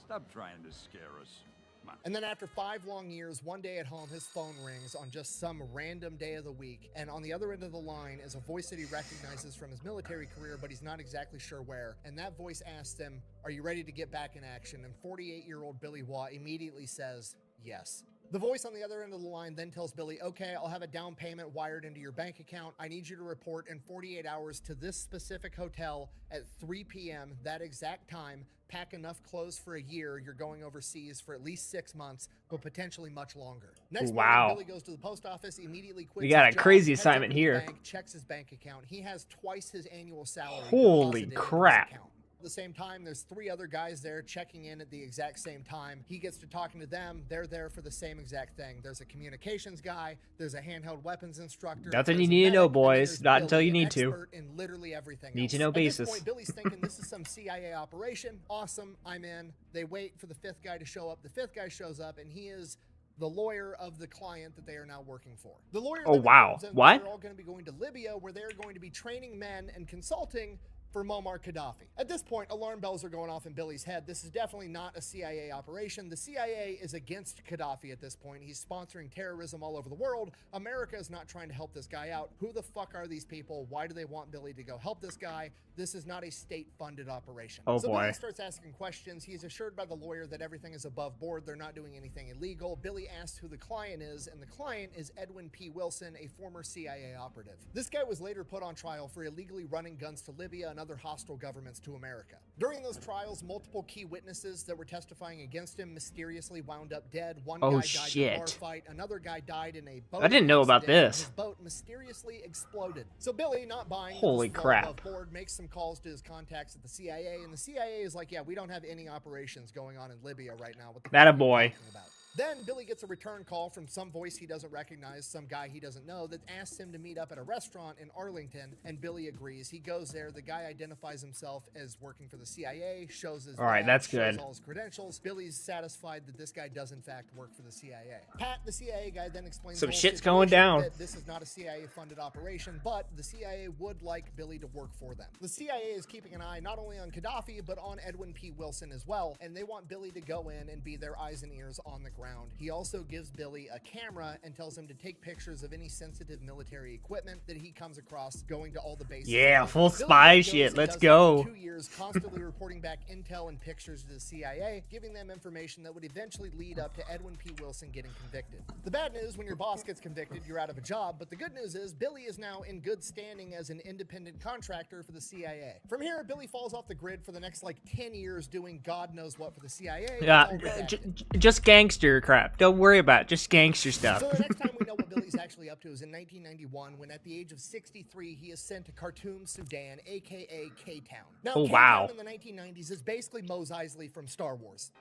Stop trying to scare us. Come on. And then after 5 long years, one day at home, his phone rings on just some random day of the week. And on the other end of the line is a voice that he recognizes from his military career, but he's not exactly sure where. And that voice asks him, "Are you ready to get back in action?" And 48-year-old Billy Waugh immediately says, yes. The voice on the other end of the line then tells Billy, "Okay, I'll have a down payment wired into your bank account. I need you to report in 48 hours to this specific hotel at 3 p.m. that exact time. Pack enough clothes for a year. You're going overseas for at least 6 months, but potentially much longer." Next Wow. morning, Billy goes to the post office, immediately quits We got his a job, crazy heads over assignment to the here. bank, checks his bank account. He has twice his annual salary Holy deposited into his crap. account. At the same time, there's 3 other guys there checking in at the exact same time. He gets to talking to them. They're there for the same exact thing. There's a communications guy. There's a handheld weapons instructor. That's what there's you a need to know, medic, and then boys. there's Not until Billy, you an need to. expert in literally everything Need else. to know At basis. this point, Billy's thinking this is some CIA operation. Awesome, I'm in. They wait for the 5th guy to show up. The 5th guy shows up, and he is the lawyer of the client that they are now working for. The lawyer Oh, then wow. informs them that What? they're all going to be going to Libya, where they're going to be training men and consulting for Muammar Gaddafi. At this point, alarm bells are going off in Billy's head. This is definitely not a CIA operation. The CIA is against Gaddafi at this point. He's sponsoring terrorism all over the world. America is not trying to help this guy out. Who the fuck are these people? Why do they want Billy to go help this guy? This is not a state-funded operation. Oh, so boy. Billy starts asking questions. He's assured by the lawyer that everything is above board. They're not doing anything illegal. Billy asks who the client is, and the client is Edwin P. Wilson, a former CIA operative. This guy was later put on trial for illegally running guns to Libya and other hostile governments to America. During those trials, multiple key witnesses that were testifying against him mysteriously wound up dead. One guy died in a bar fight. Another guy died in a boat I didn't know about accident. this. His boat mysteriously exploded. So Billy, not buying Holy this fall crap. above board, makes some calls to his contacts at the CIA, and the CIA is like, yeah, we don't have any operations going on in Libya right now. What the That a fuck are you boy. talking about? Then Billy gets a return call from some voice he doesn't recognize, some guy he doesn't know, that asks him to meet up at a restaurant in Arlington, and Billy agrees. He goes there. The guy identifies himself as working for the CIA, shows his All right, badge, that's shows good. all his credentials. Billy's satisfied that this guy does in fact work for the CIA. Pat, the CIA guy, then explains Some the whole shit's going situation, down. that this is not a CIA-funded operation, but the CIA would like Billy to work for them. The CIA is keeping an eye not only on Gaddafi, but on Edwin P. Wilson as well, and they want Billy to go in and be their eyes and ears on the ground. He also gives Billy a camera and tells him to take pictures of any sensitive military equipment that he comes across going to all the bases. Yeah, full Billy spy goes shit. and Let's does that go. for 2 years, constantly reporting back intel and pictures to the CIA, giving them information that would eventually lead up to Edwin P. Wilson getting convicted. The bad news, when your boss gets convicted, you're out of a job, but the good news is Billy is now in good standing as an independent contractor for the CIA. From here, Billy falls off the grid for the next like 10 years doing God knows what for the CIA. Yeah, It's all redacted. just gangster crap. Don't worry about it. Just gangster stuff. So the next time we know what Billy's actually up to is in 1991, when at the age of 63, he is sent to Khartoum, Sudan, aka K-Town. Now, Oh, K-Town wow. in the 1990s is basically Mos Eisley from Star Wars.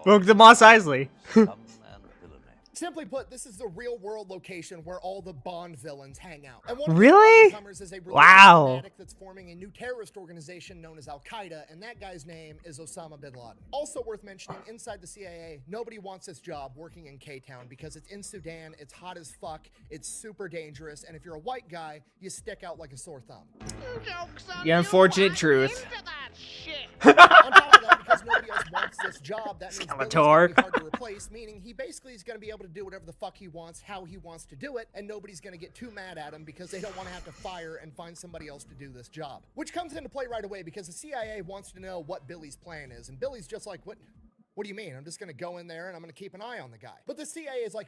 Look, the Mos Eisley. Simply put, this is the real-world location where all the Bond villains hang out. And one of Really? the newcomers is a religious Wow. fanatic that's forming a new terrorist organization known as Al-Qaeda, and that guy's name is Osama bin Laden. Also worth mentioning, inside the CIA, nobody wants this job working in K-Town because it's in Sudan, it's hot as fuck, it's super dangerous, and if you're a white guy, you stick out like a sore thumb. The unfortunate truth. On top of that, because nobody else wants this job, that means Billy's Skeletor. gonna be hard to replace, meaning he basically is going to be able to do whatever the fuck he wants, how he wants to do it, and nobody's going to get too mad at him because they don't want to have to fire and find somebody else to do this job. Which comes into play right away because the CIA wants to know what Billy's plan is, and Billy's just like, what do you mean? I'm just going to go in there and I'm going to keep an eye on the guy. But the CIA is like,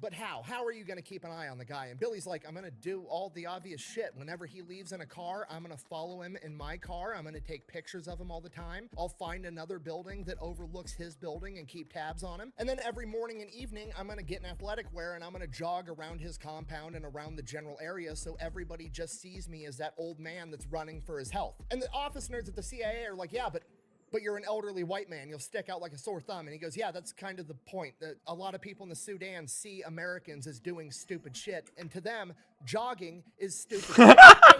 but how? How are you going to keep an eye on the guy? And Billy's like, I'm going to do all the obvious shit. Whenever he leaves in a car, I'm going to follow him in my car. I'm going to take pictures of him all the time. I'll find another building that overlooks his building and keep tabs on him. And then every morning and evening, I'm going to get in athletic wear and I'm going to jog around his compound and around the general area so everybody just sees me as that old man that's running for his health. And the office nerds at the CIA are like, yeah, but you're an elderly white man. You'll stick out like a sore thumb. And he goes, yeah, that's kind of the point. That a lot of people in the Sudan see Americans as doing stupid shit. And to them, jogging is stupid. Hey,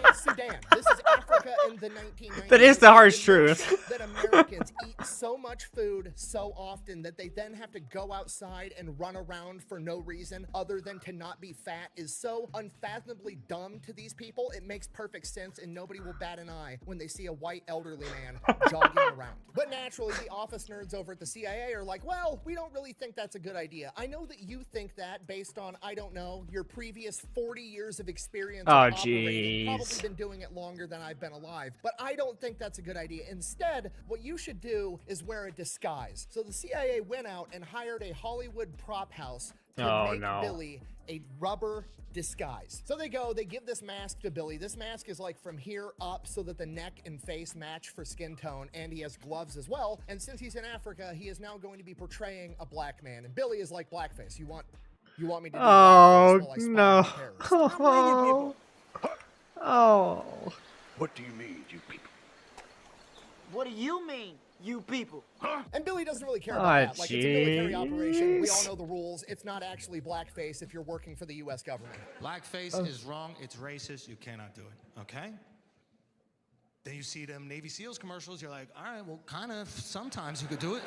it's Sudan. This is Africa in the 1990s. That is the harsh It truth. shows that Americans eat so much food so often that they then have to go outside and run around for no reason other than to not be fat is so unfathomably dumb to these people. It makes perfect sense and nobody will bat an eye when they see a white elderly man jogging around. But naturally, the office nerds over at the CIA are like, well, we don't really think that's a good idea. I know that you think that based on, I don't know, your previous 40 years of experience Oh, of operating, probably jeez. been doing it longer than I've been alive. But I don't think that's a good idea. Instead, what you should do is wear a disguise. So the CIA went out and hired a Hollywood prop house to Oh, make no. Billy a rubber disguise. So they give this mask to Billy. This mask is like from here up so that the neck and face match for skin tone, and he has gloves as well. And since he's in Africa, he is now going to be portraying a black man. And Billy is like, blackface, you want me to do Oh, blackface while I spy no. on terrorists? Oh. Oh. What do you mean, you people? What do you mean, you people? And Billy doesn't really care Ah, about that. Like, it's a military jeez. operation. We all know the rules. It's not actually blackface if you're working for the U.S. government. Blackface is wrong. It's racist. You cannot do it. Okay? Then you see them Navy SEALs commercials. You're like, all right, well, kind of. Sometimes you could do it.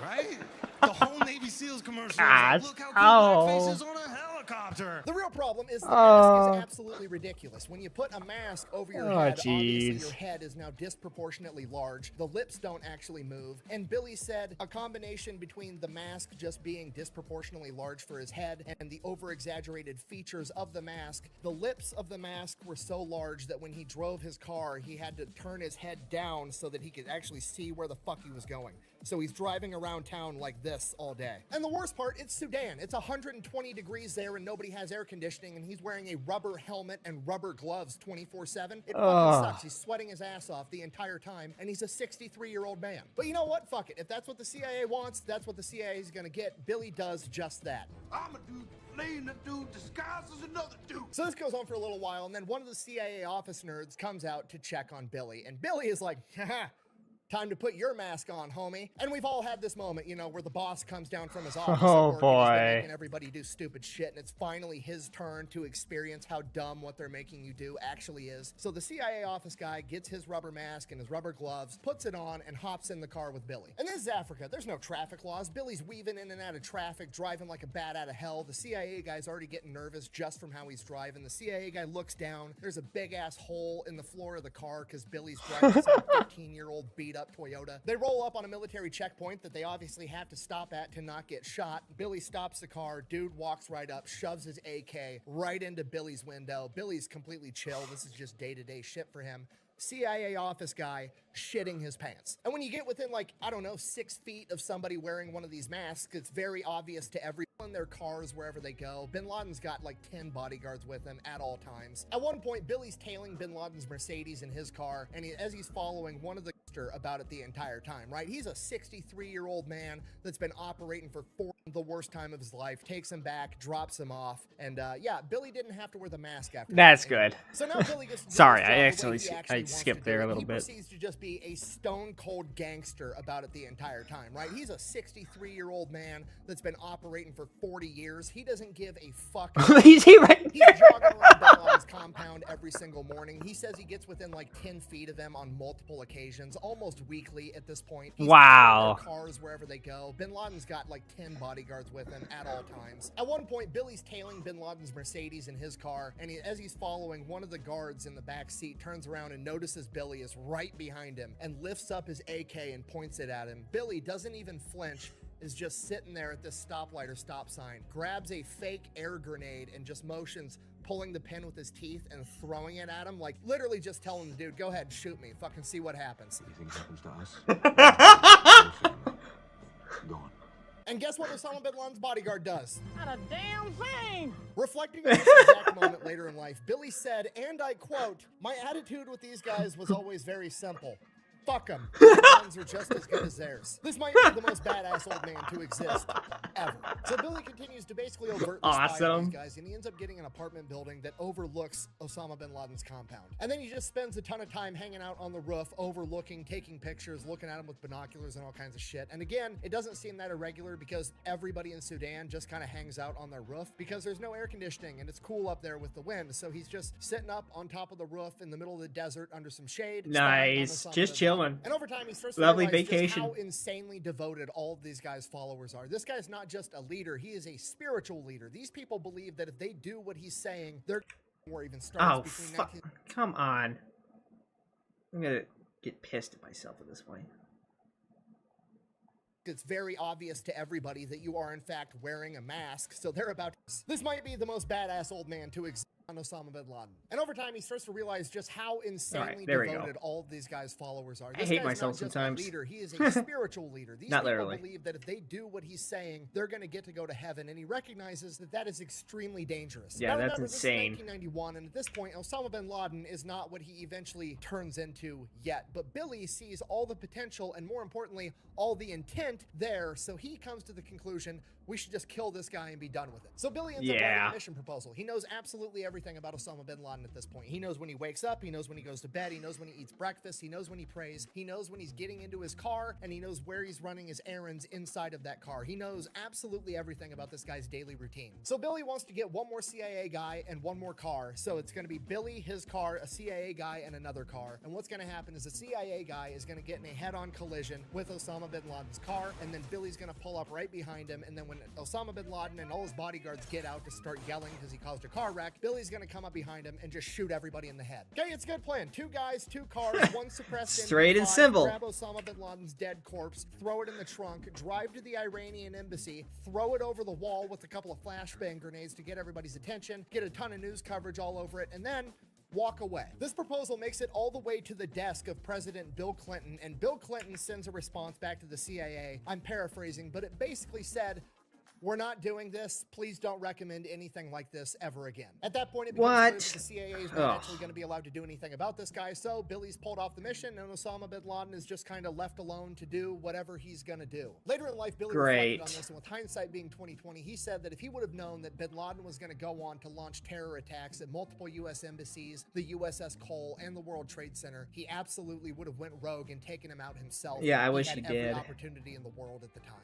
Right? The whole Navy SEALs commercial. is like, Gosh. look how Oh. cool blackface is on a helicopter. helicopter. The real problem is the mask is absolutely ridiculous. When you put a mask over your head, obviously jeez. your head is now disproportionately large. The lips don't actually move. And Billy said a combination between the mask just being disproportionately large for his head and the over-exaggerated features of the mask, the lips of the mask were so large that when he drove his car, he had to turn his head down so that he could actually see where the fuck he was going. So he's driving around town like this all day. And the worst part, it's Sudan. It's 120 degrees there and nobody has air conditioning, and he's wearing a rubber helmet and rubber gloves 24/7. It fucking sucks. He's sweating his ass off the entire time, and he's a 63-year-old man. But you know what? Fuck it. If that's what the CIA wants, that's what the CIA is gonna get. Billy does just that. I'm a dude playing a dude disguised as another dude. So this goes on for a little while, and then one of the CIA office nerds comes out to check on Billy, and Billy is like, haha, time to put your mask on, homie. And we've all had this moment, you know, where the boss comes down from his office at work and he's been making everybody do stupid shit, and it's finally his turn to experience how dumb what they're making you do actually is. So the CIA office guy gets his rubber mask and his rubber gloves, puts it on, and hops in the car with Billy. And this is Africa. There's no traffic laws. Billy's weaving in and out of traffic, driving like a bat out of hell. The CIA guy's already getting nervous just from how he's driving. The CIA guy looks down. There's a big-ass hole in the floor of the car because Billy's driving some 15-year-old beat-up Toyota. They roll up on a military checkpoint that they obviously have to stop at to not get shot. Billy stops the car. Dude walks right up, shoves his AK right into Billy's window. Billy's completely chill. This is just day-to-day shit for him. CIA office guy shitting his pants. And when you get within, like, I don't know, 6 feet of somebody wearing one of these masks, it's very obvious to everyone in their cars wherever they go. Bin Laden's got like 10 bodyguards with him at all times. At one point, Billy's tailing Bin Laden's Mercedes in his car, and as he's following one of the about it the entire time, right? He's a 63-year-old man that's been operating for the worst time of his life, takes him back, drops him off, and yeah, Billy didn't have to wear the mask after That's that. good. So now Billy gets to do Sorry, his job I the way he actually wants skipped to do there it. a little He bit. proceeds to just be a stone-cold gangster about it the entire time, right? He's a 63-year-old man that's been operating for 40 years. He doesn't give a fuck. Is he right? He's jogging around Bin Laden's compound every single morning. He says he gets within like 10 feet of them on multiple occasions, almost weekly at this point. He's Wow. in their cars wherever they go. Bin Laden's got like 10 bodyguards with him at all times. At one point, Billy's tailing Bin Laden's Mercedes in his car, and as he's following, one of the guards in the back seat turns around and notices Billy is right behind him and lifts up his AK and points it at him. Billy doesn't even flinch, is just sitting there at this stoplight or stop sign, grabs a fake air grenade and just motions, pulling the pin with his teeth and throwing it at him, like literally just telling the dude, go ahead, shoot me, fucking see what happens. Anything happens to us? Gone. And guess what Osama bin Laden's bodyguard does? Not a damn thing. Reflecting on this exact moment later in life, Billy said, and I quote, "My attitude with these guys was always very simple. Fuck them. My guns are just as good as theirs." This might be the most badass old man to exist ever. So Billy continues to basically overtly spy on these guys, and he ends up getting an apartment building that overlooks Osama bin Laden's compound. And then he just spends a ton of time hanging out on the roof, overlooking, taking pictures, looking at him with binoculars and all kinds of shit. And again, it doesn't seem that irregular because everybody in Sudan just kind of hangs out on their roof because there's no air conditioning and it's cool up there with the wind. So he's just sitting up on top of the roof in the middle of the desert under some shade. Nice. Just chilling. And over time, he starts to Lovely realize vacation. just how insanely devoted all of these guys' followers are. This guy's not just a leader, he is a spiritual leader. These people believe that if they do what he's saying, their war even starts Oh, between fuck. 19... Come on. I'm gonna get pissed at myself at this point. It's very obvious to everybody that you are, in fact, wearing a mask, so they're about to... This might be the most badass old man to exist on Osama bin Laden. And over time, he starts to realize just how insanely devoted all of these guys' followers are. I hate myself sometimes. Leader. He is a spiritual leader. These Not people literally. believe that if they do what he's saying, they're going to get to go to heaven, and he recognizes that that is extremely dangerous. Yeah, now, that's remember, insane. This is 1991, and at this point, Osama bin Laden is not what he eventually turns into yet. But Billy sees all the potential, and more importantly, all the intent there, so he comes to the conclusion, we should just kill this guy and be done with it. So Billy ends up writing a mission proposal. He knows absolutely everything everything about Osama bin Laden at this point. He knows when he wakes up, he knows when he goes to bed, he knows when he eats breakfast, he knows when he prays, he knows when he's getting into his car, and he knows where he's running his errands inside of that car. He knows absolutely everything about this guy's daily routine. So Billy wants to get one more CIA guy and one more car. So it's going to be Billy, his car, a CIA guy, and another car. And what's going to happen is the CIA guy is going to get in a head-on collision with Osama bin Laden's car, and then Billy's going to pull up right behind him, and then when Osama bin Laden and all his bodyguards get out to start yelling because he caused a car wreck, Billy's going to come up behind him and just shoot everybody in the head. Okay, it's a good plan. 2 guys, 2 cars, 1 suppressed Straight and MP5, simple. grab Osama bin Laden's dead corpse, throw it in the trunk, drive to the Iranian embassy, throw it over the wall with a couple of flashbang grenades to get everybody's attention, get a ton of news coverage all over it, and then walk away. This proposal makes it all the way to the desk of President Bill Clinton, and Bill Clinton sends a response back to the CIA. I'm paraphrasing, but it basically said, "We're not doing this. Please don't recommend anything like this ever again." At that point, it becomes clear that the CIA is not actually going to be allowed to do anything about this guy, so Billy's pulled off the mission, and Osama bin Laden is just kind of left alone to do whatever he's going to do. Later in life, Billy reflected on this, and with hindsight being 2020, he said that if he would have known that bin Laden was going to go on to launch terror attacks at multiple U.S. embassies, the USS Cole, and the World Trade Center, he absolutely would have went rogue and taken him out himself. Yeah, I wish had he every did. opportunity in the world at the time.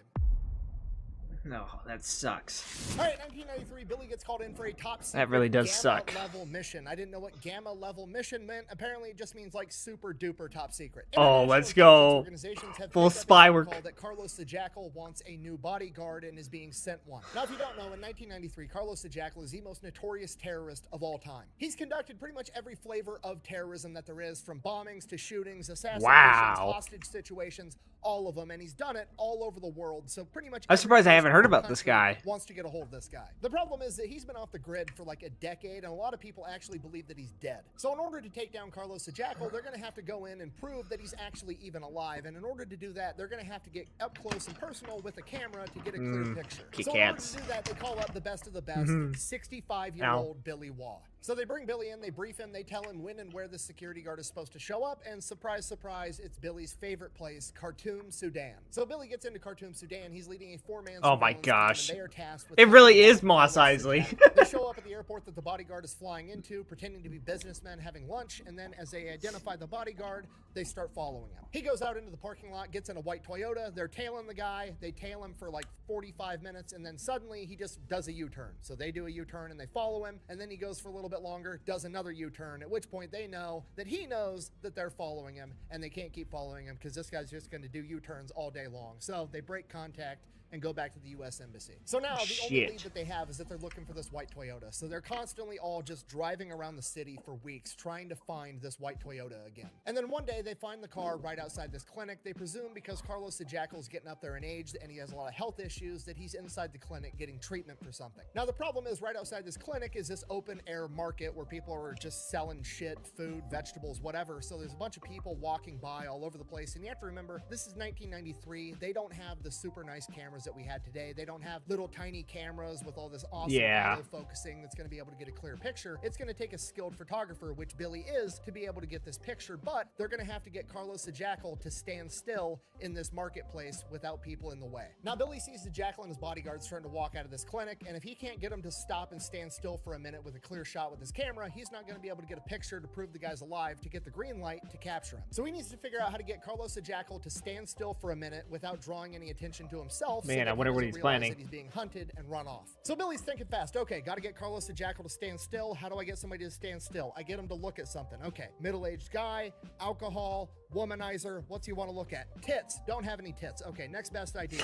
No, that sucks. All right, 1993, Billy gets called in for a top secret That really does gamma suck. level mission. I didn't know what gamma level mission meant. Apparently, it just means like super duper top secret. Oh, International let's intelligence go. organizations have Full picked up a spy phone work. call that Carlos the Jackal wants a new bodyguard and is being sent one. Now, if you don't know, in 1993, Carlos the Jackal is the most notorious terrorist of all time. He's conducted pretty much every flavor of terrorism that there is, from bombings to shootings, assassinations, Wow. hostage situations, all of them, and he's done it all over the world. So pretty much I'm surprised I every haven't heard about this country guy. wants to get a hold of this guy. The problem is that he's been off the grid for like a decade, and a lot of people actually believe that he's dead. So in order to take down Carlos the Jackal, they're going to have to go in and prove that he's actually even alive. And in order to do that, they're going to have to get up close and personal with a camera to get a clear picture. Kit So in order Kats. to do that, they call up the best of the best, 65-year-old Billy Waugh. So they bring Billy in, they brief him, they tell him when and where the security guard is supposed to show up, and surprise, surprise, it's Billy's favorite place, Khartoum, Sudan. So Billy gets into Khartoum, Sudan. He's leading a 4-man Oh my surveillance team, gosh. and they are tasked with It really taking is down Moss Carlos Isley. Sudan. They show up at the airport that the bodyguard is flying into, pretending to be businessmen having lunch, and then as they identify the bodyguard, they start following him. He goes out into the parking lot, gets in a white Toyota, they're tailing the guy, they tail him for like 45 minutes, and then suddenly he just does a U-turn. So they do a U-turn and they follow him, and then he goes for a little bit longer, does another U-turn, at which point they know that he knows that they're following him, and they can't keep following him because this guy's just going to do U-turns all day long. So they break contact and go back to the U.S. Embassy. So now the only lead that they have is that they're looking for this white Toyota. So they're constantly all just driving around the city for weeks trying to find this white Toyota again. And then one day they find the car right outside this clinic. They presume because Carlos the Jackal's getting up there in age and he has a lot of health issues that he's inside the clinic getting treatment for something. Now the problem is right outside this clinic is this open air market where people are just selling shit, food, vegetables, whatever. So there's a bunch of people walking by all over the place. And you have to remember, this is 1993. They don't have the super nice cameras that we had today. They don't have little tiny cameras with all this awesome auto focusing that's going to be able to get a clear picture. It's going to take a skilled photographer, which Billy is, to be able to get this picture, but they're going to have to get Carlos the Jackal to stand still in this marketplace without people in the way. Now Billy sees the Jackal and his bodyguards starting to walk out of this clinic, and if he can't get them to stop and stand still for a minute with a clear shot with his camera, he's not going to be able to get a picture to prove the guy's alive to get the green light to capture him. So he needs to figure out how to get Carlos the Jackal to stand still for a minute without drawing any attention to himself. Man, I wonder what he's planning. That he's being hunted and run off. So Billy's thinking fast. Okay, got to get Carlos the Jackal to stand still. How do I get somebody to stand still? I get him to look at something. Okay, middle-aged guy, alcohol, womanizer. What's he want to look at? Tits. Don't have any tits. Okay, next best idea.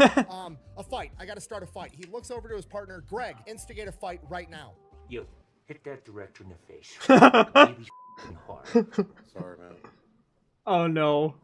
A fight. I got to start a fight. He looks over to his partner, Greg. Instigate a fight right now. Yo, hit that director in the face. Maybe hard. Sorry, man. Oh no.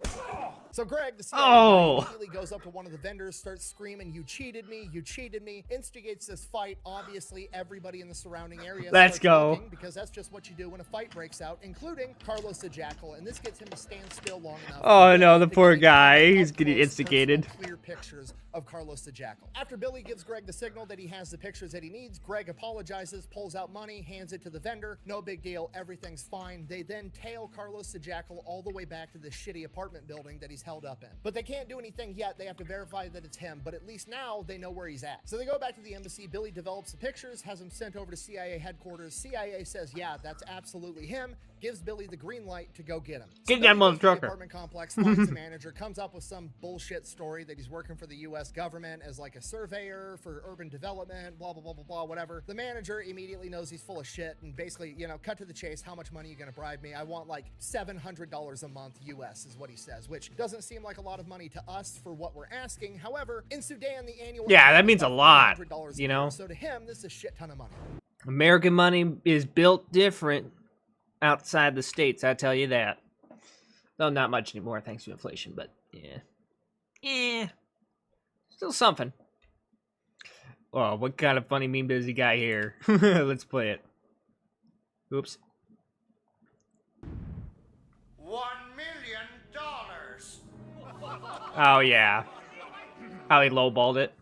So Greg, the CIA guy, immediately goes up to one of the vendors, starts screaming, "You cheated me, you cheated me," instigates this fight. Obviously, everybody in the surrounding area Let's starts go. looking, because that's just what you do when a fight breaks out, including Carlos the Jackal, and this gets him to stand still long enough. Oh no, the to poor get guy. He's up getting close, instigated. personal, clear pictures of Carlos the Jackal. After Billy gives Greg the signal that he has the pictures that he needs, Greg apologizes, pulls out money, hands it to the vendor. No big deal, everything's fine. They then tail Carlos the Jackal all the way back to the shitty apartment building that he's held up in. But they can't do anything yet. They have to verify that it's him, but at least now they know where he's at. So they go back to the embassy. Billy develops the pictures, has them sent over to CIA headquarters. CIA says, yeah, that's absolutely him. Gives Billy the green light to go get him. So Get that Billy goes to the motherfucker. apartment complex, finds the manager, comes up with some bullshit story that he's working for the U.S. government as like a surveyor for urban development, blah, blah, blah, blah, blah, whatever. The manager immediately knows he's full of shit and basically, you know, cut to the chase. How much money are you going to bribe me? I want like $700 a month U.S. is what he says, which doesn't seem like a lot of money to us for what we're asking. However, in Sudan, the annual... Yeah, that means a lot, $500 you know? So to him, this is a shit ton of money. American money is built different outside the States, I tell you that. Though not much anymore thanks to inflation, but yeah. Still something. Oh, what kind of funny meme does he got here? Let's play it. Oops. $1 million. Oh, yeah. How he lowballed it.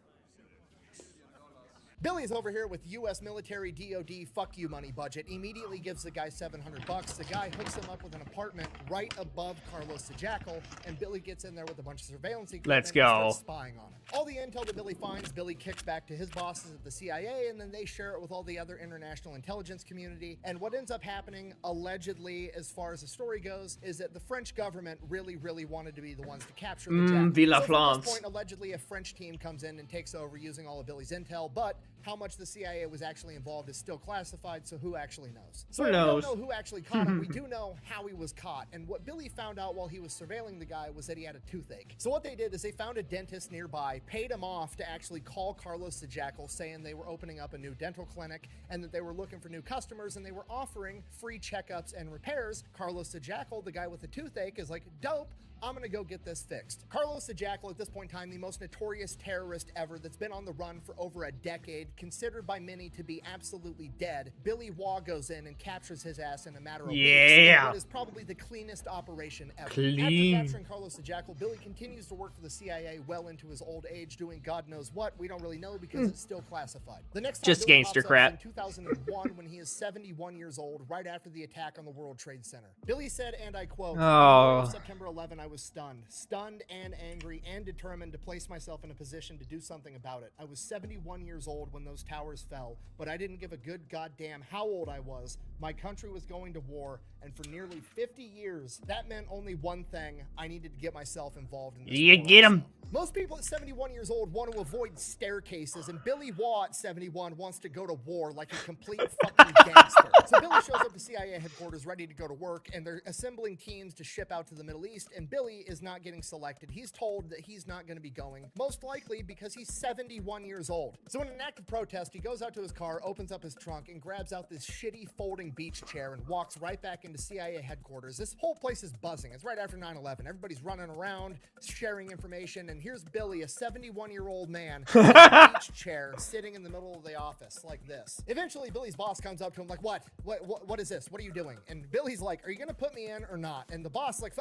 Billy's over here with U.S. military DOD fuck you money budget, immediately gives the guy $700. The guy hooks him up with an apartment right above Carlos the Jackal, and Billy gets in there with a bunch of surveillance equipment. Let's go. And starts spying on him. All the intel that Billy finds, Billy kicks back to his bosses at the CIA, and then they share it with all the other international intelligence community. And what ends up happening, allegedly, as far as the story goes, is that the French government really, really wanted to be the ones to capture the Jackal. Vive la So from France. this point, allegedly, a French team comes in and takes over using all of Billy's intel, but how much the CIA was actually involved is still classified, so who actually knows? So Who we knows? don't know who actually caught him. We do know how he was caught, and what Billy found out while he was surveilling the guy was that he had a toothache. So what they did is they found a dentist nearby, paid him off to actually call Carlos the Jackal, saying they were opening up a new dental clinic and that they were looking for new customers and they were offering free checkups and repairs. Carlos the Jackal, the guy with the toothache, is like, dope, I'm gonna go get this fixed. Carlos the Jackal, at this point in time, the most notorious terrorist ever that's been on the run for over a decade, considered by many to be absolutely dead. Billy Waugh goes in and captures his ass in a matter of weeks. Yeah. In what is probably the cleanest operation ever. Clean. After capturing Carlos the Jackal, Billy continues to work for the CIA well into his old age, doing God knows what. We don't really know because it's still classified. The next time Just Billy gangster pops up crap. is in 2001 when he is 71 years old, right after the attack on the World Trade Center. Billy said, and I quote, "On the morning of September 11, I was stunned and angry and determined to place myself in a position to do something about it. I was 71 years old when those towers fell, but I didn't give a good goddamn how old I was. My country was going to war, and for nearly 50 years, that meant only one thing: I needed to get myself involved in this You war get him. also." Most people at 71 years old want to avoid staircases, and Billy Waugh at 71 wants to go to war like a complete fucking gangster. So Billy shows up to CIA headquarters ready to go to work, and they're assembling teams to ship out to the Middle East, and Billy is not getting selected. He's told that he's not going to be going, most likely because he's 71 years old. So in an act of protest, he goes out to his car, opens up his trunk, and grabs out this shitty folding beach chair and walks right back into CIA headquarters. This whole place is buzzing. It's right after 9/11. Everybody's running around, sharing information, and here's Billy, a 71-year-old man, in a beach chair, sitting in the middle of the office like this. Eventually, Billy's boss comes up to him like, what is this? What are you doing? And Billy's like, are you going to put me in or not? And the boss like,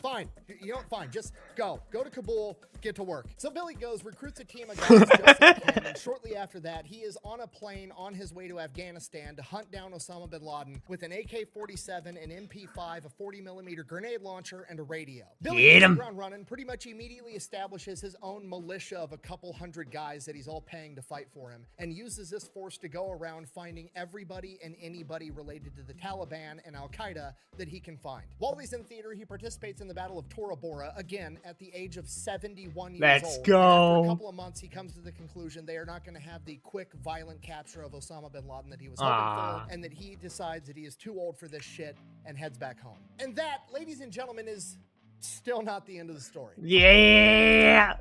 fine. You know what? Fine. Just go. Go to Kabul. Get to work. So Billy goes, recruits a team of guys just like him, and shortly after that, he is on a plane on his way to Afghanistan to hunt down Osama bin Laden with an AK-47, an MP5, a 40mm grenade launcher, and a radio. Billy Get hits the him. ground running, pretty much immediately establishes his own militia of a couple hundred guys that he's all paying to fight for him, and uses this force to go around finding everybody and anybody related to the Taliban and Al-Qaeda that he can find. While he's in theater, he participates in the Battle of Tora Bora, again, at the age of 71 years Let's old. go. And after a couple of months, he comes to the conclusion they are not going to have the quick, violent capture of Osama bin Laden that he was hoping for, and that he decides that he is too old for this shit and heads back home. And that, ladies and gentlemen, is still not the end of the story. Yeah.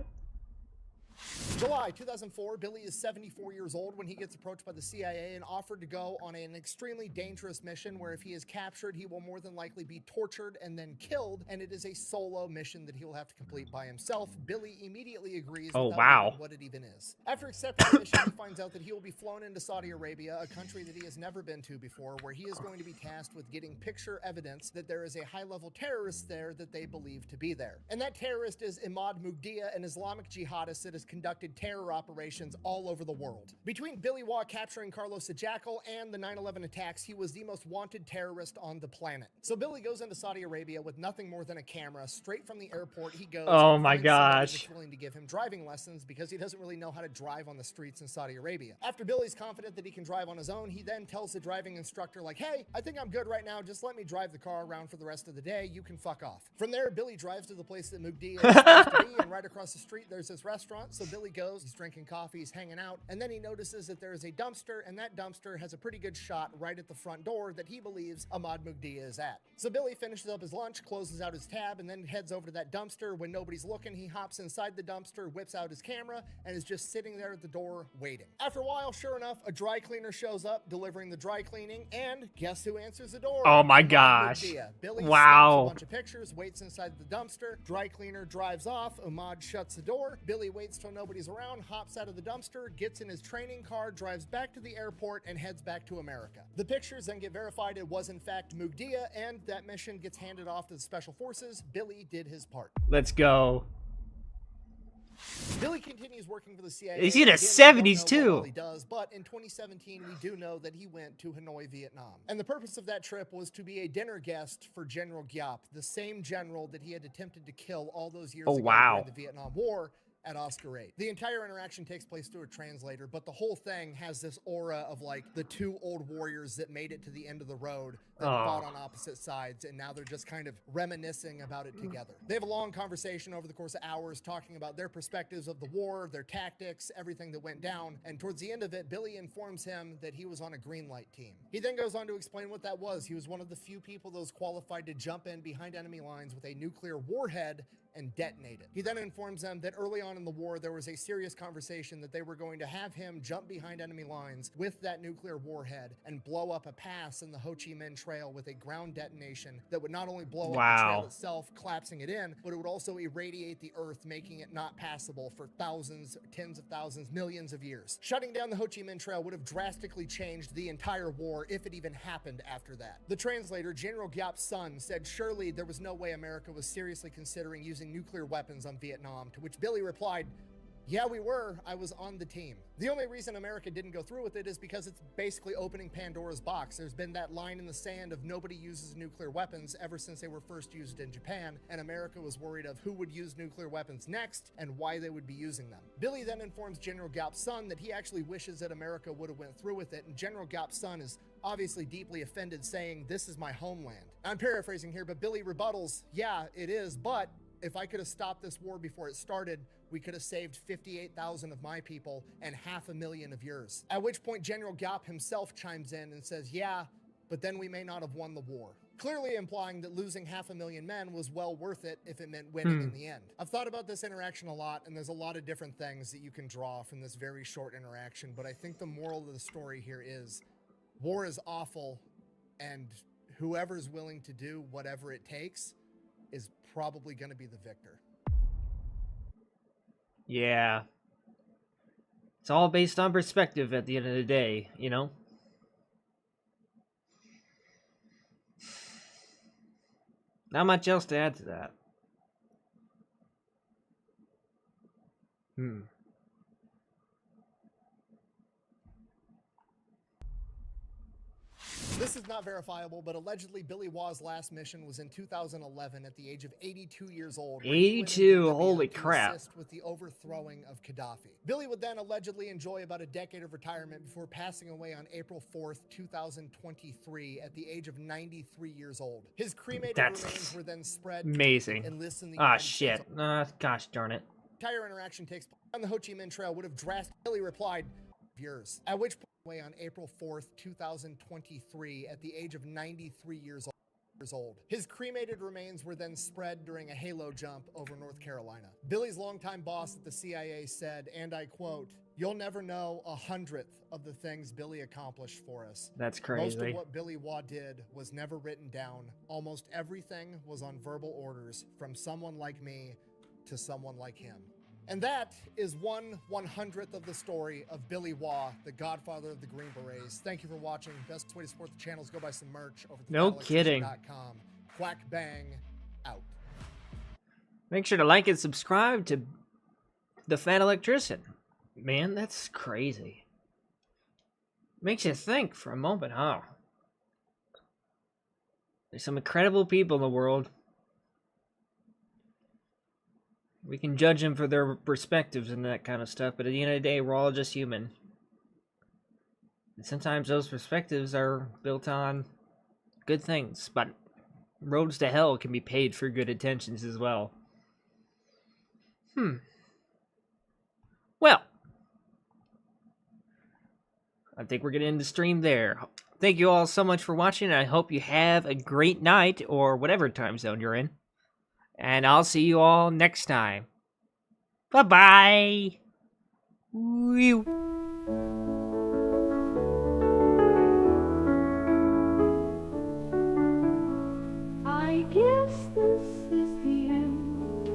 July 2004, Billy is 74 years old when he gets approached by the CIA and offered to go on an extremely dangerous mission where if he is captured, he will more than likely be tortured and then killed, and it is a solo mission that he will have to complete by himself. Billy immediately agrees Oh, without wow. knowing what it even is. After accepting the mission, he finds out that he will be flown into Saudi Arabia, a country that he has never been to before, where he is going to be tasked with getting picture evidence that there is a high-level terrorist there that they believe to be there. And that terrorist is Imad Mugdia, an Islamic jihadist that has conducted conducted terror operations all over the world. Between Billy Waugh capturing Carlos the Jackal and the 9/11 attacks, he was the most wanted terrorist on the planet. So Billy goes into Saudi Arabia with nothing more than a camera. Straight from the airport, he goes Oh and my finds somebody gosh. that's willing to give him driving lessons because he doesn't really know how to drive on the streets in Saudi Arabia. After Billy's confident that he can drive on his own, he then tells the driving instructor, like, hey, I think I'm good right now. Just let me drive the car around for the rest of the day. You can fuck off. From there, Billy drives to the place that Mugdia is supposed to be, and right across the street, there's this restaurant. So Billy goes, he's drinking coffee, he's hanging out, and then he notices that there is a dumpster, and that dumpster has a pretty good shot right at the front door that he believes Ahmad Mugdia is at. So Billy finishes up his lunch, closes out his tab, and then heads over to that dumpster. When nobody's looking, he hops inside the dumpster, whips out his camera, and is just sitting there at the door waiting. After a while, sure enough, a dry cleaner shows up, delivering the dry cleaning, and guess who answers the door? Oh my Ahmad gosh. Mugdia. Billy Wow. snaps a bunch of pictures, waits inside the dumpster, dry cleaner drives off, Ahmad shuts the door, Billy waits till nobody's around, hops out of the dumpster, gets in his training car, drives back to the airport, and heads back to America. The pictures then get verified it was in fact Mugdia, and that mission gets handed off to the Special Forces. Billy did his part. Let's go. Billy continues working for the CIA. Is he in the Again, we don't 70s know what too? all he does, but in 2017, we do know that he went to Hanoi, Vietnam. And the purpose of that trip was to be a dinner guest for General Giap, the same general that he had attempted to kill all those years ago wow. during the Vietnam War at Oscar 8. The entire interaction takes place through a translator, but the whole thing has this aura of like the two old warriors that made it to the end of the road that fought on opposite sides, and now they're just kind of reminiscing about it together. They have a long conversation over the course of hours talking about their perspectives of the war, their tactics, everything that went down, and towards the end of it, Billy informs him that he was on a green light team. He then goes on to explain what that was. He was one of the few people that was qualified to jump in behind enemy lines with a nuclear warhead and detonate it. He then informs them that early on in the war, there was a serious conversation that they were going to have him jump behind enemy lines with that nuclear warhead and blow up a pass in the Ho Chi Minh Trail with a ground detonation that would not only blow up the trail itself, collapsing it in, but it would also irradiate the earth, making it not passable for thousands, tens of thousands, millions of years. Shutting down the Ho Chi Minh Trail would have drastically changed the entire war if it even happened after that. The translator, General Giap's son, said surely there was no way America was seriously considering using nuclear weapons on Vietnam, to which Billy replied, yeah, we were. I was on the team. The only reason America didn't go through with it is because it's basically opening Pandora's box. There's been that line in the sand of nobody uses nuclear weapons ever since they were first used in Japan, and America was worried of who would use nuclear weapons next and why they would be using them. Billy then informs General Giap's son that he actually wishes that America would have went through with it, and General Giap's son is obviously deeply offended, saying, this is my homeland. I'm paraphrasing here, but Billy rebuttals, yeah, it is, but if I could have stopped this war before it started, we could have saved 58,000 of my people and 500,000 of yours. At which point General Giap himself chimes in and says, yeah, but then we may not have won the war. Clearly implying that losing 500,000 men was well worth it if it meant winning in the end. I've thought about this interaction a lot, and there's a lot of different things that you can draw from this very short interaction, but I think the moral of the story here is war is awful, and whoever's willing to do whatever it takes is probably going to be the victor. Yeah. It's all based on perspective at the end of the day, you know? Not much else to add to that. This is not verifiable, but allegedly Billy Waugh's last mission was in 2011 at the age of 82 years old. 82, holy crap. Assist with the overthrowing of Gaddafi. Billy would then allegedly enjoy about a decade of retirement before passing away on April 4th, 2023 at the age of 93 years old. His cremated remains were then spread amazing. Ah, shit. Gosh darn it. Entire interaction takes place on the Ho Chi Minh Trail would have drastically replied, yours. At which point, away on April 4th, 2023 at the age of 93 years old. His cremated remains were then spread during a halo jump over North Carolina. Billy's longtime boss at the CIA said, and I quote, "You'll never know 100th of the things Billy accomplished for us." That's crazy. Most of what Billy Waugh did was never written down. Almost everything was on verbal orders from someone like me to someone like him. And that is 1/100th of the story of Billy Waugh, the godfather of the Green Berets. Thank you for watching. Best way to support the channel is go buy some merch over at No kidding. Quack bang out. Make sure to like and subscribe to The Fat Electrician. Man, that's crazy. Makes you think for a moment, huh? There's some incredible people in the world. We can judge them for their perspectives and that kind of stuff, but at the end of the day, we're all just human. And sometimes those perspectives are built on good things, but roads to hell can be paved for good intentions as well. Well, I think we're going to end the stream there. Thank you all so much for watching. I hope you have a great night, or whatever time zone you're in. And I'll see you all next time. Bye-bye! Whew. I guess this is the end.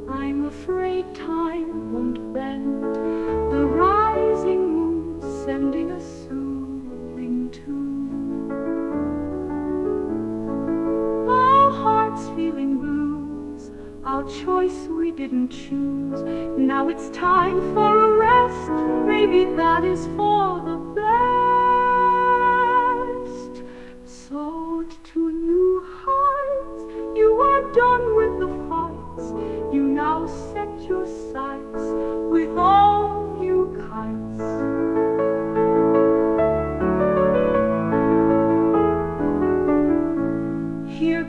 I'm afraid time won't bend. The rising moon sending a soothing tune. Our hearts feeling blues, our choice we didn't choose. Now it's time for a rest. Maybe that is for the best.